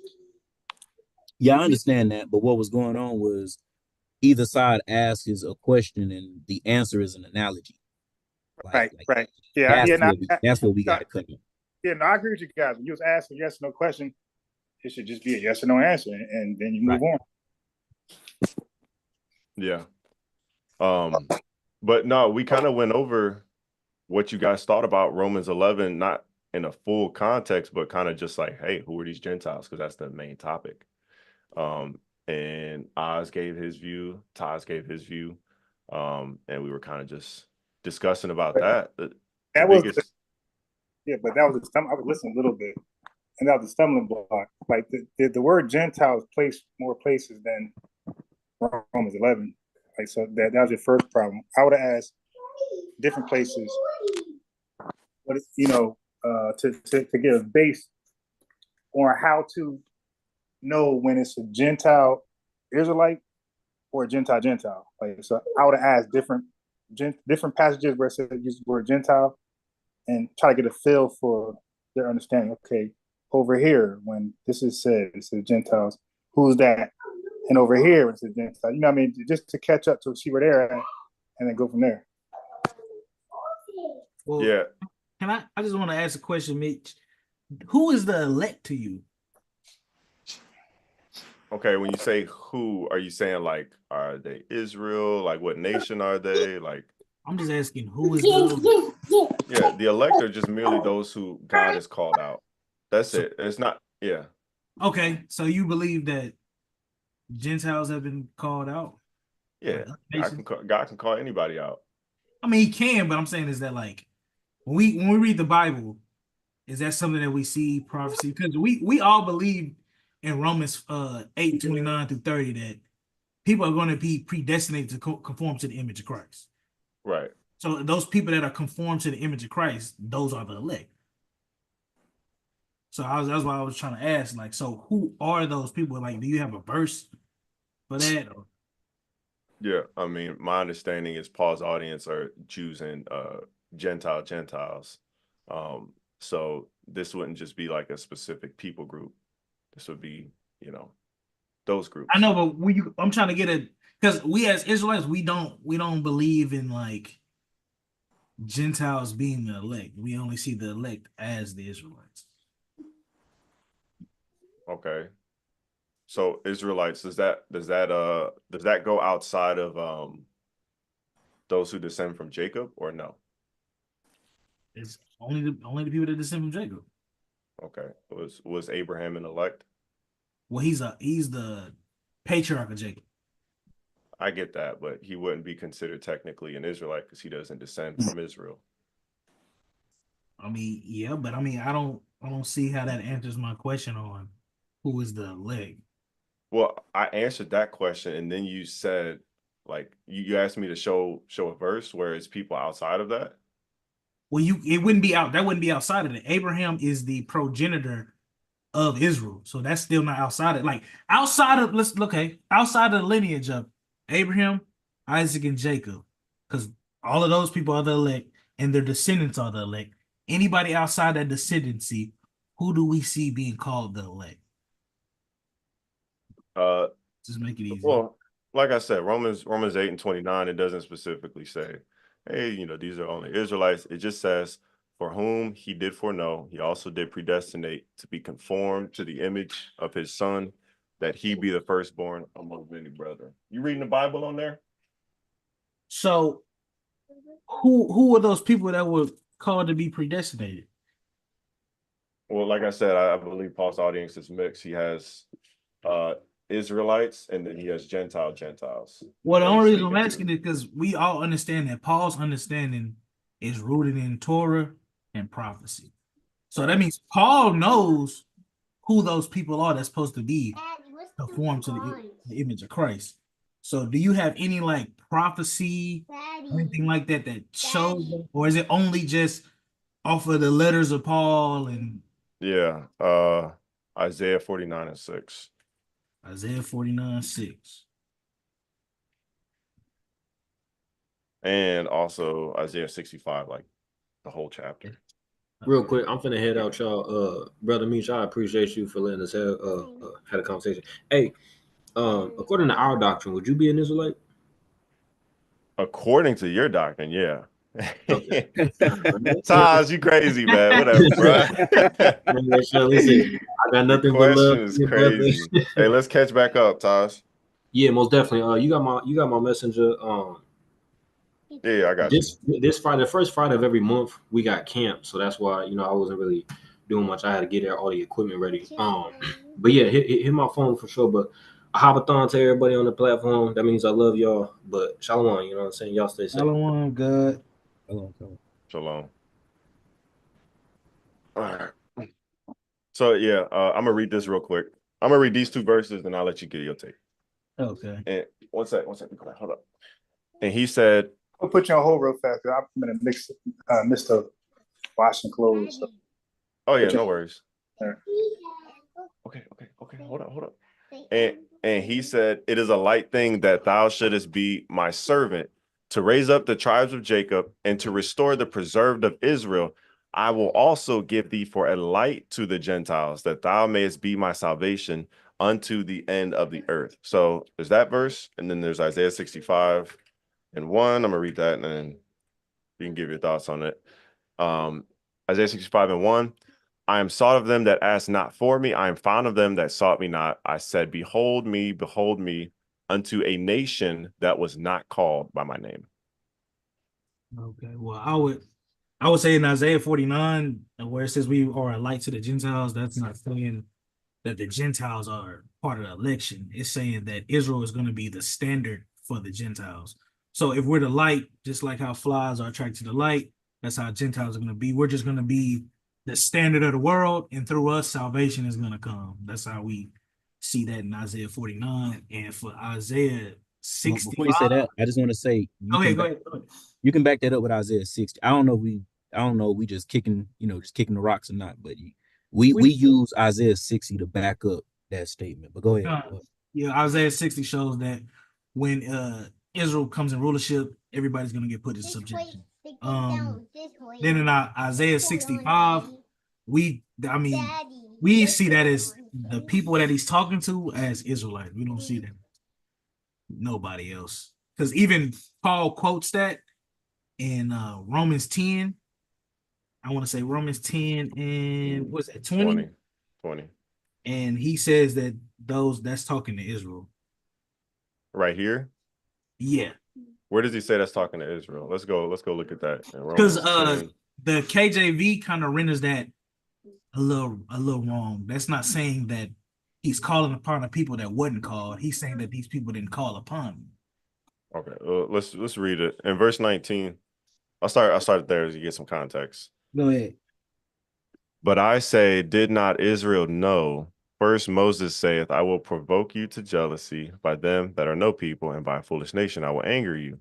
Yeah, I understand that, but what was going on was either side asks a question and the answer is an analogy. Right. Yeah, that's what we got to cut. Yeah, no, I agree with you guys. When you was asking yes or no question, it should just be a yes or no answer, and then you move on. Yeah. But no, we kind of went over what you guys thought about Romans 11, not in a full context, but kind of just like, hey, who are these Gentiles? Because that's the main topic. And Oz gave his view, Taz gave his view, and we were kind of just discussing about that. But that was I was listening a little bit, and that was a stumbling block. Like the word Gentiles placed more places than Romans 11. Like, so that was your first problem. I would have asked different places, but to get a base on how to know when it's a Gentile Israelite or a Gentile. Like, so I would have asked different passages where it says use the word Gentile, and try to get a feel for their understanding. Okay, over here when this is said, it says Gentiles, who's that? And over here, when it says Gentiles, you know what I mean? Just to catch up to see where they're at and then go from there. Well, Yeah. can I just want to ask a question, Mitch. Who is the elect to you? Okay, when you say who, are you saying like, are they Israel? Like, what nation are they? Like, I'm just asking who is the yeah, the elect are just merely those who God has called out. That's it. It's not, yeah. okay. So you believe that Gentiles have been called out? Yeah. Nations? God can call anybody out. I mean, he can, but I'm saying is that like when we read the Bible, is that something that we see prophecy? Because we all believe in Romans 8:29 through 30 that people are going to be predestinated to conform to the image of Christ. Right. So those people that are conformed to the image of Christ, those are the elect. So that's why I was trying to ask, like, so who are those people? Like, do you have a verse for that? Or? Yeah. I mean, my understanding is Paul's audience are Jews and Gentiles. So this wouldn't just be like a specific people group. This would be, those groups. I know, but I'm trying to get it because we as Israelites, we don't believe in like Gentiles being the elect. We only see the elect as the Israelites. Okay. So Israelites, does that go outside of those who descend from Jacob or no? It's only the people that descend from Jacob. Okay. Was Abraham an elect? Well, he's the patriarch of Jacob. I get that, but he wouldn't be considered technically an Israelite because he doesn't descend from Israel. I mean, yeah, but I mean, I don't see how that answers my question on who is the elect. Well, I answered that question, and then you said, like, you asked me to show a verse where it's people outside of that. Well, that wouldn't be outside of it. Abraham is the progenitor of Israel, so that's still not outside of outside of outside of the lineage of Abraham, Isaac, and Jacob, because all of those people are the elect, and their descendants are the elect. Anybody outside that descendancy, who do we see being called the elect? Just make it easy. Well, like I said, Romans 8:29, it doesn't specifically say, hey, these are only Israelites. It just says, for whom he did foreknow, he also did predestinate to be conformed to the image of his son, that he be the firstborn among many brethren. You reading the Bible on there? So who are those people that were called to be predestinated? Well, like I said, I believe Paul's audience is mixed. He has Israelites, and then he has Gentiles. Well, the only reason I'm asking is because we all understand that Paul's understanding is rooted in Torah and prophecy. So that means Paul knows who those people are that's supposed to be conformed to the image of Christ. So do you have any like prophecy or anything like that shows that? Or is it only just off of the letters of Paul and Isaiah 49:6. Isaiah 49:6. And also Isaiah 65, like the whole chapter. Real quick, I'm finna head out, y'all. Brother Meech, I appreciate you for letting us have had a conversation. Hey, according to our doctrine, would you be an Israelite? According to your doctrine, yeah. Okay. Taj, you crazy, man. Whatever, bro. Listen, I got nothing but love. Question is crazy. Hey, let's catch back up, Taj. Yeah, most definitely. You got my messenger. Yeah, I got you. This Friday, the first Friday of every month, we got camp, so that's why I wasn't really doing much. I had to get there all the equipment ready. But yeah, hit my phone for sure. But a habathon to everybody on the platform. That means I love y'all. But shalom, you know what I'm saying? Y'all stay safe. Shalom, God. Shalom. All right. So yeah, I'm gonna read this real quick. I'm gonna read these two verses, and I'll let you get your take. Okay. And one sec. Hold up. And he said, I'll put you on hold real fast. I'm in a midst of washing clothes. So. "Oh yeah, no worries." Right. Okay. Hold up. And he said, "It is a light thing that thou shouldest be my servant to raise up the tribes of Jacob and to restore the preserved of Israel. I will also give thee for a light to the Gentiles, that thou mayest be my salvation unto the end of the earth. So there's that verse, and then there's Isaiah 65 and 1. I'm gonna read that, and then you can give your thoughts on it. Isaiah 65 and 1. I am sought of them that asked not for me. I am found of them that sought me not. I said, behold me, unto a nation that was not called by my name. Okay, well, I would say in Isaiah 49, where it says we are a light to the Gentiles, that's not saying that the Gentiles are part of the election. It's saying that Israel is going to be the standard for the Gentiles. So if we're the light, just like how flies are attracted to the light, that's how Gentiles are going to be. We're just going to be the standard of the world, and through us, salvation is going to come. That's how we see that in Isaiah 49. And for Isaiah 65. Before you say that, I just want to say Go ahead. You can back that up with Isaiah 60. I don't know we just kicking the rocks or not, but we use Isaiah 60 to back up that statement. But go ahead. Yeah, Isaiah 60 shows that when Israel comes in rulership, everybody's gonna get put in subjection. Then in Isaiah 65, we see that as the people that he's talking to as Israelites. We don't see that nobody else. Because even Paul quotes that in Romans 10. I want to say Romans 10 and what's that, 20? 20. And he says that that's talking to Israel. Right here? Yeah. Where does he say that's talking to Israel? Let's go look at that. Because the KJV kind of renders that a little wrong. That's not saying that he's calling upon the people that wasn't called. He's saying that these people didn't call upon him. Okay, let's read it. In verse 19, I'll start there as you get some context. Go ahead. But I say, did not Israel know? First Moses saith, I will provoke you to jealousy by them that are no people, and by a foolish nation I will anger you.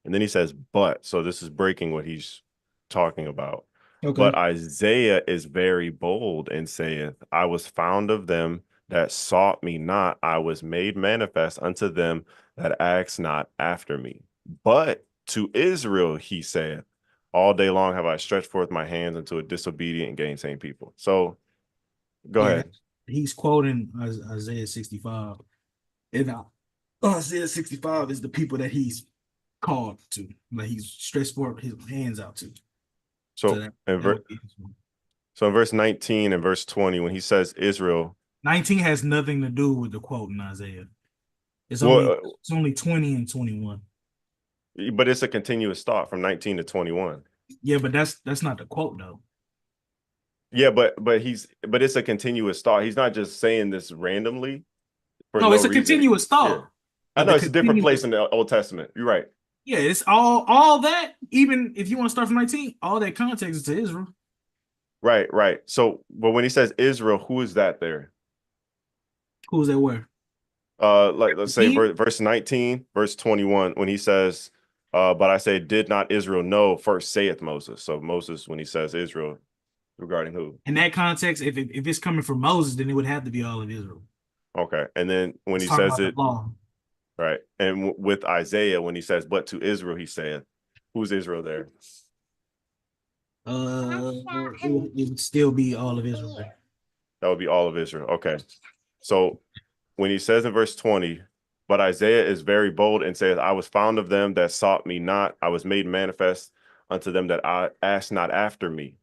And then he says, but, so this is breaking what he's talking about. Okay. But Isaiah is very bold and saith, I was found of them that sought me not. I was made manifest unto them that asked not after me. But to Israel, he saith, all day long have I stretched forth my hands unto a disobedient and gainsaying people. So go ahead. He's quoting Isaiah 65. And Isaiah 65 is the people that he's called to, like he's stretched forth his hands out to. So in verse 19 and verse 20, when he says Israel, 19 has nothing to do with the quote in Isaiah. It's only 20 and 21. But it's a continuous thought from 19 to 21. Yeah, but that's not the quote though. Yeah, but it's a continuous thought. He's not just saying this randomly. No, it's a continuous thought. Yeah. I know it's a different place in the Old Testament. You're right. Yeah, it's all that. Even if you want to start from 19, all that context is to Israel. Right. So, but when he says Israel, who is that there? Who's that where? Let's say verse 19, verse 21, when he says, but I say, did not Israel know? First saith Moses. So Moses, when he says Israel, regarding who? In that context, if it's coming from Moses, then it would have to be all of Israel. Okay. And then when he says it, right. And with Isaiah, when he says, but to Israel, he said, who's Israel there? It would still be all of Israel. That would be all of Israel. Okay. So when he says in verse 20, but Isaiah is very bold and says, I was found of them that sought me not. I was made manifest unto them that I asked not after me.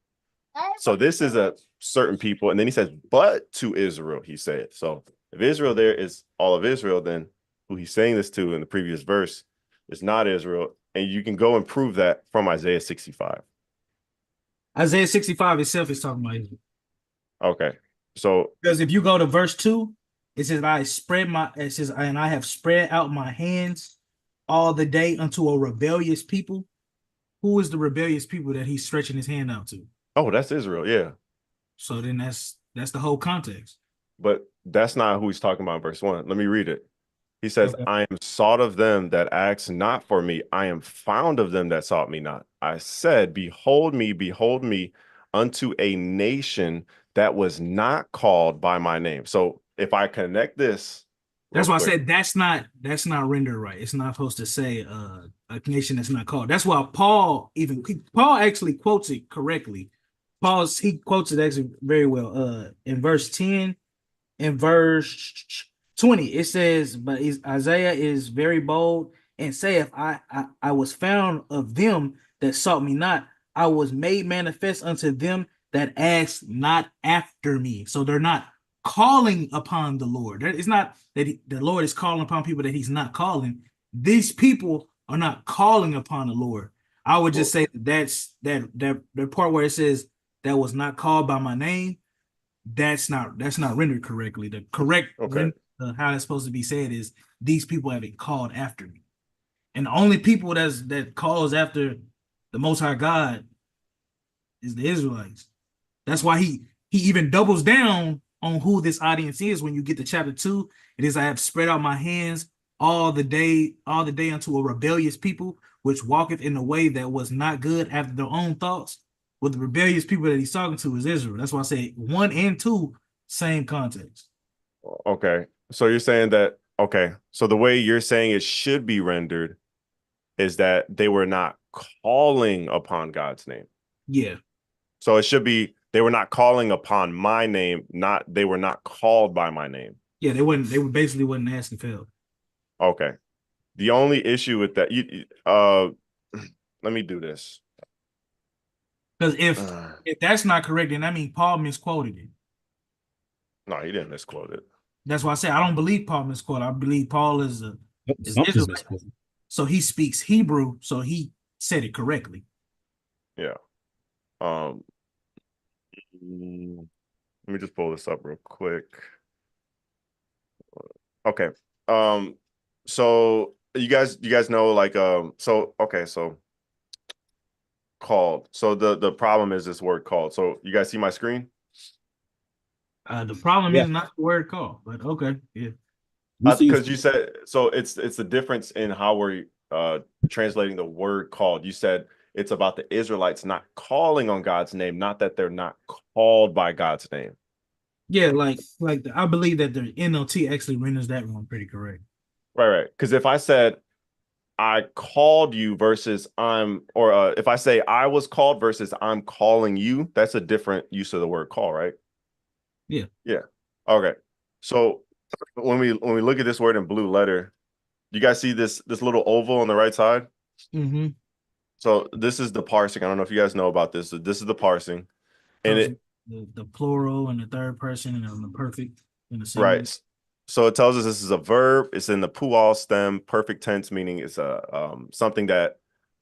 So this is a certain people. And then he says, but to Israel, he said. So if Israel there is all of Israel, then who he's saying this to in the previous verse is not Israel. And you can go and prove that from Isaiah 65. Isaiah 65 itself is talking about Israel. Okay. So because if you go to verse 2, it says, and I have spread out my hands all the day unto a rebellious people. Who is the rebellious people that he's stretching his hand out to? Oh, that's Israel, yeah. So then that's the whole context. But that's not who he's talking about in verse 1. Let me read it. He says, okay. I am sought of them that asked not for me. I am found of them that sought me not. I said, behold me unto a nation that was not called by my name. So if I connect this, that's why I said that's not rendered right. It's not supposed to say a nation that's not called. That's why Paul actually quotes it correctly he quotes it actually very well. In verse 10, in verse 20, it says, but Isaiah is very bold and saith, I was found of them that sought me not. I was made manifest unto them that asked not after me. So they're not calling upon the Lord. It's not that the Lord is calling upon people that he's not calling. These people are not calling upon the Lord. I would just say that's that the part where it says that was not called by my name. That's not rendered correctly. The correct how it's supposed to be said is these people have been called after me, and the only people that calls after the Most High God is the Israelites. That's why he even doubles down on who this audience is when you get to chapter 2. It is, I have spread out my hands all the day unto a rebellious people, which walketh in a way that was not good after their own thoughts. With the rebellious people that he's talking to is Israel. That's why I say 1 and 2, same context. Okay. So you're saying that, okay. So the way you're saying it should be rendered is that they were not calling upon God's name. Yeah. So it should be, they were not calling upon my name, they were not called by my name. Yeah, they basically wasn't asking for help. Okay. The only issue with that, let me do this. Because if that's not correct, then that means Paul misquoted it. No, he didn't misquote it. That's why I say I don't believe Paul misquoted. I believe Paul is Israelite. So he speaks Hebrew, so he said it correctly. Yeah. Let me just pull this up real quick. Okay. So you guys know, like, so called. So the problem is this word called. So you guys see my screen? The problem is not the word called, but okay, yeah. Because you said, so it's the difference in how we're translating the word called. You said it's about the Israelites not calling on God's name, not that they're not called by God's name. Yeah, I believe that the NLT actually renders that one pretty correct. Right. Because if I said I called you versus if I say I was called versus I'm calling you, that's a different use of the word call, right? Yeah. Yeah. Okay. So when we look at this word in blue letter, you guys see this little oval on the right side? Mm-hmm. So this is the parsing. I don't know if you guys know about this. So this is the parsing. And the plural and the third person and the perfect in the singular. Right. So it tells us this is a verb. It's in the pual stem, perfect tense, meaning it's a something that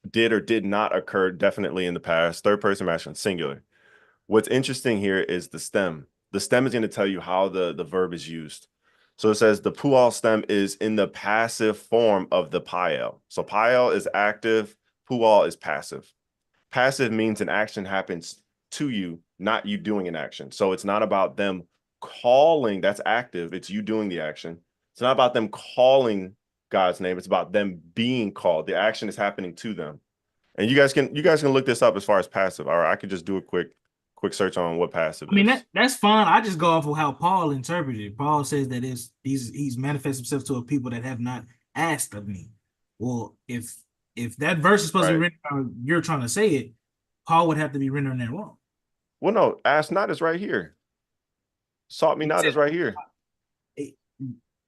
did or did not occur definitely in the past. Third person masculine, singular. What's interesting here is the stem. The stem is going to tell you how the verb is used. So it says the pual stem is in the passive form of the pael. So pael is active, pual is passive. Passive means an action happens to you, not you doing an action. So it's not about them calling, that's active, it's you doing the action. It's not about them calling God's name, it's about them being called. The action is happening to them. And you guys can look this up as far as passive. All right, I could just do a quick search on what passive is. I mean, that's fine. I just go off of how Paul interpreted it. Paul says that he's manifest himself to a people that have not asked of me. Well, if that verse is supposed to be written how you're trying to say it, Paul would have to be rendering that wrong. Well, no, ask not is right here. Sought me not is right here.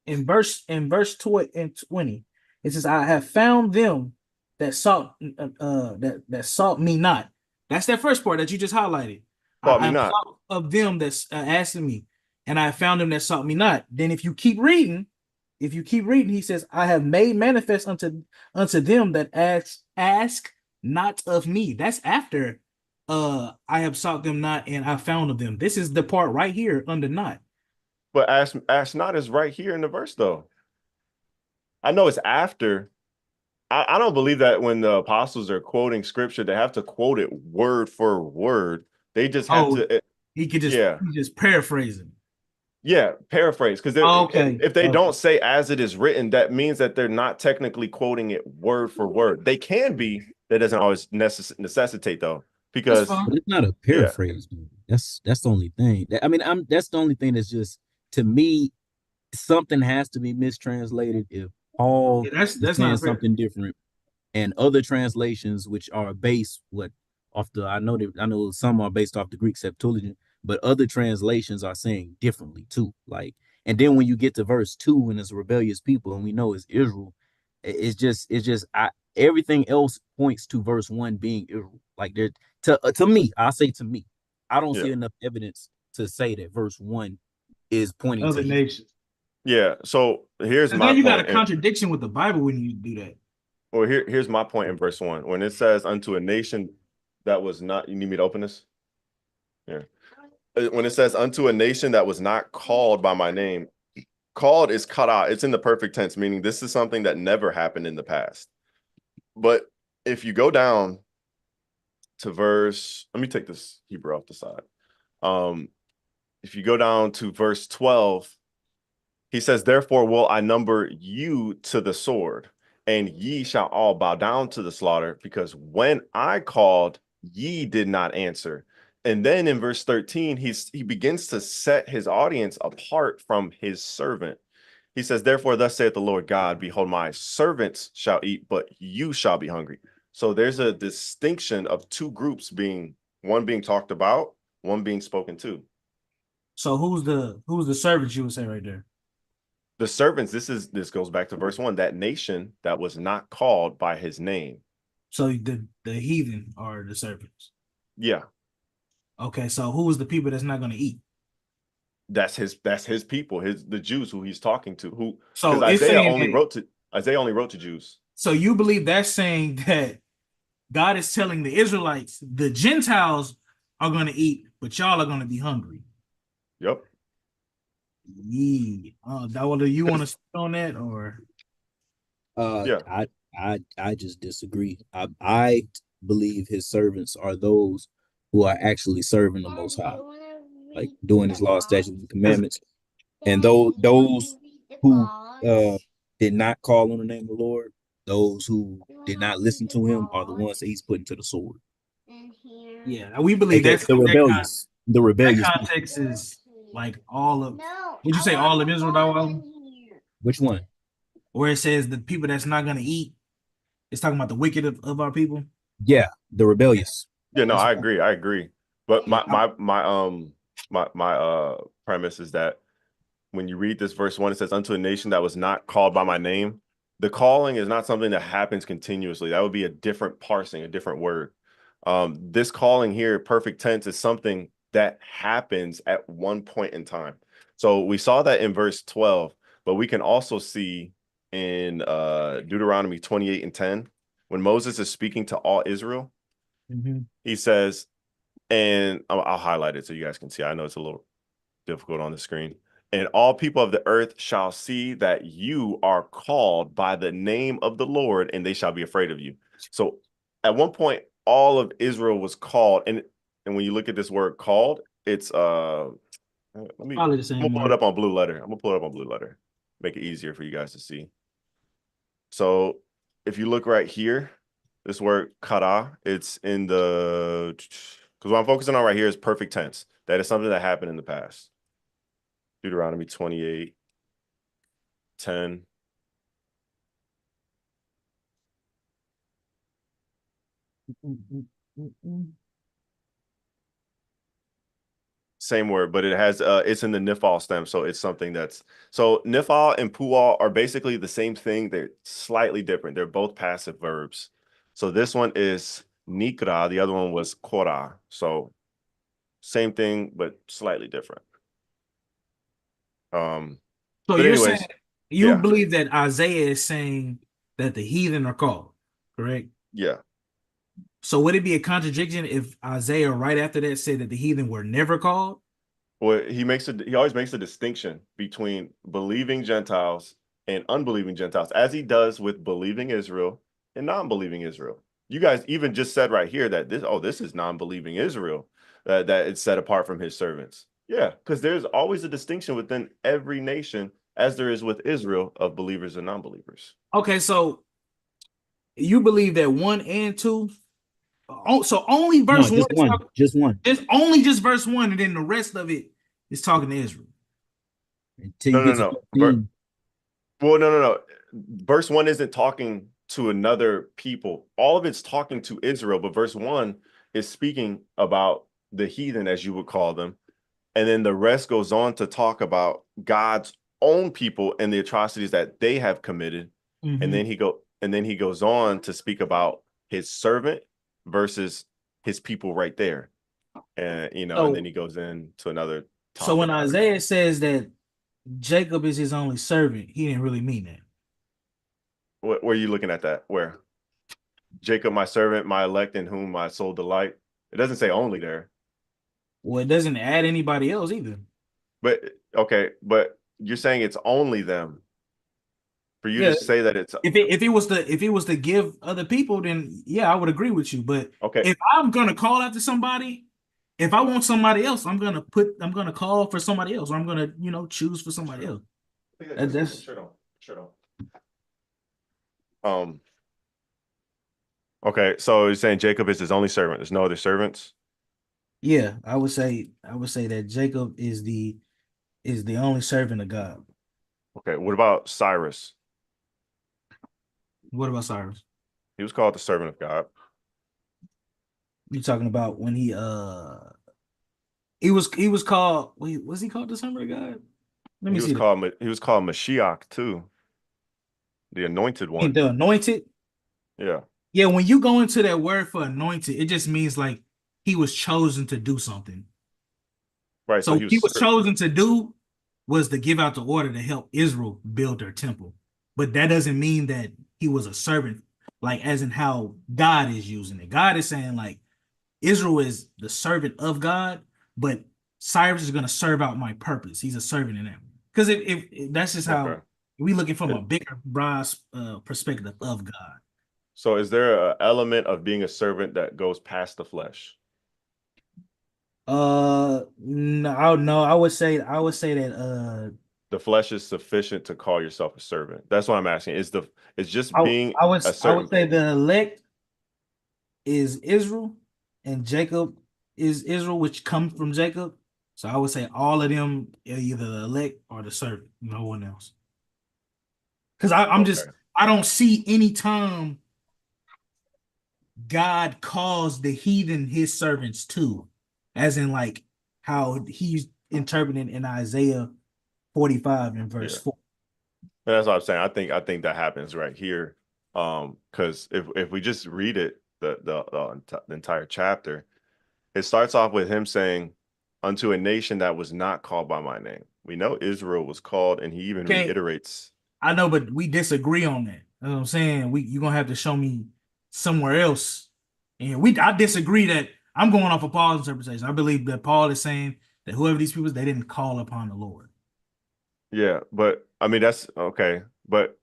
In verse 20, it says, I have found them that sought that sought me not. That's that first part that you just highlighted. Sought me not. Of them that's asking me, and I found them that sought me not. Then if you keep reading, he says, I have made manifest unto them that ask not of me. That's after I have sought them not and I found of them. This is the part right here under not. But ask not is right here in the verse, though. I know it's after. I don't believe that when the apostles are quoting scripture, they have to quote it word for word. They just have to. He could just paraphrase it. Yeah, paraphrase. Because if they don't say as it is written, that means that they're not technically quoting it word for word. They can be. That doesn't always necessitate, though. Because but it's not a paraphrase. Yeah. That's the only thing. That's the only thing that's just, to me, something has to be mistranslated if Paul is saying something different, and other translations which are based I know some are based off the Greek Septuagint, but other translations are saying differently too. Like, and then when you get to verse 2 and it's rebellious people, and we know it's Israel, everything else points to verse 1 being Israel. Like, there to me, I say to me, I don't see Yeah. enough evidence to say that verse 1 is pointing Other to nations. Yeah. So here's And my then you got a point. contradiction with the Bible when you do that. Well, here's my point in verse 1. When it says unto a nation that was not, you need me to open this? Yeah. When it says unto a nation that was not called by my name, called is cut out. It's in the perfect tense, meaning this is something that never happened in the past. But if you go down to verse, let me take this Hebrew off the side. If you go down to verse 12, he says, therefore will I number you to the sword, and ye shall all bow down to the slaughter, because when I called, ye did not answer. And then in verse 13, he begins to set his audience apart from his servant. He says, therefore, thus saith the Lord God, behold, my servants shall eat, but you shall be hungry. So there's a distinction of two groups one being talked about, one being spoken to. So who's the servant you would say right there? The servants, this goes back to verse 1, that nation that was not called by his name. So the heathen are the servants. Yeah. Okay, so who is the people that's not going to eat? That's his people, the Jews who he's talking to, who, So because it's Isaiah saying only wrote to Jews. So you believe that's saying that God is telling the Israelites, the Gentiles are going to eat, but y'all are going to be hungry. Yep. Yeah. Do you want to speak on that, or? Yeah. I just disagree. I believe his servants are those who are actually serving the Most High, like doing his law, statutes, and commandments. And those who did not call on the name of the Lord, those who did not listen to him, are the ones that he's putting to the sword. Yeah, we believe that's the rebellious. The rebellious. That context is like all of. Would you say all of Israel? Which one? Where it says the people that's not going to eat, it's talking about the wicked of our people. Yeah, the rebellious. Yeah, no, I agree. But my premise is that when you read this verse 1, it says, unto a nation that was not called by my name. The calling is not something that happens continuously. That would be a different parsing, a different word. This calling here, perfect tense, is something that happens at one point in time. So we saw that in verse 12, but we can also see in Deuteronomy 28:10, when Moses is speaking to all Israel, he says, and I'll highlight it so you guys can see. I know it's a little difficult on the screen. And all people of the earth shall see that you are called by the name of the Lord, and they shall be afraid of you. So at one point, all of Israel was called. And when you look at this word called, it's I'm gonna pull it up on blue letter. Make it easier for you guys to see. So if you look right here, this word kara, it's in the, because what I'm focusing on right here is perfect tense. That is something that happened in the past. Deuteronomy 28:10. Same word, but it has it's in the nifal stem, so it's something that's, so nifal and pual are basically the same thing. They're slightly different. They're both passive verbs. So this one is nikra, the other one was kora. So same thing, but slightly different. So you're anyways, saying you believe that Isaiah is saying that the heathen are called, correct? Yeah. So would it be a contradiction if Isaiah right after that said that the heathen were never called? Well, he always makes a distinction between believing Gentiles and unbelieving Gentiles, as he does with believing Israel and non-believing Israel. You guys even just said right here that this is non-believing Israel, that it's set apart from his servants. Yeah, because there's always a distinction within every nation, as there is with Israel, of believers and non-believers. Okay, so you believe that 1 and 2. So only verse 1. Just one. It's only just verse 1, and then the rest of it is talking to Israel. No. Verse 1 isn't talking to another people. All of it's talking to Israel, but verse 1 is speaking about the heathen, as you would call them, and then the rest goes on to talk about God's own people and the atrocities that they have committed. Mhm. And then he goes on to speak about his servant versus his people right there. And So- and then he goes into another topic. So when Isaiah says that Jacob is his only servant, he didn't really mean that. Where are you looking at that? Where? Jacob, my servant, my elect, in whom my soul delight. It doesn't say only there. Well, it doesn't add anybody else either. But okay, but you're saying it's only them. For you Yeah. to say that it's If it was to give other people, then yeah, I would agree with you. But okay, if I'm gonna call after somebody, if I want somebody else, I'm gonna call for somebody else, or I'm gonna choose for somebody else. That's sure don't. Okay, so you're saying Jacob is his only servant. There's no other servants? yeah. I would say that Jacob is the only servant of God. Okay, what about Cyrus? What about Cyrus? He was called the servant of God. You talking about when he was called, wait, was he called the servant of God? Let me see. He was called Mashiach too, the anointed one. The anointed. Yeah. Yeah, when you go into that word for anointed, it just means like he was chosen to do something. Right. So he was chosen to do was to give out the order to help Israel build their temple. But that doesn't mean that he was a servant, like as in how God is using it. God is saying like Israel is the servant of God, but Cyrus is going to serve out my purpose. He's a servant in that. Because if that's just how we looking from a bigger, broad perspective of God. So is there an element of being a servant that goes past the flesh? No, I would say that the flesh is sufficient to call yourself a servant. That's what I'm asking. It's just being I would servant. say the elect is Israel and Jacob is Israel, which comes from Jacob. So I would say all of them are either the elect or the servant, no one else. Because I don't see any time God calls the heathen his servants too, as in like how he's interpreting in Isaiah 45 and verse 4. And that's what I'm saying. I think that happens right here. Because if we just read it, the entire chapter, it starts off with him saying, "Unto a nation that was not called by my name." We know Israel was called, and he even reiterates. I know, but we disagree on that. You know what I'm saying? You're gonna have to show me somewhere else. And I disagree that I'm going off of Paul's interpretation. I believe that Paul is saying that whoever these people, they didn't call upon the Lord. Yeah, but I mean that's okay. But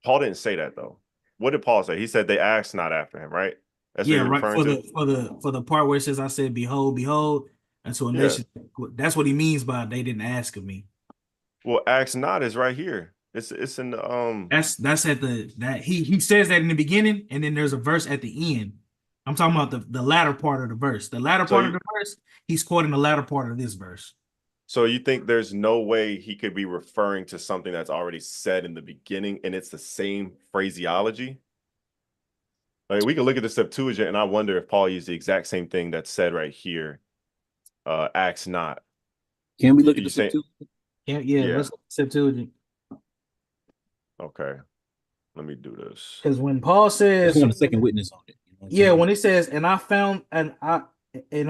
Paul didn't say that though. What did Paul say? He said they asked not after him, right? That's what you're referring to? For the part where it says, "I said, behold, behold," and to a nation. That's what he means by they didn't ask of me. Well, ask not is right here. It's in the That's at he says that in the beginning, and then there's a verse at the end. I'm talking about the latter part of the verse. The latter part of the verse, he's quoting the latter part of this verse. So you think there's no way he could be referring to something that's already said in the beginning and it's the same phraseology? Like we can look at the Septuagint and I wonder if Paul used the exact same thing that's said right here. Acts not. Can we look at the Septuagint? Yeah, let's look at the Septuagint. Okay. Let me do this. Because when Paul says, I want a second witness on it. Yeah, when it says, and I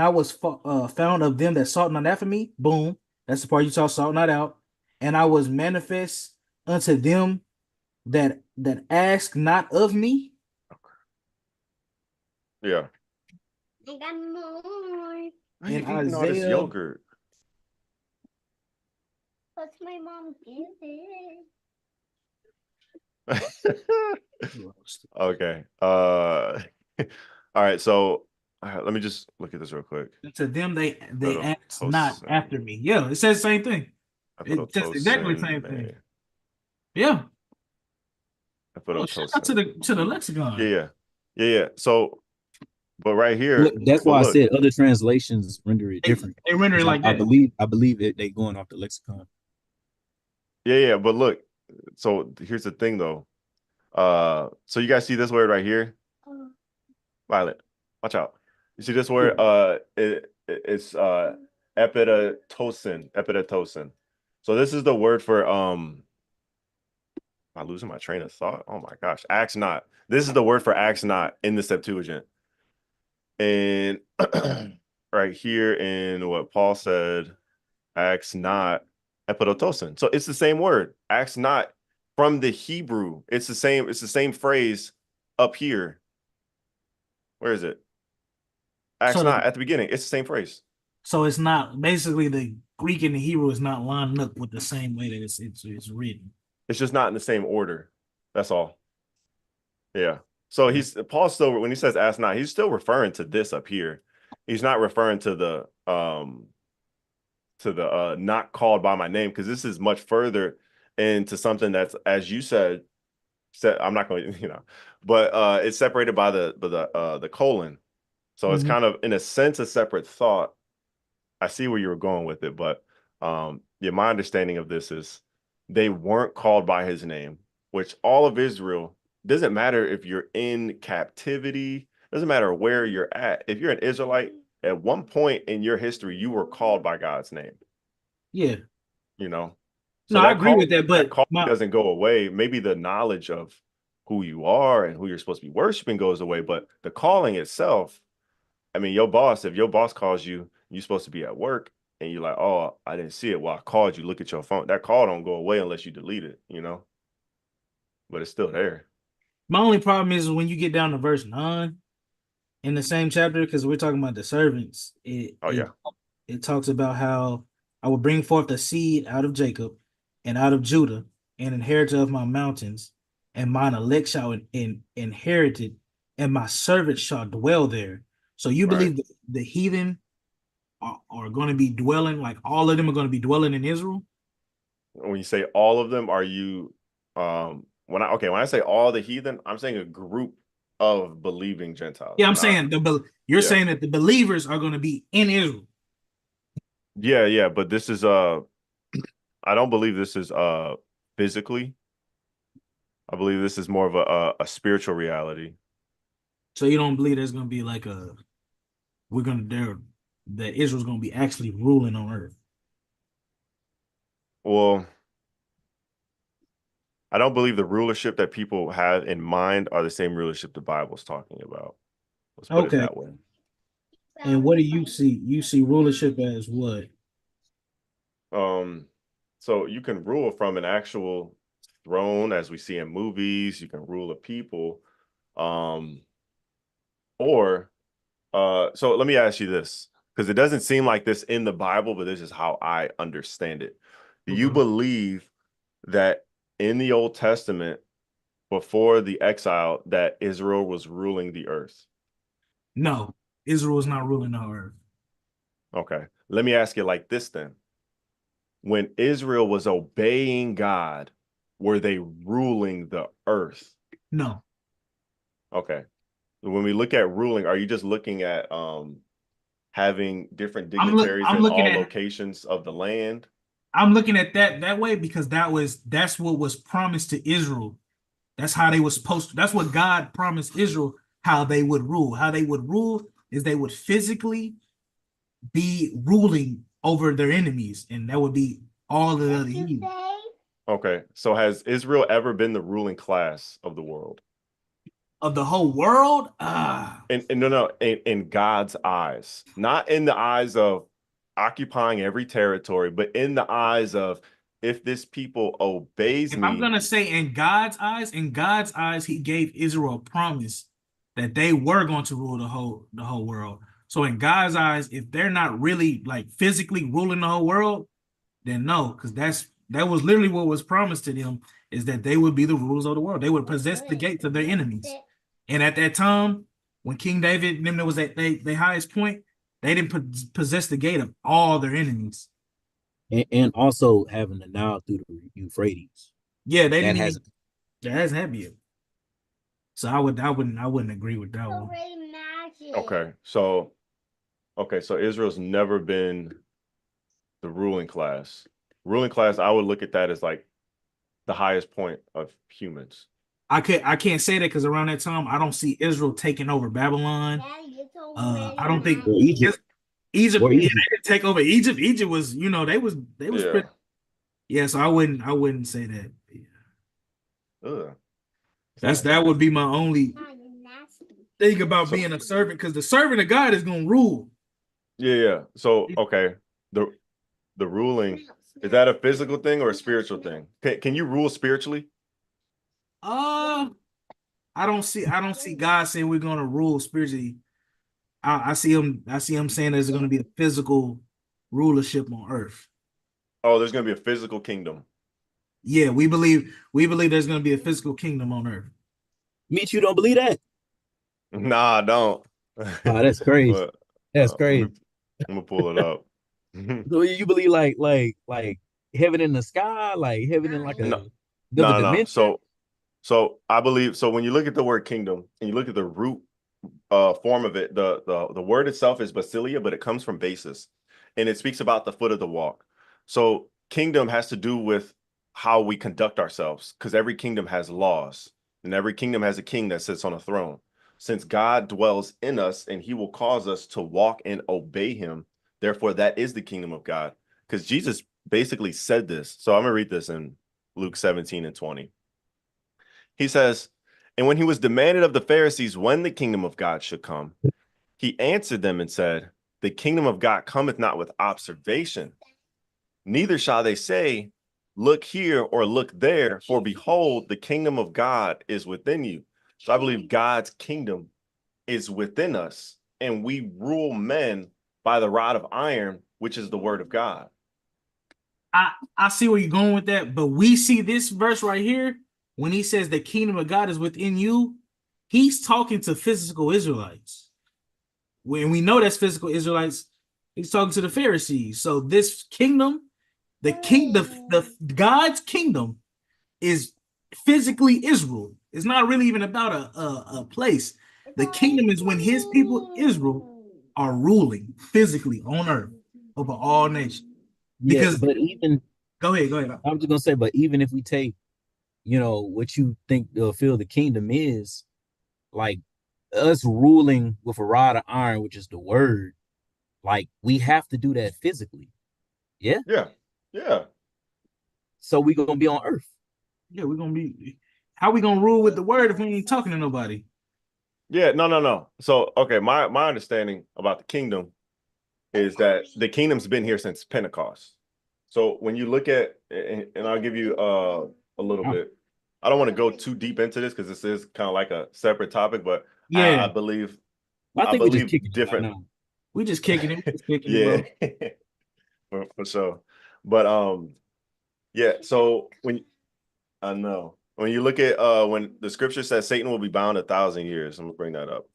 was found of them that sought not after me, boom, that's the part you saw, sought not out, and I was manifest unto them that ask not of me. Okay. Yeah. I got more. Why are you eating all this yogurt? What's my mom giving? Okay. All right. So let me just look at this real quick. To them they ask not after me. Yeah, it says the same thing. It's just exactly the same thing. Yeah. Shout out to the lexicon. Yeah. So, but right here, look, that's why I said other translations render it different. They render it like that. I believe it. They going off the lexicon. Yeah. But look, so here's the thing though. So you guys see this word right here? Violet, watch out. You see this word? It's epidetosin. So this is the word for I'm losing my train of thought. Oh my gosh, axe not. This is the word for axe not in the Septuagint. And right here in what Paul said, axe not epidetosin. So it's the same word, axe not from the Hebrew. It's the same phrase up here. Where is it? Axe So not at the beginning. It's the same phrase. so it's not basically the Greek and the Hebrew is not lining up with the same way that it's written. It's just not in the same order. That's all. Yeah. So Paul still, when he says ask not, he's still referring to this up here. He's not referring to the not called by my name, because this is much further into something that's, as you said, I'm not going to, but it's separated by the colon. So it's kind of in a sense a separate thought. I see where you were going with it, but yeah, my understanding of this is they weren't called by his name, which all of Israel, doesn't matter if you're in captivity, doesn't matter where you're at. If you're an Israelite, at one point in your history, you were called by God's name. Yeah. So No, I agree with that, but call doesn't go away. Maybe the knowledge of who you are and who you're supposed to be worshiping goes away, but the calling itself, I mean, if your boss calls you, you're supposed to be at work and you're like, oh, I didn't see it. Well, I called you, look at your phone. That call don't go away unless you delete it, but it's still there. my only problem is when you get down to verse 9 in the same chapter, because we're talking about the servants. It talks about how I will bring forth a seed out of Jacob and out of Judah, an inheritor of my mountains, and mine elect shall inherit it, and my servants shall dwell there. So you believe the heathen are going to be dwelling, like all of them are going to be dwelling in Israel? When you say all of them, are you when I say all the heathen, I'm saying a group of believing Gentiles. Yeah, I'm saying you're saying that the believers are going to be in Israel. Yeah, but this is I don't believe this is physically. I believe this is more of a spiritual reality. So you don't believe there's going to be like that Israel's going to be actually ruling on earth? Well, I don't believe the rulership that people have in mind are the same rulership the Bible's talking about. Let's put it that way. And what do you see? You see rulership as what? So you can rule from an actual throne, as we see in movies. You can rule a people, or so let me ask you this, because it doesn't seem like this in the Bible, but this is how I understand it. Do you believe that in the Old Testament, before the exile, that Israel was ruling the earth? No, Israel is not ruling the earth. Okay. Let me ask you like this then. When Israel was obeying God, were they ruling the earth? No. Okay. When we look at ruling, are you just looking at having different dignitaries in all locations of the land? I'm looking at that way because that's what was promised to Israel. That's how they were supposed to. That's what God promised Israel, how they would rule. How they would rule is they would physically be ruling over their enemies, and that would be all of the other heathen. Okay, so has Israel ever been the ruling class of the world? Of the whole world? No, in God's eyes, not in the eyes of occupying every territory, but in the eyes of, if this people obeys me. I'm gonna say in God's eyes, He gave Israel a promise that they were going to rule the whole world. So in God's eyes, if they're not really like physically ruling the whole world, then no, because that was literally what was promised to them, is that they would be the rulers of the world. They would possess the gates of their enemies. And at that time, when King David and them was at their highest point, they didn't possess the gate of all their enemies. And also having the Nile through the Euphrates. Yeah, that hasn't happened yet. So I wouldn't agree with that one. Okay, so Israel's never been the ruling class. Ruling class, I would look at that as like the highest point of humans. I can't say that because around that time I don't see Israel taking over Babylon. I don't think Or Egypt. Egypt, Or yeah, Egypt. they didn't take over Egypt. Egypt was, they was Yeah. pretty. Yeah, so I wouldn't say that. Ugh. That would be my only thing about So being a servant, because the servant of God is gonna rule. yeah. So okay, the ruling, is that a physical thing or a spiritual thing? Can you rule spiritually? I don't see God saying we're gonna rule spiritually. I see him saying there's gonna be a physical rulership on earth. Oh, there's gonna be a physical kingdom. Yeah, we believe there's gonna be a physical kingdom on earth. Meech, you don't believe that? Nah, I don't. Oh, that's crazy. But That's I'm crazy. gonna pull it up. So you believe like heaven in the sky, like heaven in like No, another no. dimension? So I believe, so when you look at the word kingdom and you look at the root form of it, the word itself is basilia, but it comes from basis, and it speaks about the foot of the walk. So kingdom has to do with how we conduct ourselves, because every kingdom has laws, and every kingdom has a king that sits on a throne. Since God dwells in us and he will cause us to walk and obey him, therefore that is the kingdom of God. Because Jesus basically said this. So I'm gonna read this in Luke 17:20. He says, and when he was demanded of the Pharisees when the kingdom of God should come, he answered them and said, the kingdom of God cometh not with observation, neither shall they say, look here or look there, for behold, the kingdom of God is within you. So I believe God's kingdom is within us, and we rule men by the rod of iron, which is the word of God. I see where you're going with that, but we see this verse right here when he says the kingdom of God is within you. He's talking to physical Israelites. When we know that's physical Israelites, he's talking to the Pharisees. So this kingdom, the God's kingdom is physically Israel. It's not really even about a place. The kingdom is when his people, Israel, are ruling physically on earth over all nations. Yeah, Because but even go ahead. I was just gonna say, but even if we take, what you think the feel the kingdom is, like us ruling with a rod of iron, which is the word, like we have to do that physically. Yeah. Yeah. So we gonna be on earth. Yeah, we're gonna be. How we gonna rule with the word if we ain't talking to nobody? Yeah, no. So, okay, my understanding about the kingdom is that the kingdom's been here since Pentecost. So when you look at, and I'll give you a little bit. I don't want to go too deep into this because this is kind of like a separate topic, but Yeah, I believe I think we're just kicking different. it right now. we just kicking it. We just kicking Yeah, it, bro. for sure. But yeah. So I know when you look at when the scripture says Satan will be bound 1,000 years, I'm gonna bring that up.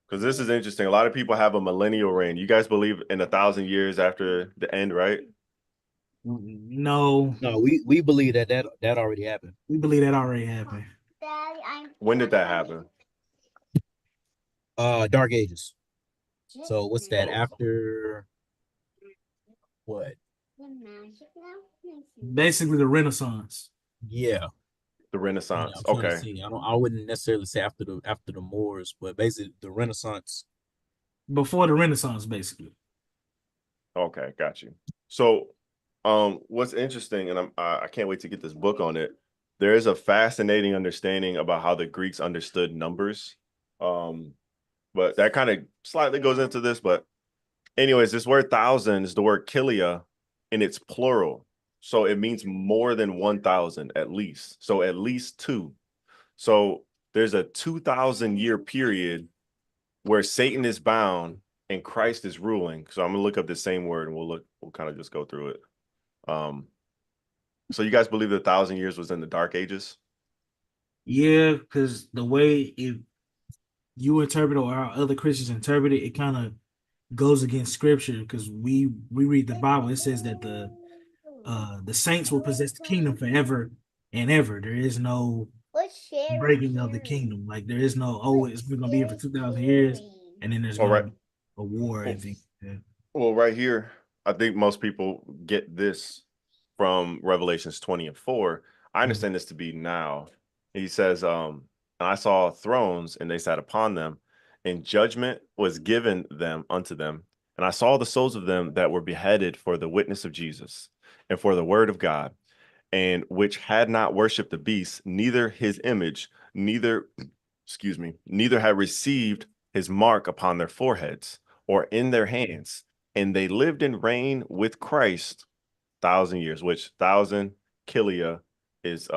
Because this is interesting. A lot of people have a millennial reign. You guys believe in 1,000 years after the end, right? No, No, we believe that already happened. we believe that already happened. When did that happen? Dark Ages. So what's that after what? Basically, the Renaissance. Yeah. The Renaissance. I'm trying to Okay. see. I wouldn't necessarily say after the Moors, but basically the Renaissance. Before the Renaissance, basically. Okay, got you. So, what's interesting, and I can't wait to get this book on it. There is a fascinating understanding about how the Greeks understood numbers. But that kind of slightly goes into this. But anyways, this word thousand is the word kilia, and it's plural. So it means more than 1,000 at least. So at least two. So there's a 2,000-year period where Satan is bound and Christ is ruling. So I'm gonna look up the same word and we'll kind of just go through it. So you guys believe the 1,000 years was in the Dark Ages? Yeah, because the way if you interpret or our other Christians interpret it, it kind of goes against scripture because we read the Bible. It says that the saints will possess the kingdom forever and ever. There is no breaking of the kingdom. Like there is no, it's gonna be here for 2,000 years, and then there's All gonna right. be a war and things. Well, right here, I think most people get this from Revelations 20:4. I understand this to be now. He says, and I saw thrones, and they sat upon them, and judgment was given them unto them. And I saw the souls of them that were beheaded for the witness of Jesus and for the word of God, and which had not worshipped the beast, neither his image, neither, excuse me, neither had received his mark upon their foreheads or in their hands. And they lived and reigned with Christ 1,000 years, which 1,000 kilia is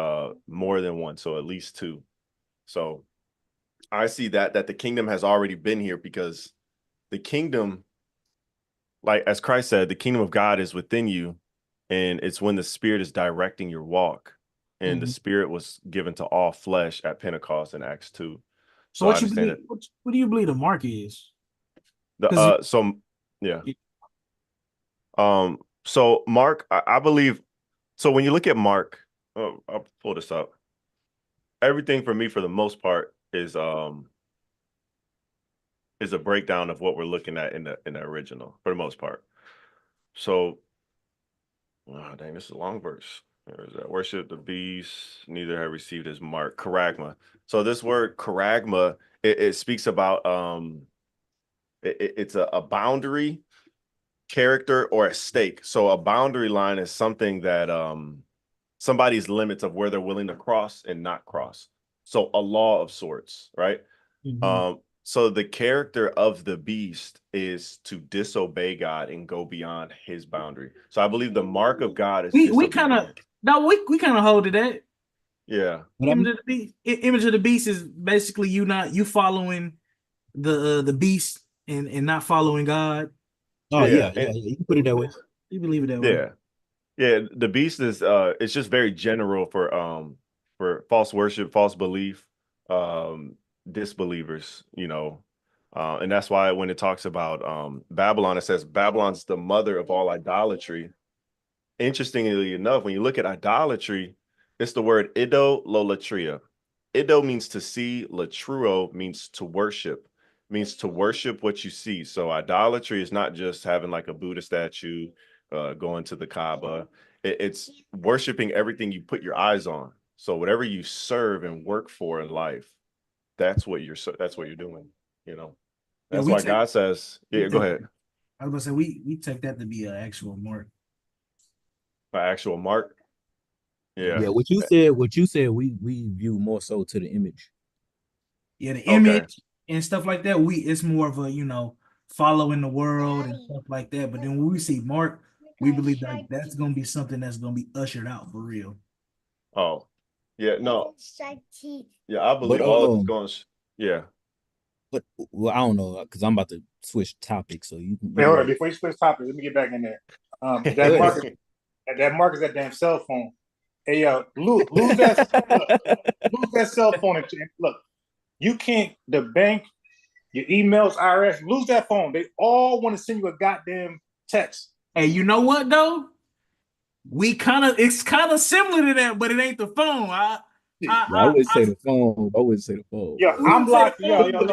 more than one, so at least two. So I see that the kingdom has already been here, because the kingdom, like as Christ said, the kingdom of God is within you, and it's when the Spirit is directing your walk. And the Spirit was given to all flesh at Pentecost in Acts 2. So what you believe? What do you believe the mark is? Yeah. So Mark, I believe. So when you look at Mark, I'll pull this up. Everything for me, for the most part, is a breakdown of what we're looking at in the original, for the most part. So, oh, dang, this is a long verse. There is that. Worship the beast, neither have received his mark. Charagma. So this word charagma, it speaks about it's a boundary, character, or a stake. So a boundary line is something that somebody's limits of where they're willing to cross and not cross. So a law of sorts, right? So the character of the beast is to disobey God and go beyond his boundary. So I believe the mark of God is we kind of hold to that. Yeah. Image of the beast is basically you following the beast and not following God. Oh yeah, you can put it that way. You believe it that way. Yeah. The beast is it's just very general for false worship, false belief, disbelievers, and that's why when it talks about Babylon, it says Babylon's the mother of all idolatry. Interestingly enough, when you look at idolatry, it's the word idolatria. Ido means to see, latruo means to worship, means to worship what you see. So idolatry is not just having like a Buddha statue, going to the Kaaba. It's worshiping everything you put your eyes on. So whatever you serve and work for in life, that's what you're doing. That's why God says, go ahead. I was gonna say we take that to be an actual mark. An actual mark. Yeah, what you said, we view more so to the image. Yeah, the image and stuff like that. It's more of a following the world and stuff like that. But then when we see mark, we believe that that's gonna be something that's gonna be ushered out for real. Oh, yeah, no. Yeah, I believe all of it's going. Yeah. But I don't know, because I'm about to switch topics. So you. Wait, hold on. Before you switch topics, let me get back in there. That mark is that damn cell phone. Hey, yo, lose that cell phone. And look, you can't. The bank, your emails, IRS, lose that phone. They all want to send you a goddamn text. Hey, you know what though? It's kind of similar to that, but it ain't the phone. I wouldn't say the phone. I wouldn't say the phone. Yo, I'm locked. Yo, bro.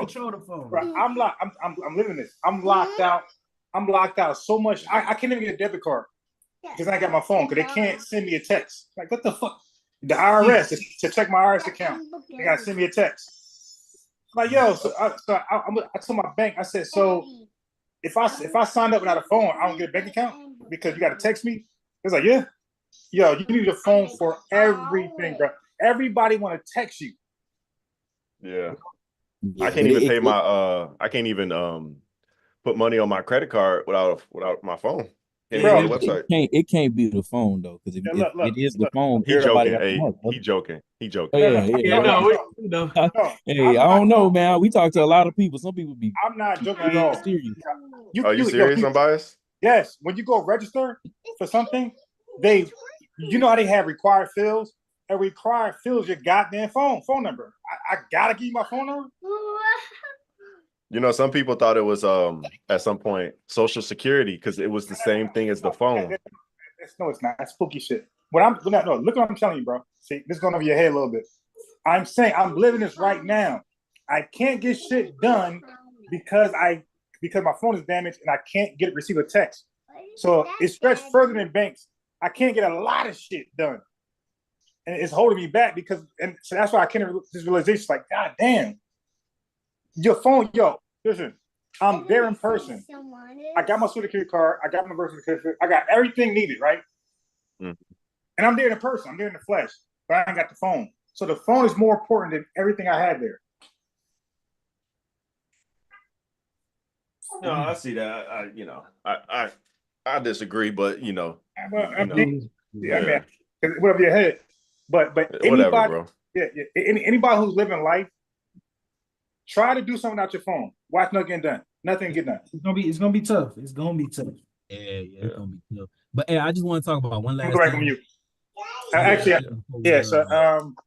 Control the phone. Bro, I'm locked. I'm living this. I'm locked out. I'm locked out so much. I can't even get a debit card because I got my phone because they can't send me a text. Like, what the fuck? The IRS to check my IRS account, they gotta send me a text. Like, yo, I told my bank. I said, so if I signed up without a phone, I don't get a bank account because you got to text me. It's like, yeah, yo, you need a phone for everything, bro. Everybody want to text you. Yeah. I can't even pay my I can't even put money on my credit card without my phone. Bro, it can't be the phone though, because if it is the phone, he joking. He joking. Oh, yeah. Hey, I don't know, man. We talk to a lot of people. Some people be. I'm not joking at all. Serious. Are you serious, Unbiased? Yes. When you go register for something, you know how they have required fields? And required fields your goddamn phone number. I gotta give you my phone number. Some people thought it was at some point Social Security because it was the same thing as the phone. No, it's not. That's spooky shit. Look what I'm telling you, bro. See, this is going over your head a little bit. I'm saying I'm living this right now. I can't get shit done because my phone is damaged and I can't receive a text. So it stretched further than banks. I can't get a lot of shit done. and it's holding me back because, and so that's why I can't. This realization, like, God damn, your phone, yo, listen, I'm there in person. I got my Social Security card. I got my birth certificate. I got everything needed, right? Mm. And I'm there in person. I'm there in the flesh, but I ain't got the phone. So the phone is more important than everything I had there. No, I see that. I disagree, but I mean, whatever your head. But whatever, anybody, bro. anybody who's living life, try to do something without your phone. Watch nothing get done. Nothing get done. It's gonna be tough. It's gonna be tough. Yeah, it's gonna be tough. But hey, I just want to talk about one last Go back on thing. mute. Actually, yeah. So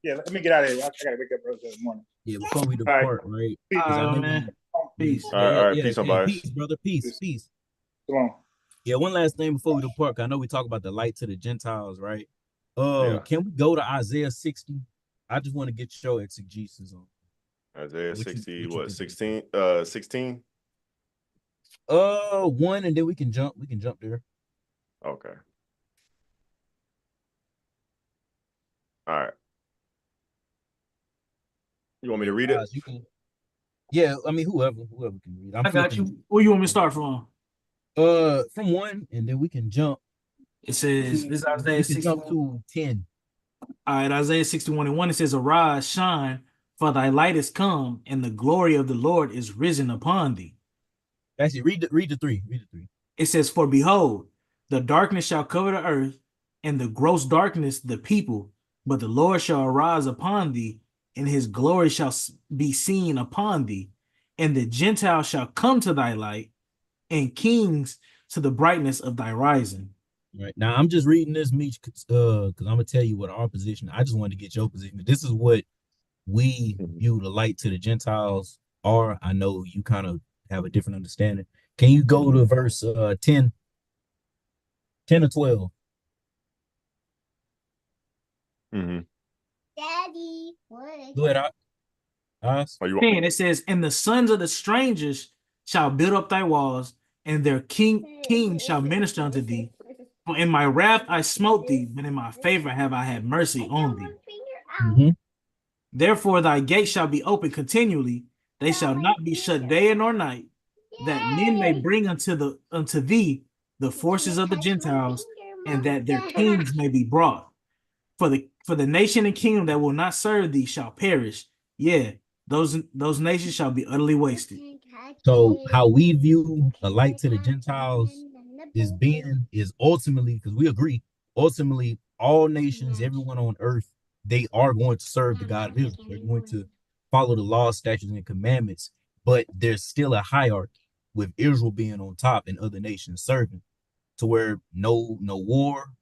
let me get out of here. I gotta wake up early this morning. Yeah, before we depart, right? Man. Peace. All right, peace on bias. Peace, brother. Peace. Come on. Yeah, one last thing before we depart. I know we talk about the light to the Gentiles, right? Can we go to Isaiah 60? I just want to get your exegesis on Isaiah 60, what, 16? 16? 1, and then we can jump there. Okay. All right. You want me to read it? You can. Yeah, I mean whoever can read. I got you. Where you want me to start from? From 1, and then we can jump. It says this is Isaiah 60. Jump to 10. All right, Isaiah 61:1. It says, "Arise, shine, for thy light is come, and the glory of the Lord is risen upon thee." Actually, read the 3. Read the 3. It says, "For behold, the darkness shall cover the earth, and the gross darkness the people. But the Lord shall arise upon thee, and his glory shall be seen upon thee. And the Gentiles shall come to thy light, and kings to the brightness of thy rising." Right now, I'm just reading this, Meech, because I'm gonna tell you what our position. I just wanted to get your position. This is what we view the light to the Gentiles are. I know you kind of have a different understanding. Can you go to verse 10 or 12? Daddy, what? Go ahead, Oz. And it says, "And the sons of the strangers shall build up thy walls, and their kings shall minister unto thee. For in my wrath I smote thee, but in my favor have I had mercy on thee. Therefore thy gates shall be open continually; they shall not be shut day nor night, that men may bring unto thee the forces of the Gentiles, and that their kings may be brought. For the nation and kingdom that will not serve thee shall perish. Yeah, those nations shall be utterly wasted." So how we view a light to the Gentiles is ultimately, because we agree, ultimately all nations, everyone on earth, they are going to serve the God of Israel. They're going to follow the laws, statutes, and commandments, but there's still a hierarchy with Israel being on top and other nations serving, to where no war,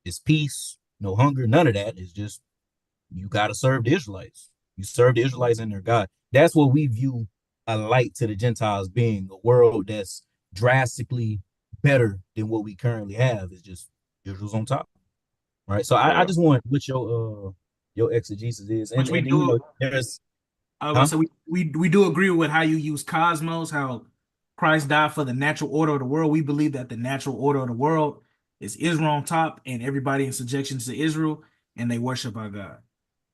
it's peace, no hunger, none of that. It's just you got to serve the Israelites. You serve the Israelites and their God. That's what we view a light to the Gentiles being, a world that's drastically better than what we currently have. Is just Israel's on top, right? So I just want what your exegesis is, and we and do. you know, there's. I was gonna say we do agree with how you use cosmos, how Christ died for the natural order of the world. We believe that the natural order of the world is Israel on top, and everybody in subjection to Israel, and they worship our God.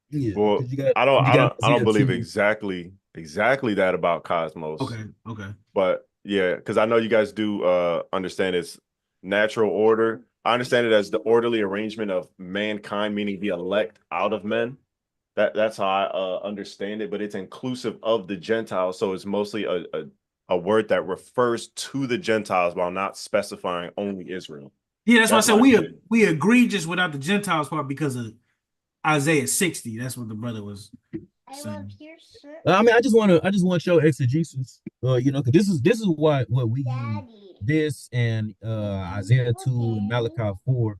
Yeah. Well, I don't believe exactly that about cosmos. Okay. But yeah, because I know you guys do understand its natural order. I understand it as the orderly arrangement of mankind, meaning the elect out of men. That's how I understand it, but it's inclusive of the Gentiles. So it's mostly a word that refers to the Gentiles while not specifying only Israel. Yeah, that's why I said we agree just without the Gentiles part because of Isaiah 60. That's what the brother was saying. I mean, I just want your exegesis. Because this is what we use this and Isaiah 2 and Malachi 4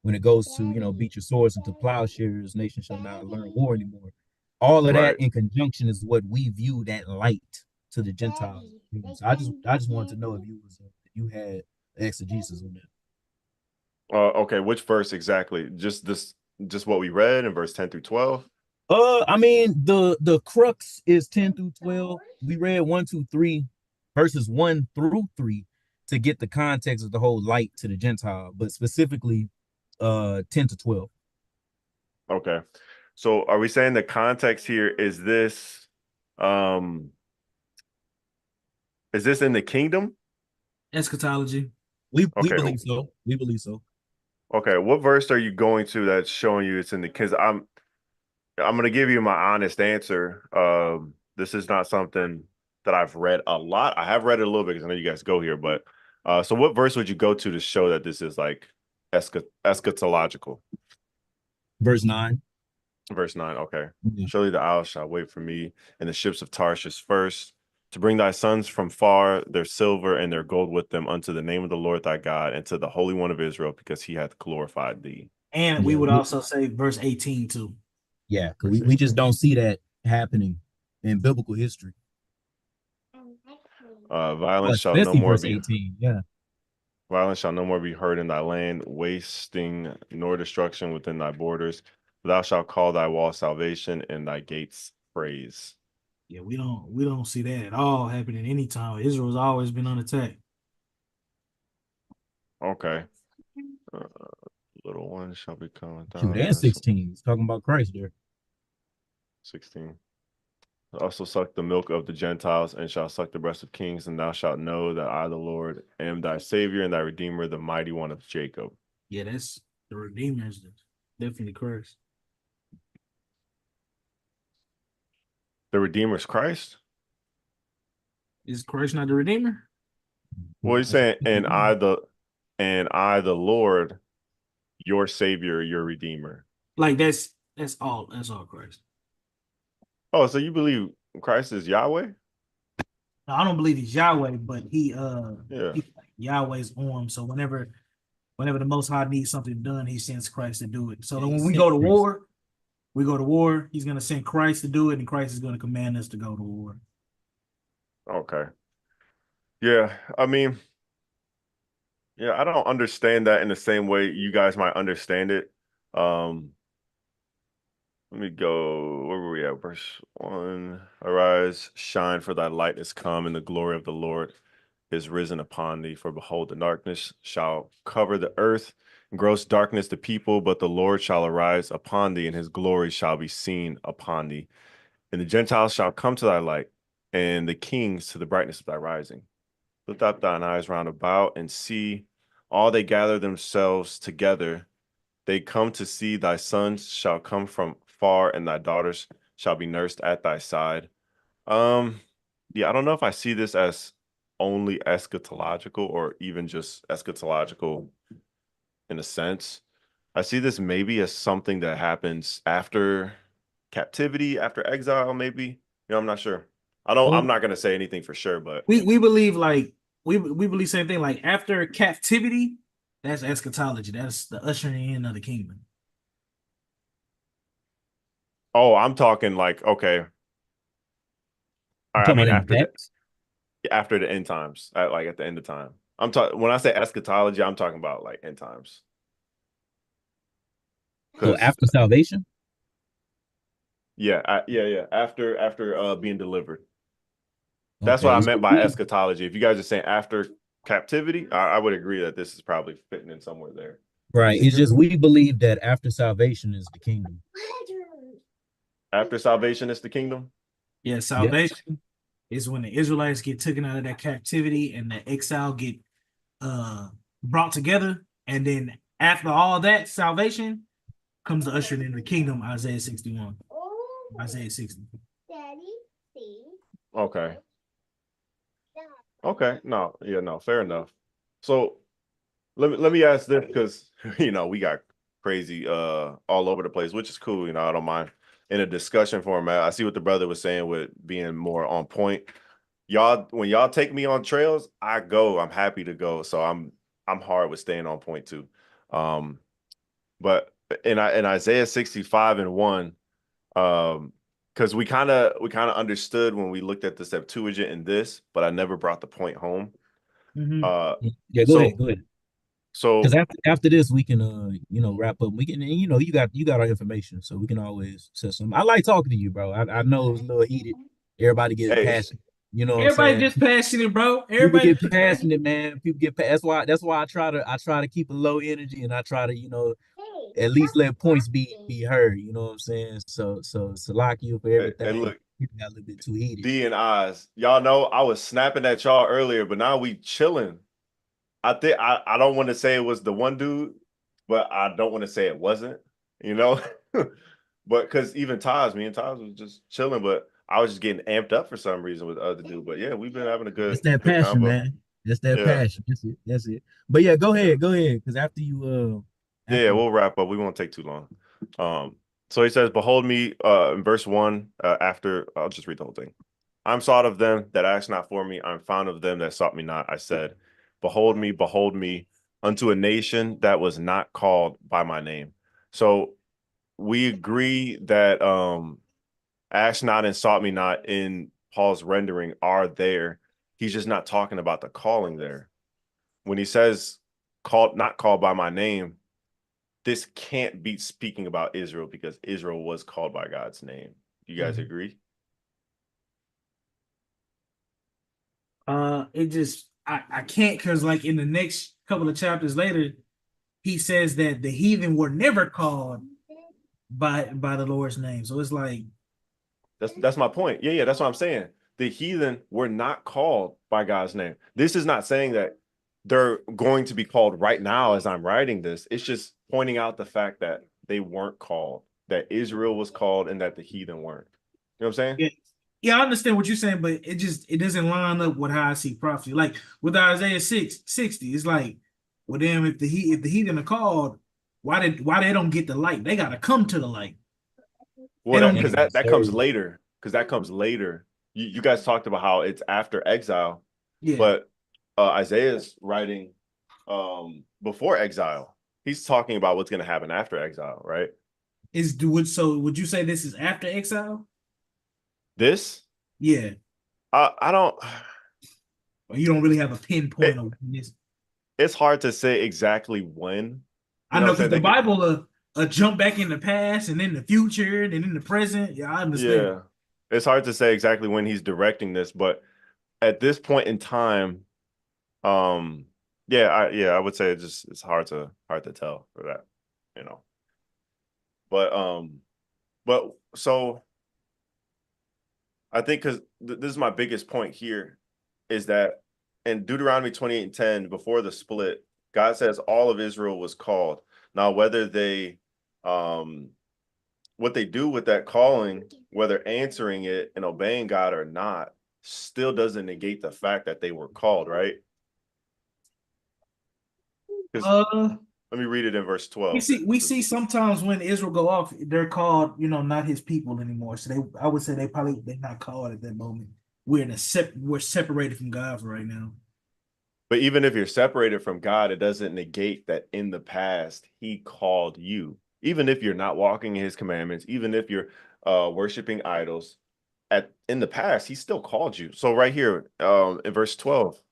when it goes to beat your swords into plowshares, nation shall not learn war anymore. All of that in conjunction is what we view that light to the Gentiles. So I just wanted to know if you had exegesis on that. Okay, which verse exactly? Just what we read in verse 10 through 12. I mean the crux is 10 through 12. We read 1, 2, 3, verses 1 through 3 to get the context of the whole light to the Gentile, but specifically 10 to 12. Okay. So are we saying the context here is this in the kingdom? Eschatology. We Okay. believe so. We believe so. Okay, what verse are you going to that's showing you it's in the, because I'm gonna give you my honest answer. This is not something that I've read a lot. I have read it a little bit because I know you guys go here, but so what verse would you go to show that this is like eschatological? Verse 9. Verse 9, okay. Yeah. Surely the isles shall wait for me, and the ships of Tarshish first, to bring thy sons from far, their silver and their gold with them, unto the name of the Lord thy God, and to the Holy One of Israel, because he hath glorified thee. And we would also say verse 18 too. Yeah, because we just don't see that happening in biblical history. Violence shall no Especially more verse be 18. Yeah. Violence shall no more be heard in thy land, wasting nor destruction within thy borders. Thou shalt call thy wall salvation and thy gates praise. Yeah, we don't see that at all happening anytime. Israel's always been on attack. Okay. Little one shall become a Shoot, and 16. It's talking about Christ there. 16. Also suck the milk of the Gentiles and shall suck the breast of kings, and thou shalt know that I, the Lord, am thy Savior and thy Redeemer, the mighty one of Jacob. Yeah, that's the Redeemer is definitely Christ. The Redeemer is Christ? Is Christ not the Redeemer? Well, he's saying, and I, the Lord, your Savior, your Redeemer. Like that's all Christ. Oh, so you believe Christ is Yahweh? No, I don't believe he's Yahweh, but he's like Yahweh's arm. So whenever the Most High needs something done, he sends Christ to do it. So when we go to war, he's gonna send Christ to do it, and Christ is gonna command us to go to war. Okay. Yeah, I mean, yeah, I don't understand that in the same way you guys might understand it. Let me go. Where were we at? Verse 1. Arise, shine, for thy light is come, and the glory of the Lord is risen upon thee. For behold, the darkness shall cover the earth, and gross darkness the people, but the Lord shall arise upon thee, and his glory shall be seen upon thee. And the Gentiles shall come to thy light, and the kings to the brightness of thy rising. Lift up thine eyes round about, and see all they gather themselves together. They come to see thy sons shall come from far, and thy daughters shall be nursed at thy side. Yeah, I don't know if I see this as only eschatological or even just eschatological in a sense. I see this maybe as something that happens after captivity, after exile, maybe. You know, I'm not sure. I'm not gonna say anything for sure, but we believe like we believe same thing. Like after captivity, that's eschatology. That's the ushering in of the kingdom. oh, I'm talking like, okay. All right, I mean after the end times, like at the end of time. I'm talking when I say eschatology, I'm talking about like end times. So after salvation? Yeah, after being delivered. That's what I meant by eschatology. If you guys are saying after captivity, I would agree that this is probably fitting in somewhere there. Right. It's just we believe that after salvation is the kingdom. After salvation is the kingdom? Yeah, salvation is when the Israelites get taken out of that captivity and the exile get brought together. And then after all that salvation comes the ushering in the kingdom, Isaiah 61. Isaiah 60. Okay. Okay. No, yeah, no, fair enough. So let me ask this because we got crazy all over the place, which is cool. I don't mind in a discussion format. I see what the brother was saying with being more on point. When y'all take me on trails, I go. I'm happy to go. So I'm hard with staying on point too. But in Isaiah 65:1, because we kind of understood when we looked at the Septuagint in this, but I never brought the point home. Yeah, go ahead. So because after this we can wrap up. We can you got our information, so we can always say something. I like talking to you, bro. I know it was a little heated. Everybody get passionate. You know, everybody gets passionate, bro. Everybody get passionate, man. People get that's why I try to keep a low energy, and I try to at least let points be heard. You know what I'm saying? So Salakia for everything. look, People got a little bit too heated. D and Oz, y'all know I was snapping at y'all earlier, but now we chilling. I think I don't want to say it was the one dude, but I don't want to say it wasn't, you know. But because even me and Taj was just chilling, but I was just getting amped up for some reason with the other dude. But yeah, we've been having a It's good that passion, combo. man. It's that Yeah. passion. That's it. That's it. But yeah, go ahead, because after you Yeah, we'll wrap up. We won't take too long. So he says, "Behold me," in verse 1. After I'll just read the whole thing. I'm sought of them that asked not for me. I'm found of them that sought me not. I said, behold me, unto a nation that was not called by my name. So we agree that asked not and sought me not in Paul's rendering are there. He's just not talking about the calling there. When he says not called by my name, this can't be speaking about Israel because Israel was called by God's name. You guys agree? It just I can't, because like in the next couple of chapters later, he says that the heathen were never called by the Lord's name. So it's like That's my point. Yeah, that's what I'm saying. The heathen were not called by God's name. This is not saying that they're going to be called right now as I'm writing this. It's just pointing out the fact that they weren't called, that Israel was called and that the heathen weren't. You know what I'm saying? yeah, I understand what you're saying, but it doesn't line up with how I see prophecy. Like with Isaiah 6:60, it's like, well, damn, if the heathen are called, why they don't get the light? They gotta come to the light. Well, because that comes later. Because that comes later. You guys talked about how it's after exile, but Isaiah's writing before exile. He's talking about what's going to happen after exile, right? Would you say this is after exile? This? Yeah. I don't. Or you don't really have a pinpoint on this. It's hard to say exactly when. I know, because the Bible jump back in the past and in the future and in the present. Yeah, I understand. Yeah, it's hard to say exactly when he's directing this, but at this point in time, I would say it's hard to tell for that, you know. But so I think because this is my biggest point here is that in Deuteronomy 28:10, before the split, God says all of Israel was called. Now, whether they what they do with that calling, whether answering it and obeying God or not, still doesn't negate the fact that they were called, right? Let me read it in verse 12. We see sometimes when Israel go off, they're called, not his people anymore. So I would say they're not called at that moment. We're separated from God for right now. But even if you're separated from God, it doesn't negate that in the past he called you. Even if you're not walking in his commandments, even if you're worshiping idols, in the past, he still called you. So right here in verse 12,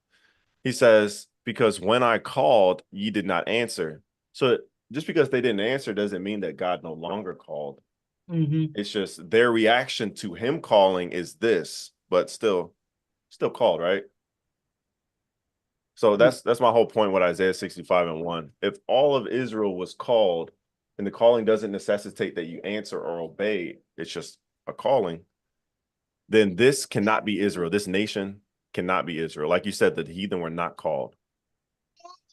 he says, because when I called, ye did not answer. So just because they didn't answer doesn't mean that God no longer called. It's just their reaction to him calling is this, but still called, right? So that's my whole point with Isaiah 65:1. If all of Israel was called, and the calling doesn't necessitate that you answer or obey, it's just a calling, then this cannot be Israel. This nation cannot be Israel. Like you said, the heathen were not called.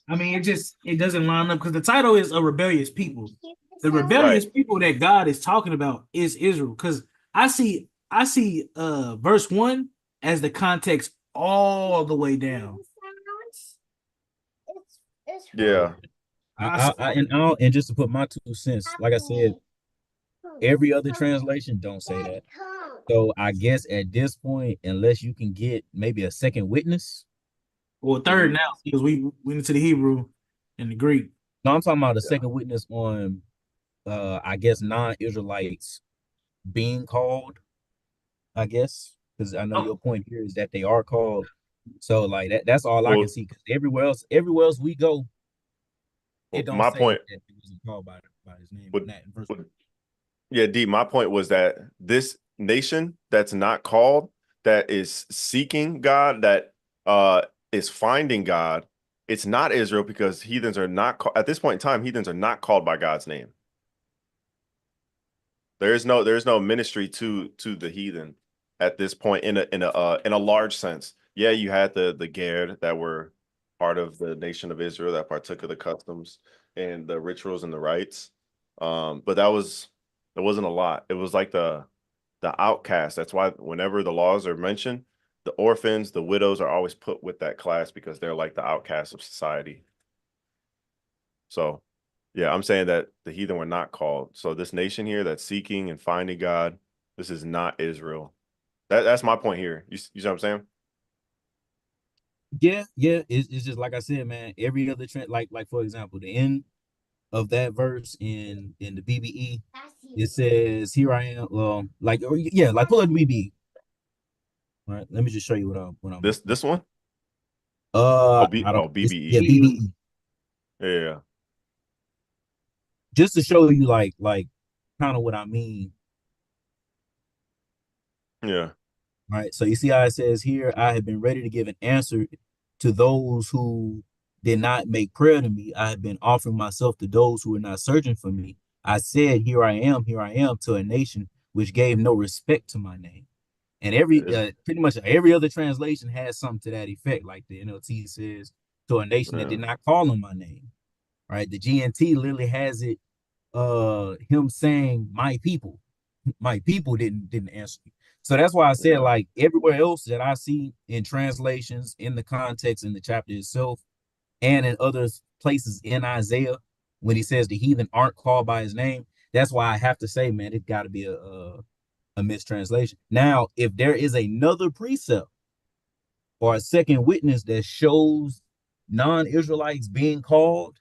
I mean, it doesn't line up because the title is a rebellious people. The rebellious people that God is talking about is Israel. Because I see verse 1 as the context all the way down. Yeah. And just to put my 2 cents, like I said, every other translation don't say that. So I guess at this point, unless you can get maybe a second witness, or third now, because we went into the Hebrew and the Greek. No, I'm talking about a second witness on, I guess non-Israelites being called. I guess because I know your point here is that they are called. So like that's all I can see. Because everywhere else we go, it don't say that he wasn't called by his name. Yeah, D, my point was that this nation that's not called, that is seeking God, that is finding God, it's not Israel because heathens are not at this point in time, heathens are not called by God's name. There's no ministry to the heathen at this point in a large sense. Yeah, you had the Gad that were part of the nation of Israel that partook of the customs and the rituals and the rites. But it wasn't a lot. It was like the outcast. That's why whenever the laws are mentioned, the orphans, the widows are always put with that class because they're like the outcasts of society. So, yeah, I'm saying that the heathen were not called. So this nation here that's seeking and finding God, this is not Israel. That's my point here. You see what I'm saying? Yeah. It's just like I said, man. Every other trend, like for example, the end of that verse in the BBE, it says, "Here I am." Well, like yeah, like pull up the BBE. All right, let me just show you what I'm. This one? Oh, I don't. It's, yeah, BBE. BBE. Yeah. Just to show you, like kind of what I mean. Yeah. All right. So you see how it says here, I have been ready to give an answer to those who did not make prayer to me. I have been offering myself to those who are not searching for me. I said, here I am, to a nation which gave no respect to my name. And pretty much every other translation has something to that effect. Like the NLT says, to a nation that did not call on my name. Right. The GNT literally has it, him saying, my people didn't answer me. So that's why I said, like, everywhere else that I see in translations, in the context, in the chapter itself, and in other places in Isaiah, when he says the heathen aren't called by his name, that's why I have to say, man, it's got to be a mistranslation. Now, if there is another precept or a second witness that shows non-Israelites being called,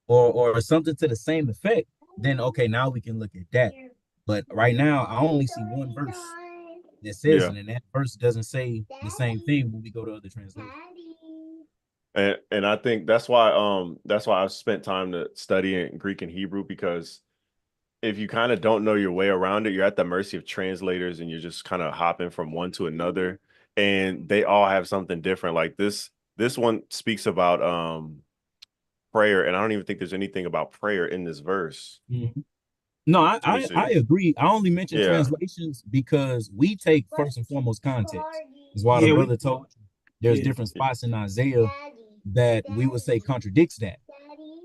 or something to the same effect, then okay, now we can look at that. But right now, I only see one verse that says Yeah. it, and that verse doesn't say the same thing when we go to other translations. And I think that's why I've spent time to studying Greek and Hebrew, because if you kind of don't know your way around it, you're at the mercy of translators and you're just kind of hopping from one to another, and they all have something different. Like this one speaks about prayer, and I don't even think there's anything about prayer in this verse. Mm-hmm. No, I agree. I only mention translations because we take first and foremost context. Is why the brother told you there's different spots in Isaiah that we would say contradicts that,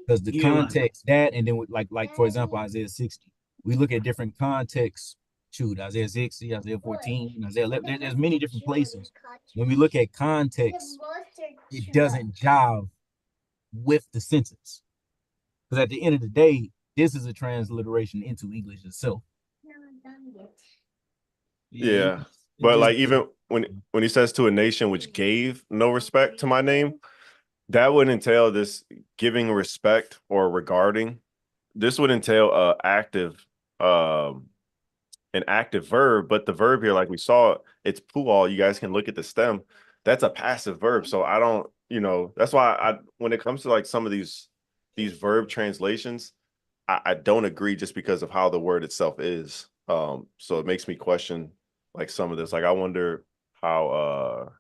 because the context that, and then like for example Isaiah 60, we look at different contexts. Shoot, Isaiah 60, Isaiah 14, Isaiah 11. There's many different places. When we look at context, it doesn't jive with the sentence, because at the end of the day, this is a transliteration into English itself. Yeah. But like, even when he says to a nation which gave no respect to my name, that would entail this giving respect or regarding. This would entail an active verb, but the verb here, like we saw, it's pual. You guys can look at the stem. That's a passive verb. So I don't, that's why when it comes to like some of these verb translations, I don't agree, just because of how the word itself is. So it makes me question like some of this. Like, I wonder how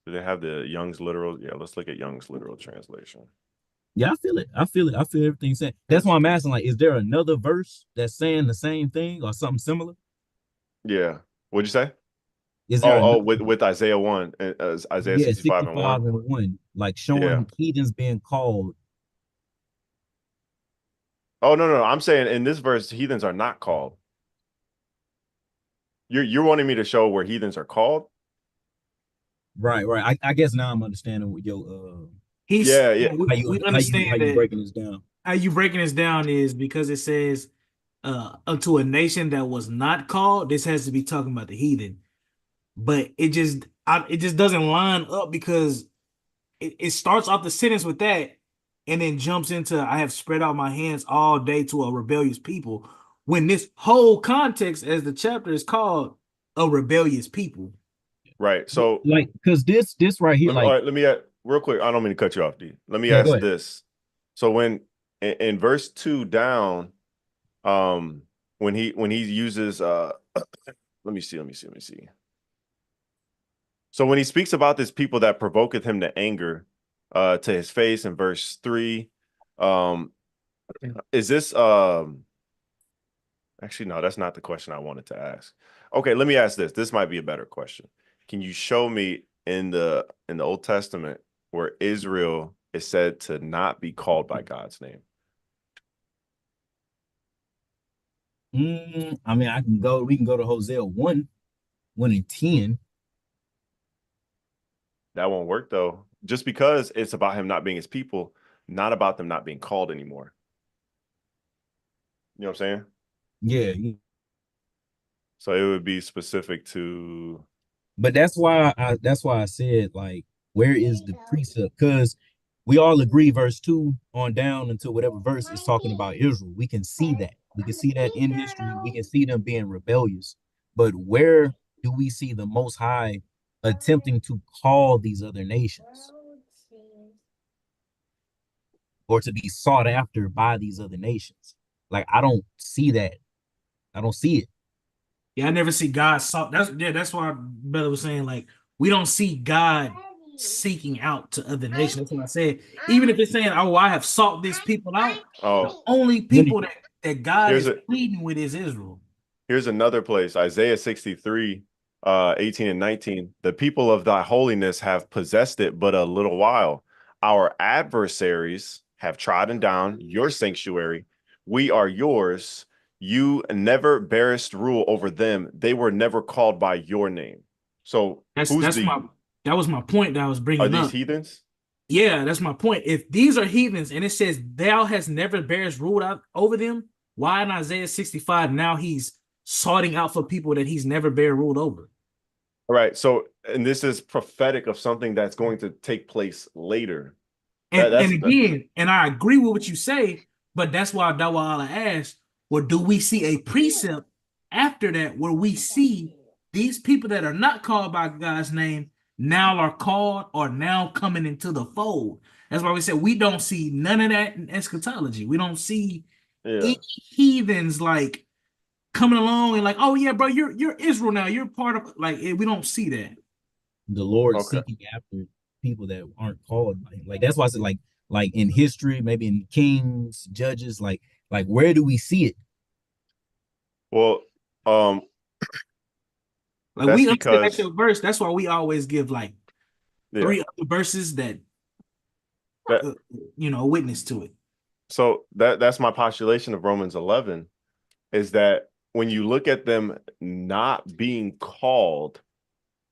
do they have the Young's literal? Yeah, let's look at Young's literal translation. Yeah, I feel it. I feel everything saying. That's why I'm asking, like, is there another verse that's saying the same thing or something similar? Yeah. What'd you say? Is there with Isaiah 1, Isaiah 65 and 1, like showing heathens being called. Oh, no. I'm saying in this verse, heathens are not called. You're wanting me to show where heathens are called? Right. I guess now I'm understanding what your we understand how you breaking this down. How you breaking this down is because it says unto a nation that was not called. This has to be talking about the heathen, but it just doesn't line up, because it starts off the sentence with that and then jumps into I have spread out my hands all day to a rebellious people, when this whole context, as the chapter is called, a rebellious people. Right. So, like, because this right here, let me real quick. I don't mean to cut you off, D. Let me ask this. So when in verse 2 down, when he uses let me see. So when he speaks about this people that provoketh him to anger, to his face, in verse 3, is this Actually, no, that's not the question I wanted to ask. Okay, let me ask this. This might be a better question. Can you show me in the Old Testament where Israel is said to not be called by God's name? I mean, we can go to Hosea 1:10. That won't work though. Just because it's about him not being his people, not about them not being called anymore. You know what I'm saying? Yeah. So it would be specific to. But that's why I said, like, where is the precept? Because we all agree verse 2 on down until whatever verse is talking about Israel. We can see that. We can see that in history. We can see them being rebellious. But where do we see the Most High attempting to call these other nations or to be sought after by these other nations? Like, I don't see that. I don't see it. Yeah, I never see God sought. That's why Bella was saying, like, we don't see God seeking out to other nations. That's what I said. Even if it's saying, "Oh, I have sought these people out," the only people that God is pleading with is Israel. Here's another place, Isaiah 63, 18 and 19. The people of thy holiness have possessed it but a little while. Our adversaries have trodden down your sanctuary. We are yours. You never bearest rule over them. They were never called by your name. So that was my point that I was bringing up. Are these heathens? Yeah, that's my point. If these are heathens and it says thou has never bearest rule out over them, why in Isaiah 65 now he's sorting out for people that he's never ruled over? All right. So, and this is prophetic of something that's going to take place later. And again, I agree with what you say, but that's why Dawala asked, well, do we see a precept after that where we see these people that are not called by God's name now are called or now coming into the fold? That's why we said we don't see none of that in eschatology. We don't see any heathens like coming along and like, oh yeah, bro, you're Israel now. You're part of, like, we don't see that. The Lord seeking after people that aren't called by him. Like, that's why I said, like in history, maybe in Kings, Judges, like where do we see it? Well, like, we understand that your verse. That's why we always give like 3 other verses that witness to it. So that's my postulation of Romans 11, is that when you look at them not being called,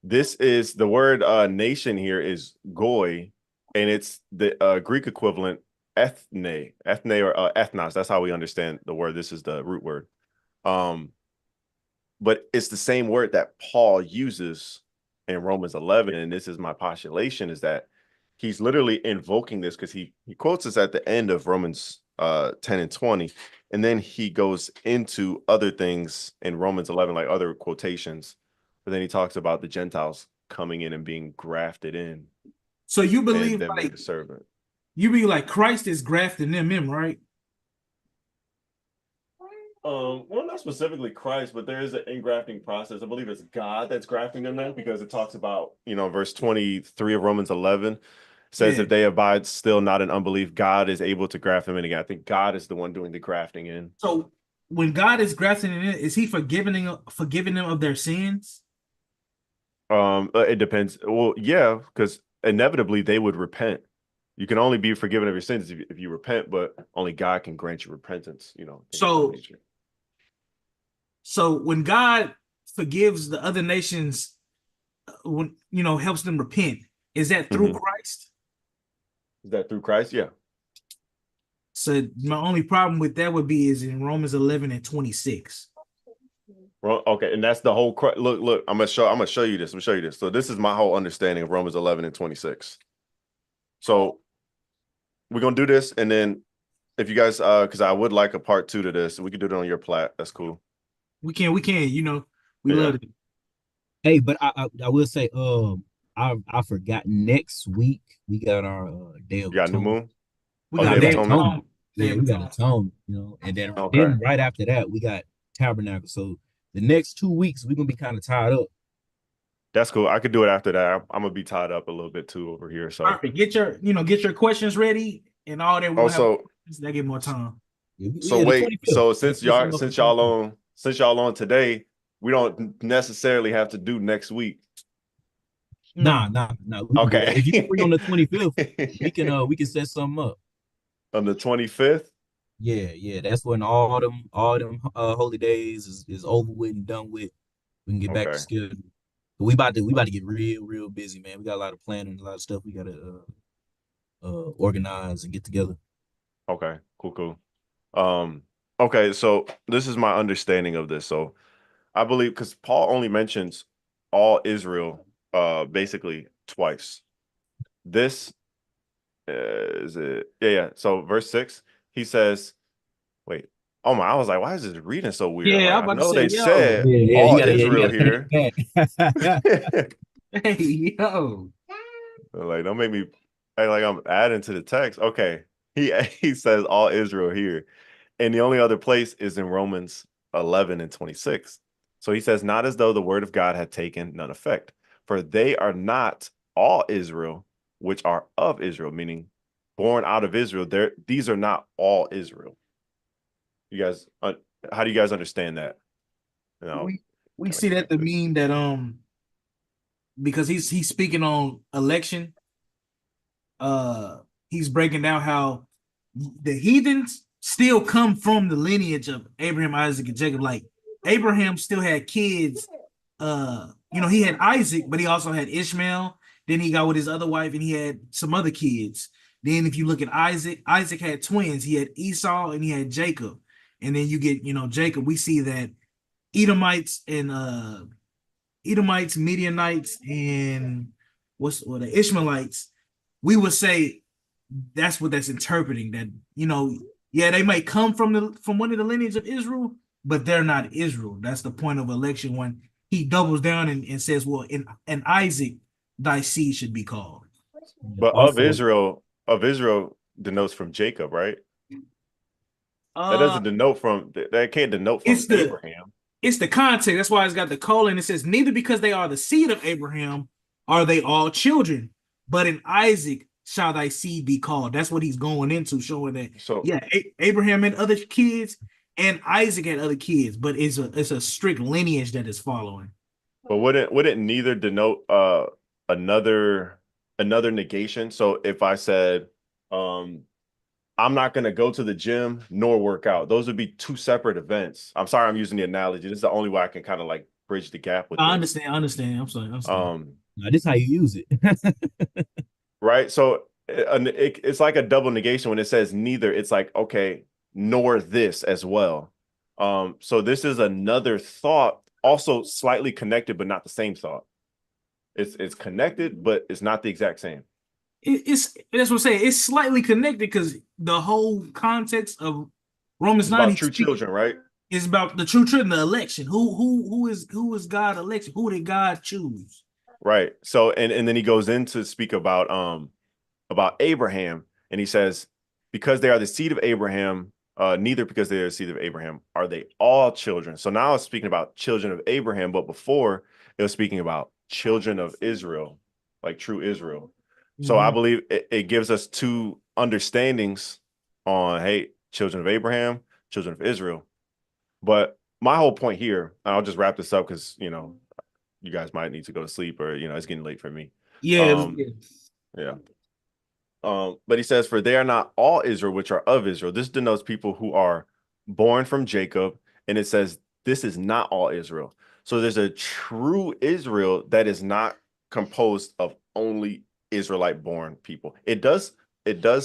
this is the word nation here is goy, and it's the Greek equivalent ethne or ethnos. That's how we understand the word. This is the root word. But it's the same word that Paul uses in Romans 11. And this is my postulation, is that he's literally invoking this because he quotes this at the end of Romans 10 and 20. And then he goes into other things in Romans 11, like other quotations. But then he talks about the Gentiles coming in and being grafted in. So you believe like a servant. You believe like Christ is grafting them in, right? Well, not specifically Christ, but there is an ingrafting process. I believe it's God that's grafting them in, because it talks about, verse 23 of Romans 11 says, if they abide still not in unbelief, God is able to graft them in again. I think God is the one doing the grafting in. So when God is grafting in, is he forgiving them of their sins? It depends. Well, yeah, because inevitably they would repent. You can only be forgiven of your sins if you repent, but only God can grant you repentance, So when God forgives the other nations, when helps them repent, is that through Christ? Is that through Christ? Yeah. So my only problem with that would be is in Romans 11 and 26. Well, okay, and that's the whole look. I'm gonna show you this. So this is my whole understanding of Romans 11 and 26. So we're gonna do this, and then if you guys, because I would like a part 2 to this, we can do it on your plat. That's cool. We can, we love it. Hey, but I will say, I forgot, next week we got our day of atonement. New moon. We got day of atonement. Yeah, we got atonement, and then right after that we got tabernacle. So the next 2 weeks we're gonna be kind of tied up. That's cool. I could do it after that. I'm gonna be tied up a little bit too over here. So perfect. Get your questions ready and all that. We'll that get more time. So the wait, 25th. so Let's set something up for the 25th. since y'all on today, we don't necessarily have to do next week. Nah. We can do that. If you're free on the Okay. 25th, we can set something up. On the 25th? Yeah. That's when all them holy days is over with and done with. We can get back to Okay. schedule. But we about to get real busy, man. We got a lot of planning, a lot of stuff we gotta organize and get together. Okay. Cool. Okay, so this is my understanding of this. So I believe because Paul only mentions all Israel basically twice. This is it. Yeah. So verse 6, he says, wait, oh my, I was like, why is this reading so weird? I'm Yeah, like, I'm I about to know say, they yo, said Yeah, all you Israel gotta connect here. back. hey, yo. Like, don't make me act like I'm adding to the text. Okay. He says all Israel here. And the only other place is in Romans 11 and 26. So he says, not as though the word of God had taken none effect, for they are not all Israel, which are of Israel, meaning born out of Israel. These are not all Israel. You guys, how do you guys understand that? You know, We kind of see that connect the this. mean that because he's speaking on election, uh he's breaking down how the heathens still come from the lineage of Abraham, Isaac, and Jacob. Like Abraham still had kids. He had Isaac, but he also had Ishmael. Then he got with his other wife, and he had some other kids. Then if you look at Isaac, Isaac had twins. He had Esau and he had Jacob. And then you get, Jacob. We see that Edomites and Edomites, Midianites, and the Ishmaelites. We would say that's what that's interpreting. That yeah, they might come from one of the lineage of Israel, but they're not Israel. That's the point of election when he doubles down and says, "Well, in Isaac, thy seed should be called." But Also, of Israel denotes from Jacob, right? That Uh, doesn't denote from that can't denote from it's the Abraham. it's the context. That's why it's got the colon. It says, neither because they are the seed of Abraham are they all children, but in Isaac shall thy seed be called. That's what he's going into, showing that, So, yeah, Abraham had other kids and Isaac had other kids, but it's a strict lineage that is following. but wouldn't neither denote another negation? So if I said I'm not going to go to the gym nor work out, those would be two separate events. I'm sorry, I'm using the analogy. This is the only way I can kind of like bridge the gap with I this. understand. I understand. I'm sorry. I understand. now this is how you use it. Right? So it's like a double negation when it says neither. It's like, okay, nor this as well. So this is another thought, also slightly connected, but not the same thought. It's connected, but it's not the exact same. It's that's what I'm saying. It's slightly connected because the whole context of Romans It's 9, about he's true speaking. children, right? It's about the true children, the election. Who is God election? Who did God choose? Right. So and then he goes in to speak about Abraham, and he says, because they are the seed of Abraham, neither because they are the seed of Abraham are they all children. So now it's speaking about children of Abraham, but before it was speaking about children of Israel, like true Israel. So I believe it gives us two understandings on, hey, children of Abraham, children of Israel. But my whole point here, and I'll just wrap this up because you guys might need to go to sleep, or it's getting late for me. Yeah, Yeah. But he says, for they are not all Israel, which are of Israel. This denotes people who are born from Jacob. And it says, this is not all Israel. So there's a true Israel that is not composed of only Israelite born people. It does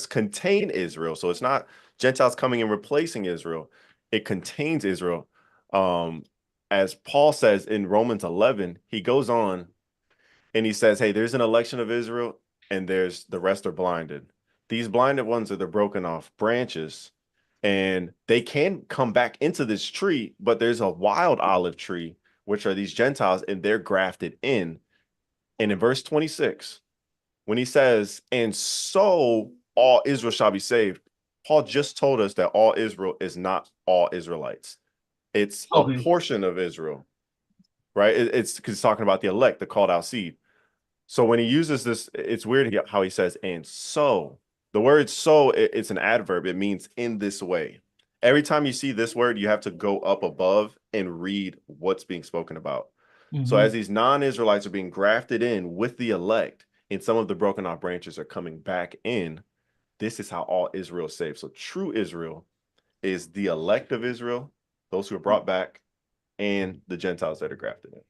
contain Israel. So it's not Gentiles coming and replacing Israel. It contains Israel. As Paul says in Romans 11, he goes on and he says, hey, there's an election of Israel and there's the rest are blinded. These blinded ones are the broken off branches, and they can come back into this tree, but there's a wild olive tree, which are these Gentiles, and they're grafted in. And in verse 26, when he says, and so all Israel shall be saved, Paul just told us that all Israel is not all Israelites. It's a okay. portion of Israel, right? It's because he's talking about the elect, the called out seed. So when he uses this, it's weird how he says, and so. The word so, it's an adverb. It means in this way. every time you see this word, you have to go up above and read what's being spoken about. So as these non-Israelites are being grafted in with the elect, and some of the broken off branches are coming back in, this is how all Israel is saved. So true Israel is the elect of Israel, those who are brought back, and the Gentiles that are grafted in.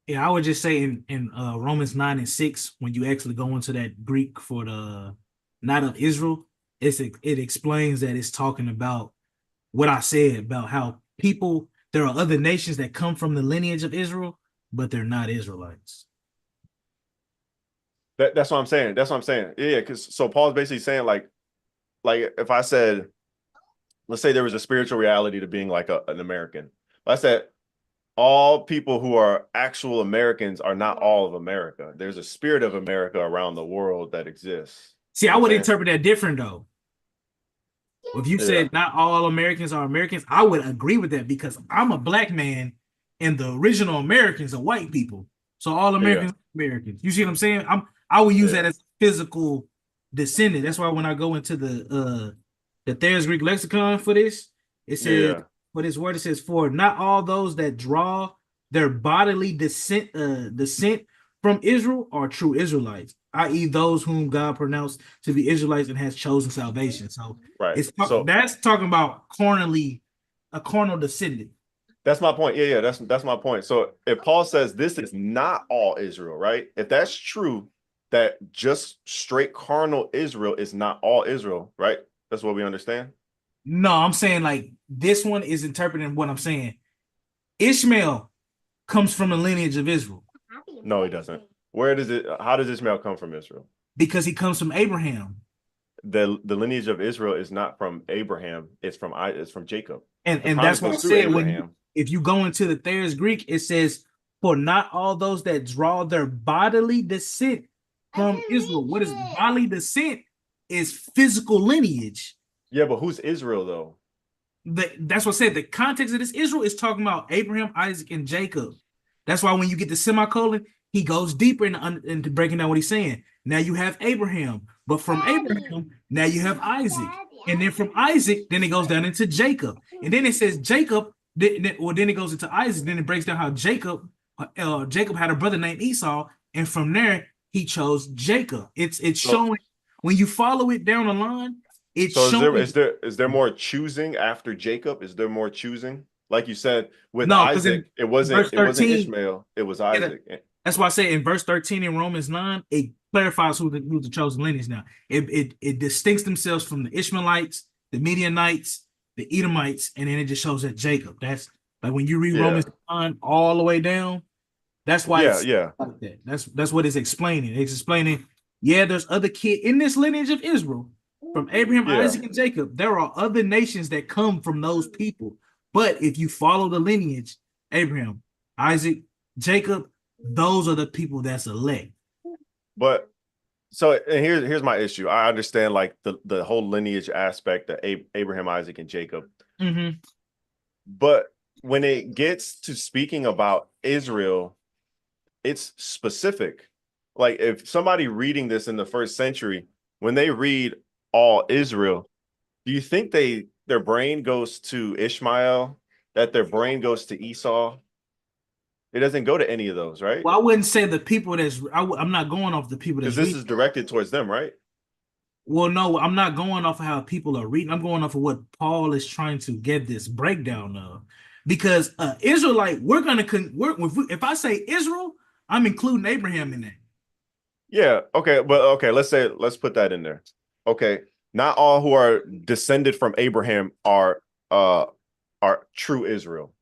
Yeah, I would just say in Romans 9:6, when you actually go into that Greek for the not of Israel, it explains that it's talking about what I said about how there are other nations that come from the lineage of Israel, but they're not Israelites. That's what I'm saying. That's what I'm saying. Yeah, because so Paul's basically saying like if I said, let's say there was a spiritual reality to being like an American. I said all people who are actual Americans are not all of America. There's a spirit of America around the world that exists. See, I would interpret that different though. If you said not all Americans are Americans, I would agree with that because I'm a black man and the original Americans are white people. So all Americans are Americans. You see what I'm saying? I would use that as physical descendant. That's why when I go into the Thayer's Greek lexicon for this, it says for this word, it says, for not all those that draw their bodily descent from Israel are true Israelites, i.e., those whom God pronounced to be Israelites and has chosen salvation. So that's talking about a carnal descendant. That's my point. Yeah, that's my point. So if Paul says this is not all Israel, right? If that's true, that just straight carnal Israel is not all Israel, right? That's what we understand. No, I'm saying like this one is interpreting what I'm saying. Ishmael comes from the lineage of Israel. No, he doesn't. How does Ishmael come from Israel? Because he comes from Abraham. The lineage of Israel is not from Abraham, it's from Jacob. And that's what I said. If you go into the Thayer's Greek, it says, for not all those that draw their bodily descent from Israel. What is bodily descent? Is physical lineage. Yeah, but who's Israel though? That's what I said. The context of this Israel is talking about Abraham, Isaac, and Jacob. That's why when you get the semicolon, he goes deeper into breaking down what he's saying. Now you have Abraham, but from Abraham, now you have Isaac. And then from Isaac, then it goes down into Jacob. And then it says Jacob, then it goes into Isaac. Then it breaks down how Jacob had a brother named Esau. And from there, he chose Jacob. It's showing when you follow it down the line, it's showing. Is there more choosing after Jacob? Is there more choosing? Like you said, with Isaac, it wasn't Ishmael, it was Isaac. That's why I say in verse 13 in Romans 9, it clarifies who's the chosen lineage now. It distincts themselves from the Ishmaelites, the Midianites, the Edomites, and then it just shows that Jacob. That's like when you read Romans 9 all the way down, that's why like that. That's what it's explaining. It's explaining, there's other kids in this lineage of Israel, from Abraham, Isaac, and Jacob. There are other nations that come from those people. But if you follow the lineage, Abraham, Isaac, Jacob, those are the people that's elect. But so and here's my issue. I understand like the whole lineage aspect of Abraham, Isaac, and Jacob. But when it gets to speaking about Israel, it's specific. Like if somebody reading this in the first century, when they read all Israel, do you think their brain goes to Ishmael, that their brain goes to Esau? It doesn't go to any of those, right? Well, I wouldn't say the people I'm not going off the people that's because this is directed towards them, right? Well, no, I'm not going off of how people are reading. I'm going off of what Paul is trying to get this breakdown of. Because Israelite, if I say Israel, I'm including Abraham in that. Yeah, okay, but okay, let's put that in there. Okay, not all who are descended from Abraham are true Israel,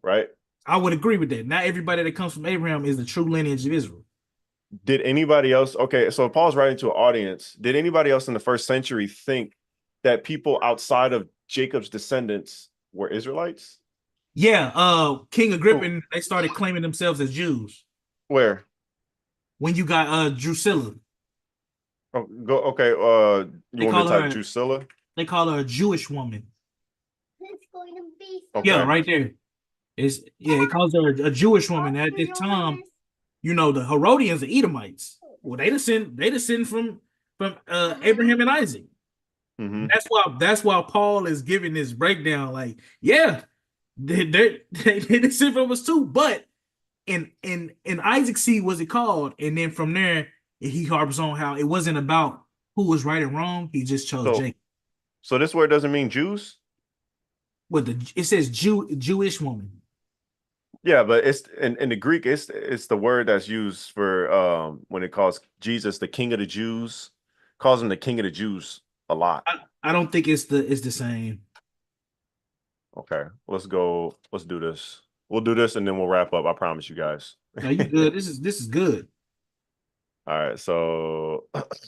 right? I would agree with that. Not everybody that comes from Abraham is the true lineage of Israel. Did anybody else? Okay, so Paul's writing to an audience. Did anybody else in the first century think that people outside of Jacob's descendants were Israelites? Yeah, King Agrippa, they started claiming themselves as Jews. Where? When you got Drusilla. Oh, go okay. You want me to type Drusilla? They call her a Jewish woman. It's going to be Yeah, right there. It calls her a Jewish woman. At this time, the Herodians are Edomites. Well, they descend from Abraham and Isaac. Mhm. That's why Paul is giving this breakdown. Like, yeah, they descend from us too, but in Isaac's seed was it called, and then from there he harps on how it wasn't about who was right and wrong. He just chose So Jacob. so this word doesn't mean Jews? What it says Jewish woman. Yeah, but it's in the Greek, it's the word that's used for when it calls Jesus the King of the Jews, calls him the King of the Jews a lot. I don't think it's the same. Okay, let's go. Let's do this. We'll do this and then we'll wrap up. I promise you guys. No, you good. This is good. All right, so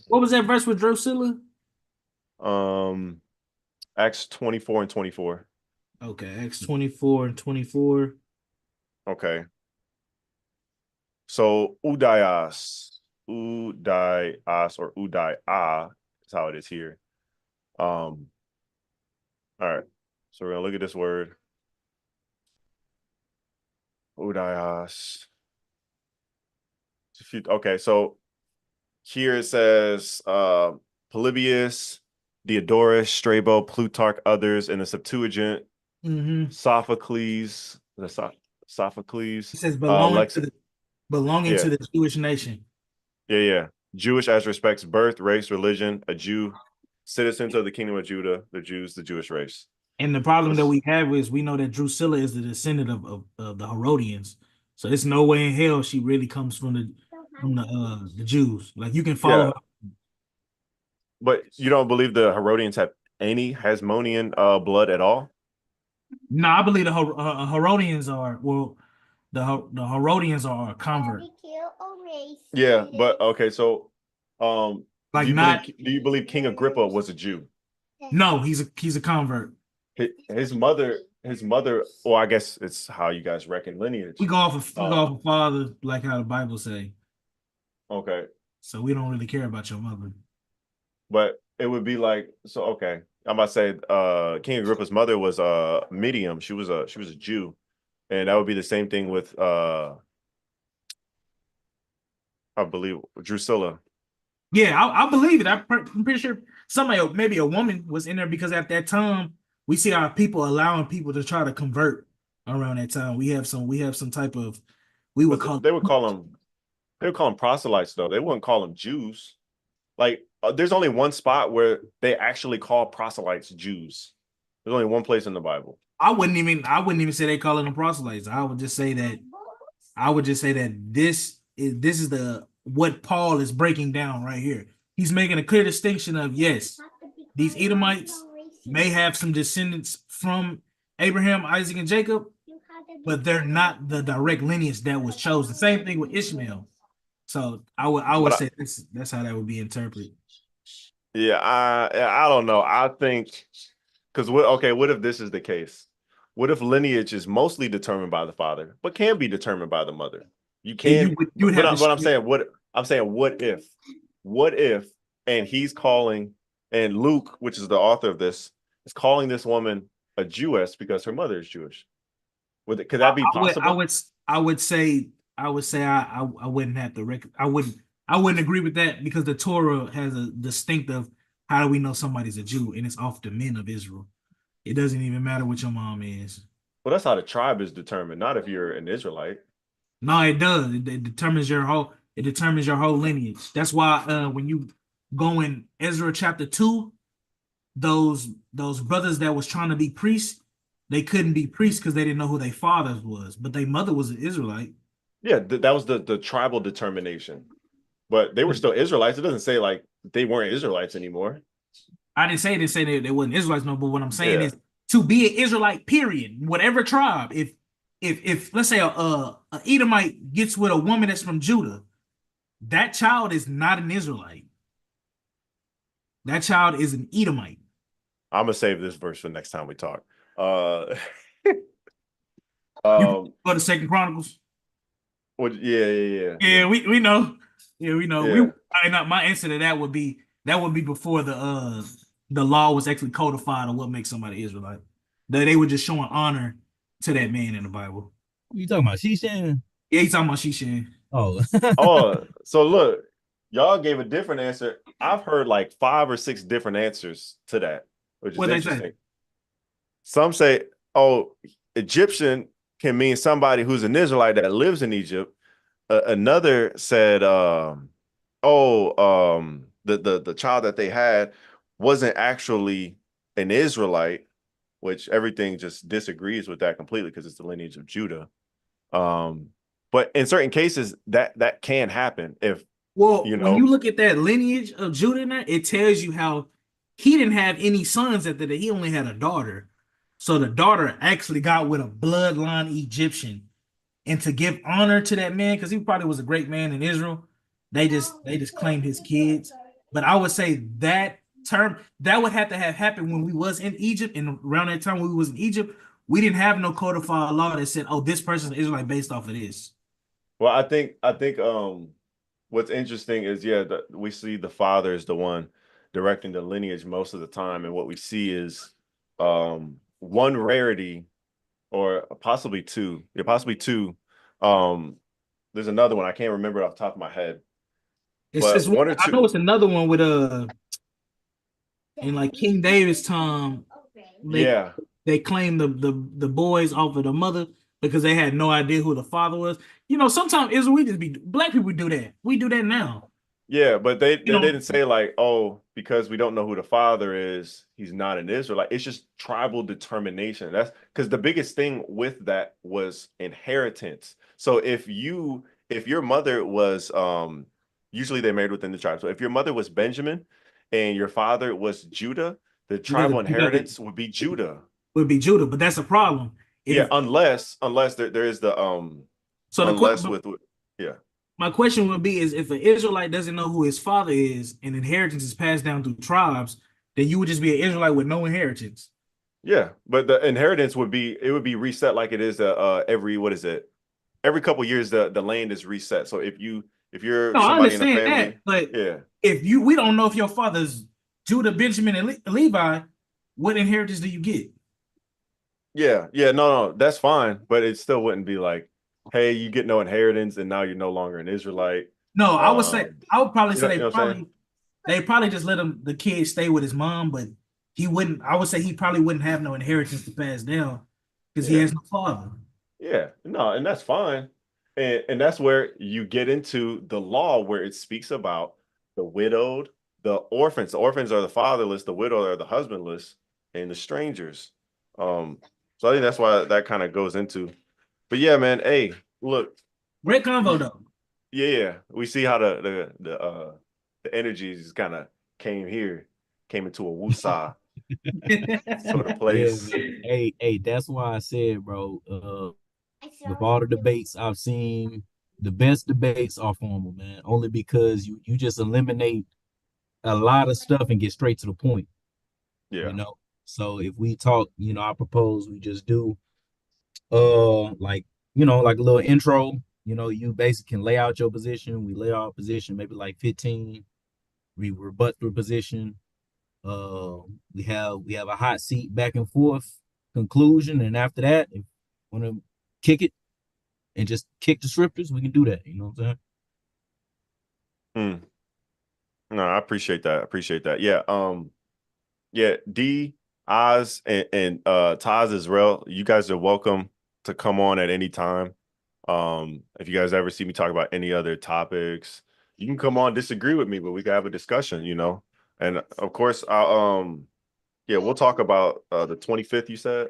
What was that verse with Drusilla? um Acts 24 and 24. Okay, Acts 24 and 24. Okay. So Udaias or Udai is how it is here. All right. So we're gonna look at this word. Udaias. Okay, so here it says Polybius, Diodorus, Strabo, Plutarch, others in the Septuagint, Sophocles, Sophocles, It says belonging yeah. to the Jewish nation. Yeah. Jewish as respects birth, race, religion, a Jew, citizens of the kingdom of Judah, the Jews, the Jewish race. And the problem that we have is we know that Drusilla is the descendant of the Herodians. So there's no way in hell she really comes from the Jews. Like you can follow her. But you don't believe the Herodians have any Hasmonean blood at all? No, I believe the Herodians are the Herodians are a convert. Yeah, but okay, so Like do you believe King Agrippa was a Jew? No, he's a convert. His mother, well, I guess it's how you guys reckon lineage. We go off of father, like how the Bible say. Okay. So we don't really care about your mother. But it would be like, so okay. I'm about to say King Agrippa's mother was medium. She was a Jew. And that would be the same thing with I believe Drusilla. Yeah, I believe it. I'm pretty sure somebody, maybe a woman, was in there because at that time we see our people allowing people to try to convert around that time. We have some type of they would call them proselytes though. They wouldn't call them Jews. Like there's only one spot where they actually call proselytes Jews. There's only one place in the Bible. I wouldn't even say they calling them proselytes. I would just say that this is what Paul is breaking down right here. He's making a clear distinction of, yes, these Edomites may have some descendants from Abraham, Isaac, and Jacob, but they're not the direct lineage that was chosen. Same thing with Ishmael. So I would say that's how that would be interpreted. Yeah, I don't know. I think because what if this is the case? What if lineage is mostly determined by the father, but can be determined by the mother? You can. I'm saying, what if, and he's calling, and Luke, which is the author of this, is calling this woman a Jewess because her mother is Jewish. Could that be possible? I would say I wouldn't have to I wouldn't agree with that because the Torah has a distinctive how do we know somebody's a Jew, and it's off the men of Israel. It doesn't even matter what your mom is. Well, that's how the tribe is determined, not if you're an Israelite. No, it does. It determines your whole lineage. That's why when you go in Ezra chapter 2, those brothers that was trying to be priests, they couldn't be priests because they didn't know who their fathers was, but their mother was an Israelite. Yeah, that was the tribal determination. But they were still Israelites. It doesn't say like they weren't Israelites anymore. I didn't say they wasn't Israelites, no, but what I'm saying is to be an Israelite, period, whatever tribe, if let's say a Edomite gets with a woman that's from Judah, that child is not an Israelite. That child is an Edomite. I'm gonna save this verse for next time we talk. You go to Second Chronicles. Yeah. Yeah, we know. Yeah, we know. Yeah. My answer to that would be before the law was actually codified on what makes somebody Israelite. They were just showing honor to that man in the Bible. You talking about Shishan? Yeah, he's talking about Shishan. Oh. Oh, so look, y'all gave a different answer. I've heard like 5 or 6 different answers to that, which is What they say? interesting. Some say, oh, Egyptian can mean somebody who's an Israelite that lives in Egypt. Another said, the child that they had wasn't actually an Israelite, which everything just disagrees with that completely because it's the lineage of Judah. But in certain cases, that can happen if Well, you when know. you look at that lineage of Judah in there, it tells you how he didn't have any sons after that. He only had a daughter. So the daughter actually got with a bloodline Egyptian. And to give honor to that man, because he probably was a great man in Israel, they just claimed his kids. But I would say that term that would have to have happened when we was in Egypt, and around that time when we was in Egypt, we didn't have no codified law that said, "Oh, this person's an Israelite based off of this." Well, I think what's interesting is we see the father is the one directing the lineage most of the time, and what we see is one rarity or possibly two. Yeah, possibly two. There's another one I can't remember it off the top of my head, It's but one or I know two. it's another one with in like King David's time, they Yeah, they claimed the boys off of the mother because they had no idea who the father was. You know, sometimes Israel we just be black people do that. We do that now. yeah, but they You know, didn't say like, oh, because we don't know who the father is, he's not an Israelite. It's just tribal determination. That's because the biggest thing with that was inheritance. So if your mother was usually they married within the tribe. So if your mother was Benjamin and your father was Judah, the tribal inheritance would be Judah. would be Judah, but that's a problem. Yeah, If unless there is the so, unless with yeah. my question would be is if an Israelite doesn't know who his father is and inheritance is passed down through tribes, then you would just be an Israelite with no inheritance. Yeah, but the inheritance would be reset like it is every what is it? Every couple years the land is reset. So if you're No, I somebody in a understand family, that, but yeah. if we don't know if your father's Judah, Benjamin, and Levi, what inheritance do you get? Yeah, yeah, no, that's fine, but it still wouldn't be like, hey, you get no inheritance and now you're no longer an Israelite. No, I would say I would probably say You know what I'm saying? they probably just let the kid stay with his mom, but he wouldn't. I would say he probably wouldn't have no inheritance to pass down because he Yeah. has no father. Yeah, no, and that's fine. And that's where you get into the law where it speaks about the widowed, the orphans. The orphans are the fatherless, the widowed are the husbandless, and the strangers. So I think that's why that kind of goes into. But yeah, man, hey, look, Great convo though. yeah, we see how the energies kind of came into a woosah sort of Yeah, place. man. Hey, that's why I said, bro, with all the debates I've seen, the best debates are formal, man. Only because you just eliminate a lot of stuff and get straight to the point, Yeah. you know. So if we talk, I propose we just do like like a little intro. You basically can lay out your position. We lay out our position, maybe like 15. We rebut the position. We have a hot seat back and forth conclusion, and after that, if you want to kick it and just kick the scriptures, we can do that. You know what I'm saying? No, I appreciate that. I appreciate that. Yeah. Yeah, D, Oz, and Taz Israel, you guys are welcome to come on at any time. If you guys ever see me talk about any other topics, you can come on, disagree with me, but we can have a discussion. And of course, we'll talk about the 25th, you said?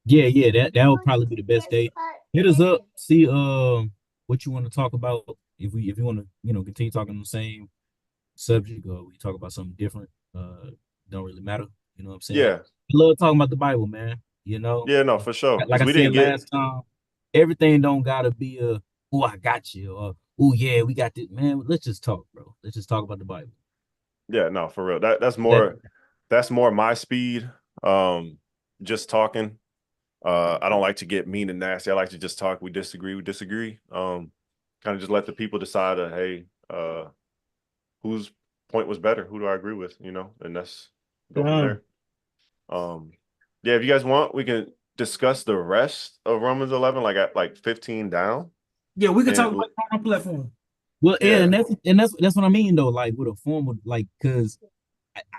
Yeah, that would probably be the best day. Hit us up, see what you want to talk about. If you want to, continue talking on the same subject or we talk about something different, don't really matter. You know what I'm saying? Yeah. I love talking about the Bible, man. Yeah, no, for sure. Like Because I we said didn't get last time, everything don't gotta be oh, I got you, or oh yeah, we got this, man. Let's just talk, bro. Let's just talk about the Bible. Yeah, no, for real. That's That- more my speed. Just talking. I don't like to get mean and nasty. I like to just talk. We disagree. Kind of just let the people decide, hey, whose point was better? Who do I agree with? And that's go from there. Yeah, if you guys want, we can discuss the rest of Romans 11, like at like 15 down. Yeah, we can And talk about it on our platform. Well, Yeah. and that's what I mean though. Like with a formal, like, because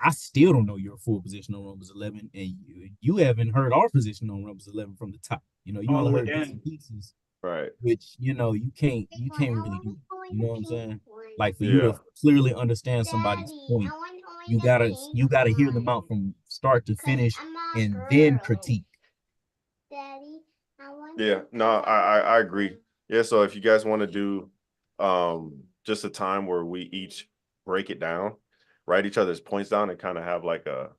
I still don't know your full position on Romans 11, and you haven't heard our position on Romans 11 from the top. You All the only way heard bits down. and pieces, Right. which This you one, can't I really do. want only You the know what I'm pink saying? one. Like for you Yeah. to clearly understand somebody's Daddy, I point, want only you the gotta pink you gotta hear them one. out from start to Because finish I'm a and then girl. critique. Daddy, I want Yeah. the No, I pink agree. one. Yeah. So if you guys want to do just a time where we each break it down, write each other's points down, and kind of have like a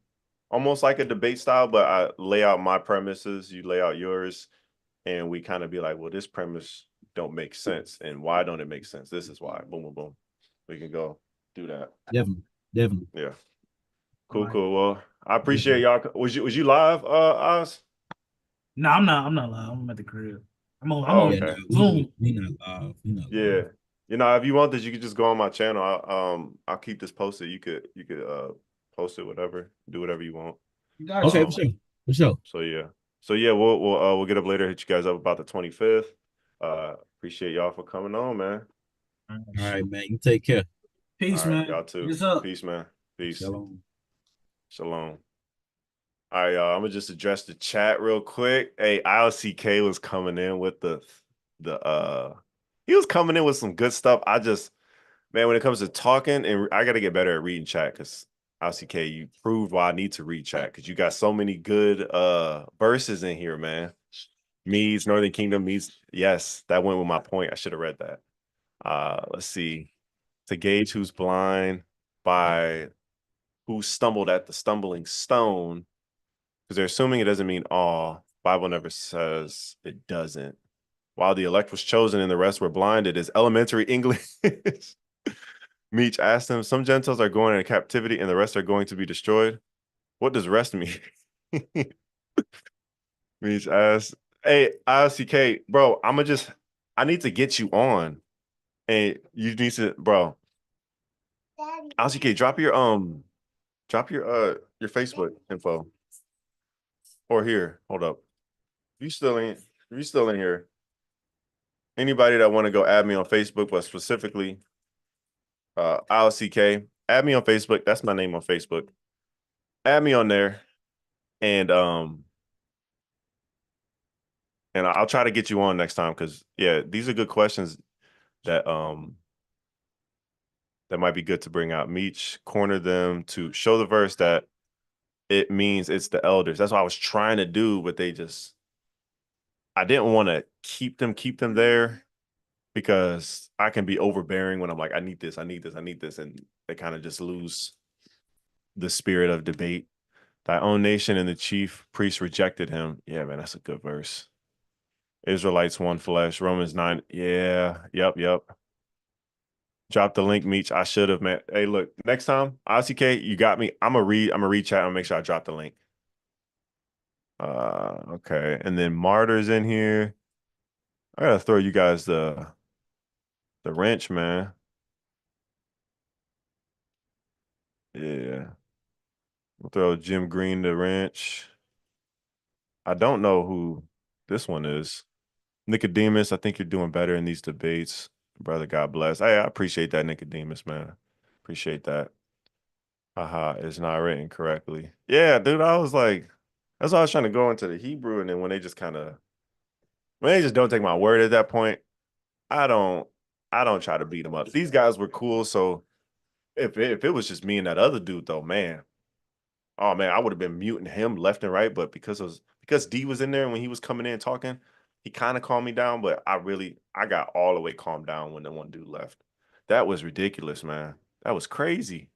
almost like a debate style, but I lay out my premises, you lay out yours, and we kind of be like, well, this premise don't make sense, and why don't it make sense? This is why. Boom, boom, boom. We can go do that. Definitely, definitely. Yeah. Cool, Right. cool. Well, I appreciate y'all. Was you live, Oz? No, I'm not. I'm not live. I'm at the crib. I'm Oh, on Yeah, no, okay. Zoom. we not live. We not Yeah. live. If you want this, you could just go on my channel. I'll keep this posted. You could post it, whatever, do whatever you want. Got Okay, you. for sure, for sure. So yeah. So yeah, we'll get up later, hit you guys up about the 25th. Appreciate y'all for coming on, man. All right, man. You take care. Peace, All right, man. y'all too. What's up? Peace, man. Peace. Shalom. Shalom. All right, y'all. I'm gonna just address the chat real quick. Hey, ILCK was coming in with the he was coming in with some good stuff. Man, when it comes to talking, and I gotta get better at reading chat because ILCK, you proved why I need to read chat because you got so many good verses in here, man. Medes, Northern Kingdom, Medes. Yes, that went with my point. I should have read that. Let's see. To gauge who's blind by who stumbled at the stumbling stone, because they're assuming it doesn't mean all. Bible never says it doesn't. While the elect was chosen and the rest were blinded, is elementary English. Meech asked him, some Gentiles are going into captivity and the rest are going to be destroyed. What does rest mean? Meech asked, hey, ILCK, bro, I need to get you on. And you need to, bro. Daddy, ILCK, drop your Facebook info. Or here, hold up. If you still in here, anybody that want to go add me on Facebook, but specifically ILCK, add me on Facebook. That's my name on Facebook. Add me on there, and I'll try to get you on next time because yeah, these are good questions that that might be good to bring out. Meech corner them to show the verse that it means it's the elders. That's what I was trying to do, but I didn't want to keep them there because I can be overbearing when I'm like, I need this, I need this, I need this, and they kind of just lose the spirit of debate. Thy own nation and the chief priest rejected him. Yeah, man, that's a good verse. Israelites one flesh. Romans 9. Yeah, yep. Drop the link, Meech. I should have, man. Hey, look, next time, ICK, you got me. I'm gonna read chat and make sure I drop the link. Okay. And then Martyr's in here. I gotta throw you guys the wrench, man. Yeah. We'll throw Jim Green the wrench. I don't know who this one is. Nicodemus, I think you're doing better in these debates. Brother, God bless. Hey, I appreciate that, Nicodemus, man. Appreciate that. Haha, it's not written correctly. Yeah, dude, I was like, that's why I was trying to go into the Hebrew, and then when they just don't take my word at that point, I don't I don't try to beat them up. These guys were cool, so if it was just me and that other dude though, man, oh man, I would have been muting him left and right, but because D was in there and when he was coming in talking, he kind of calmed me down, but I got all the way calmed down when the one dude left. That was ridiculous, man. That was crazy.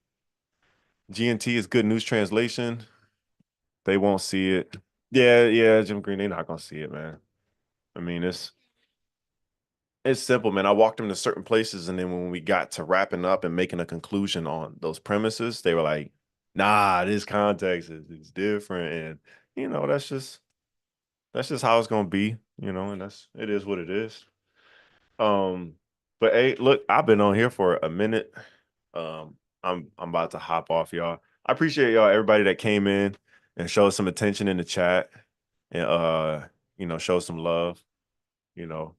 GNT is good news translation. They won't see it. Yeah, Jim Green, they're not gonna see it, man. I mean, it's simple, man. I walked them to certain places, and then when we got to wrapping up and making a conclusion on those premises, they were like, "Nah, this context is different," and that's just how it's gonna be, and it is what it is. But hey, look, I've been on here for a minute. I'm about to hop off, y'all. I appreciate y'all, everybody that came in and showed some attention in the chat and show some love, you know.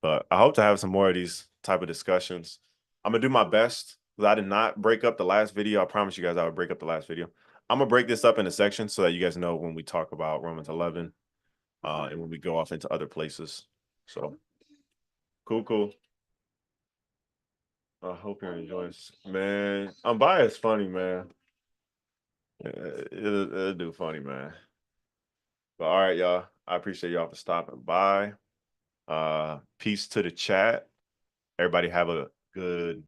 But I hope to have some more of these type of discussions. I'm gonna do my best because I did not break up the last video. I promise you guys I would break up the last video. I'm gonna break this up into sections so that you guys know when we talk about Romans 11 and when we go off into other places. So cool. I hope you're enjoying this. Man, I'm biased funny, man. It'll do funny, man. But all right, y'all. I appreciate y'all for stopping by. Peace to the chat. Everybody have a good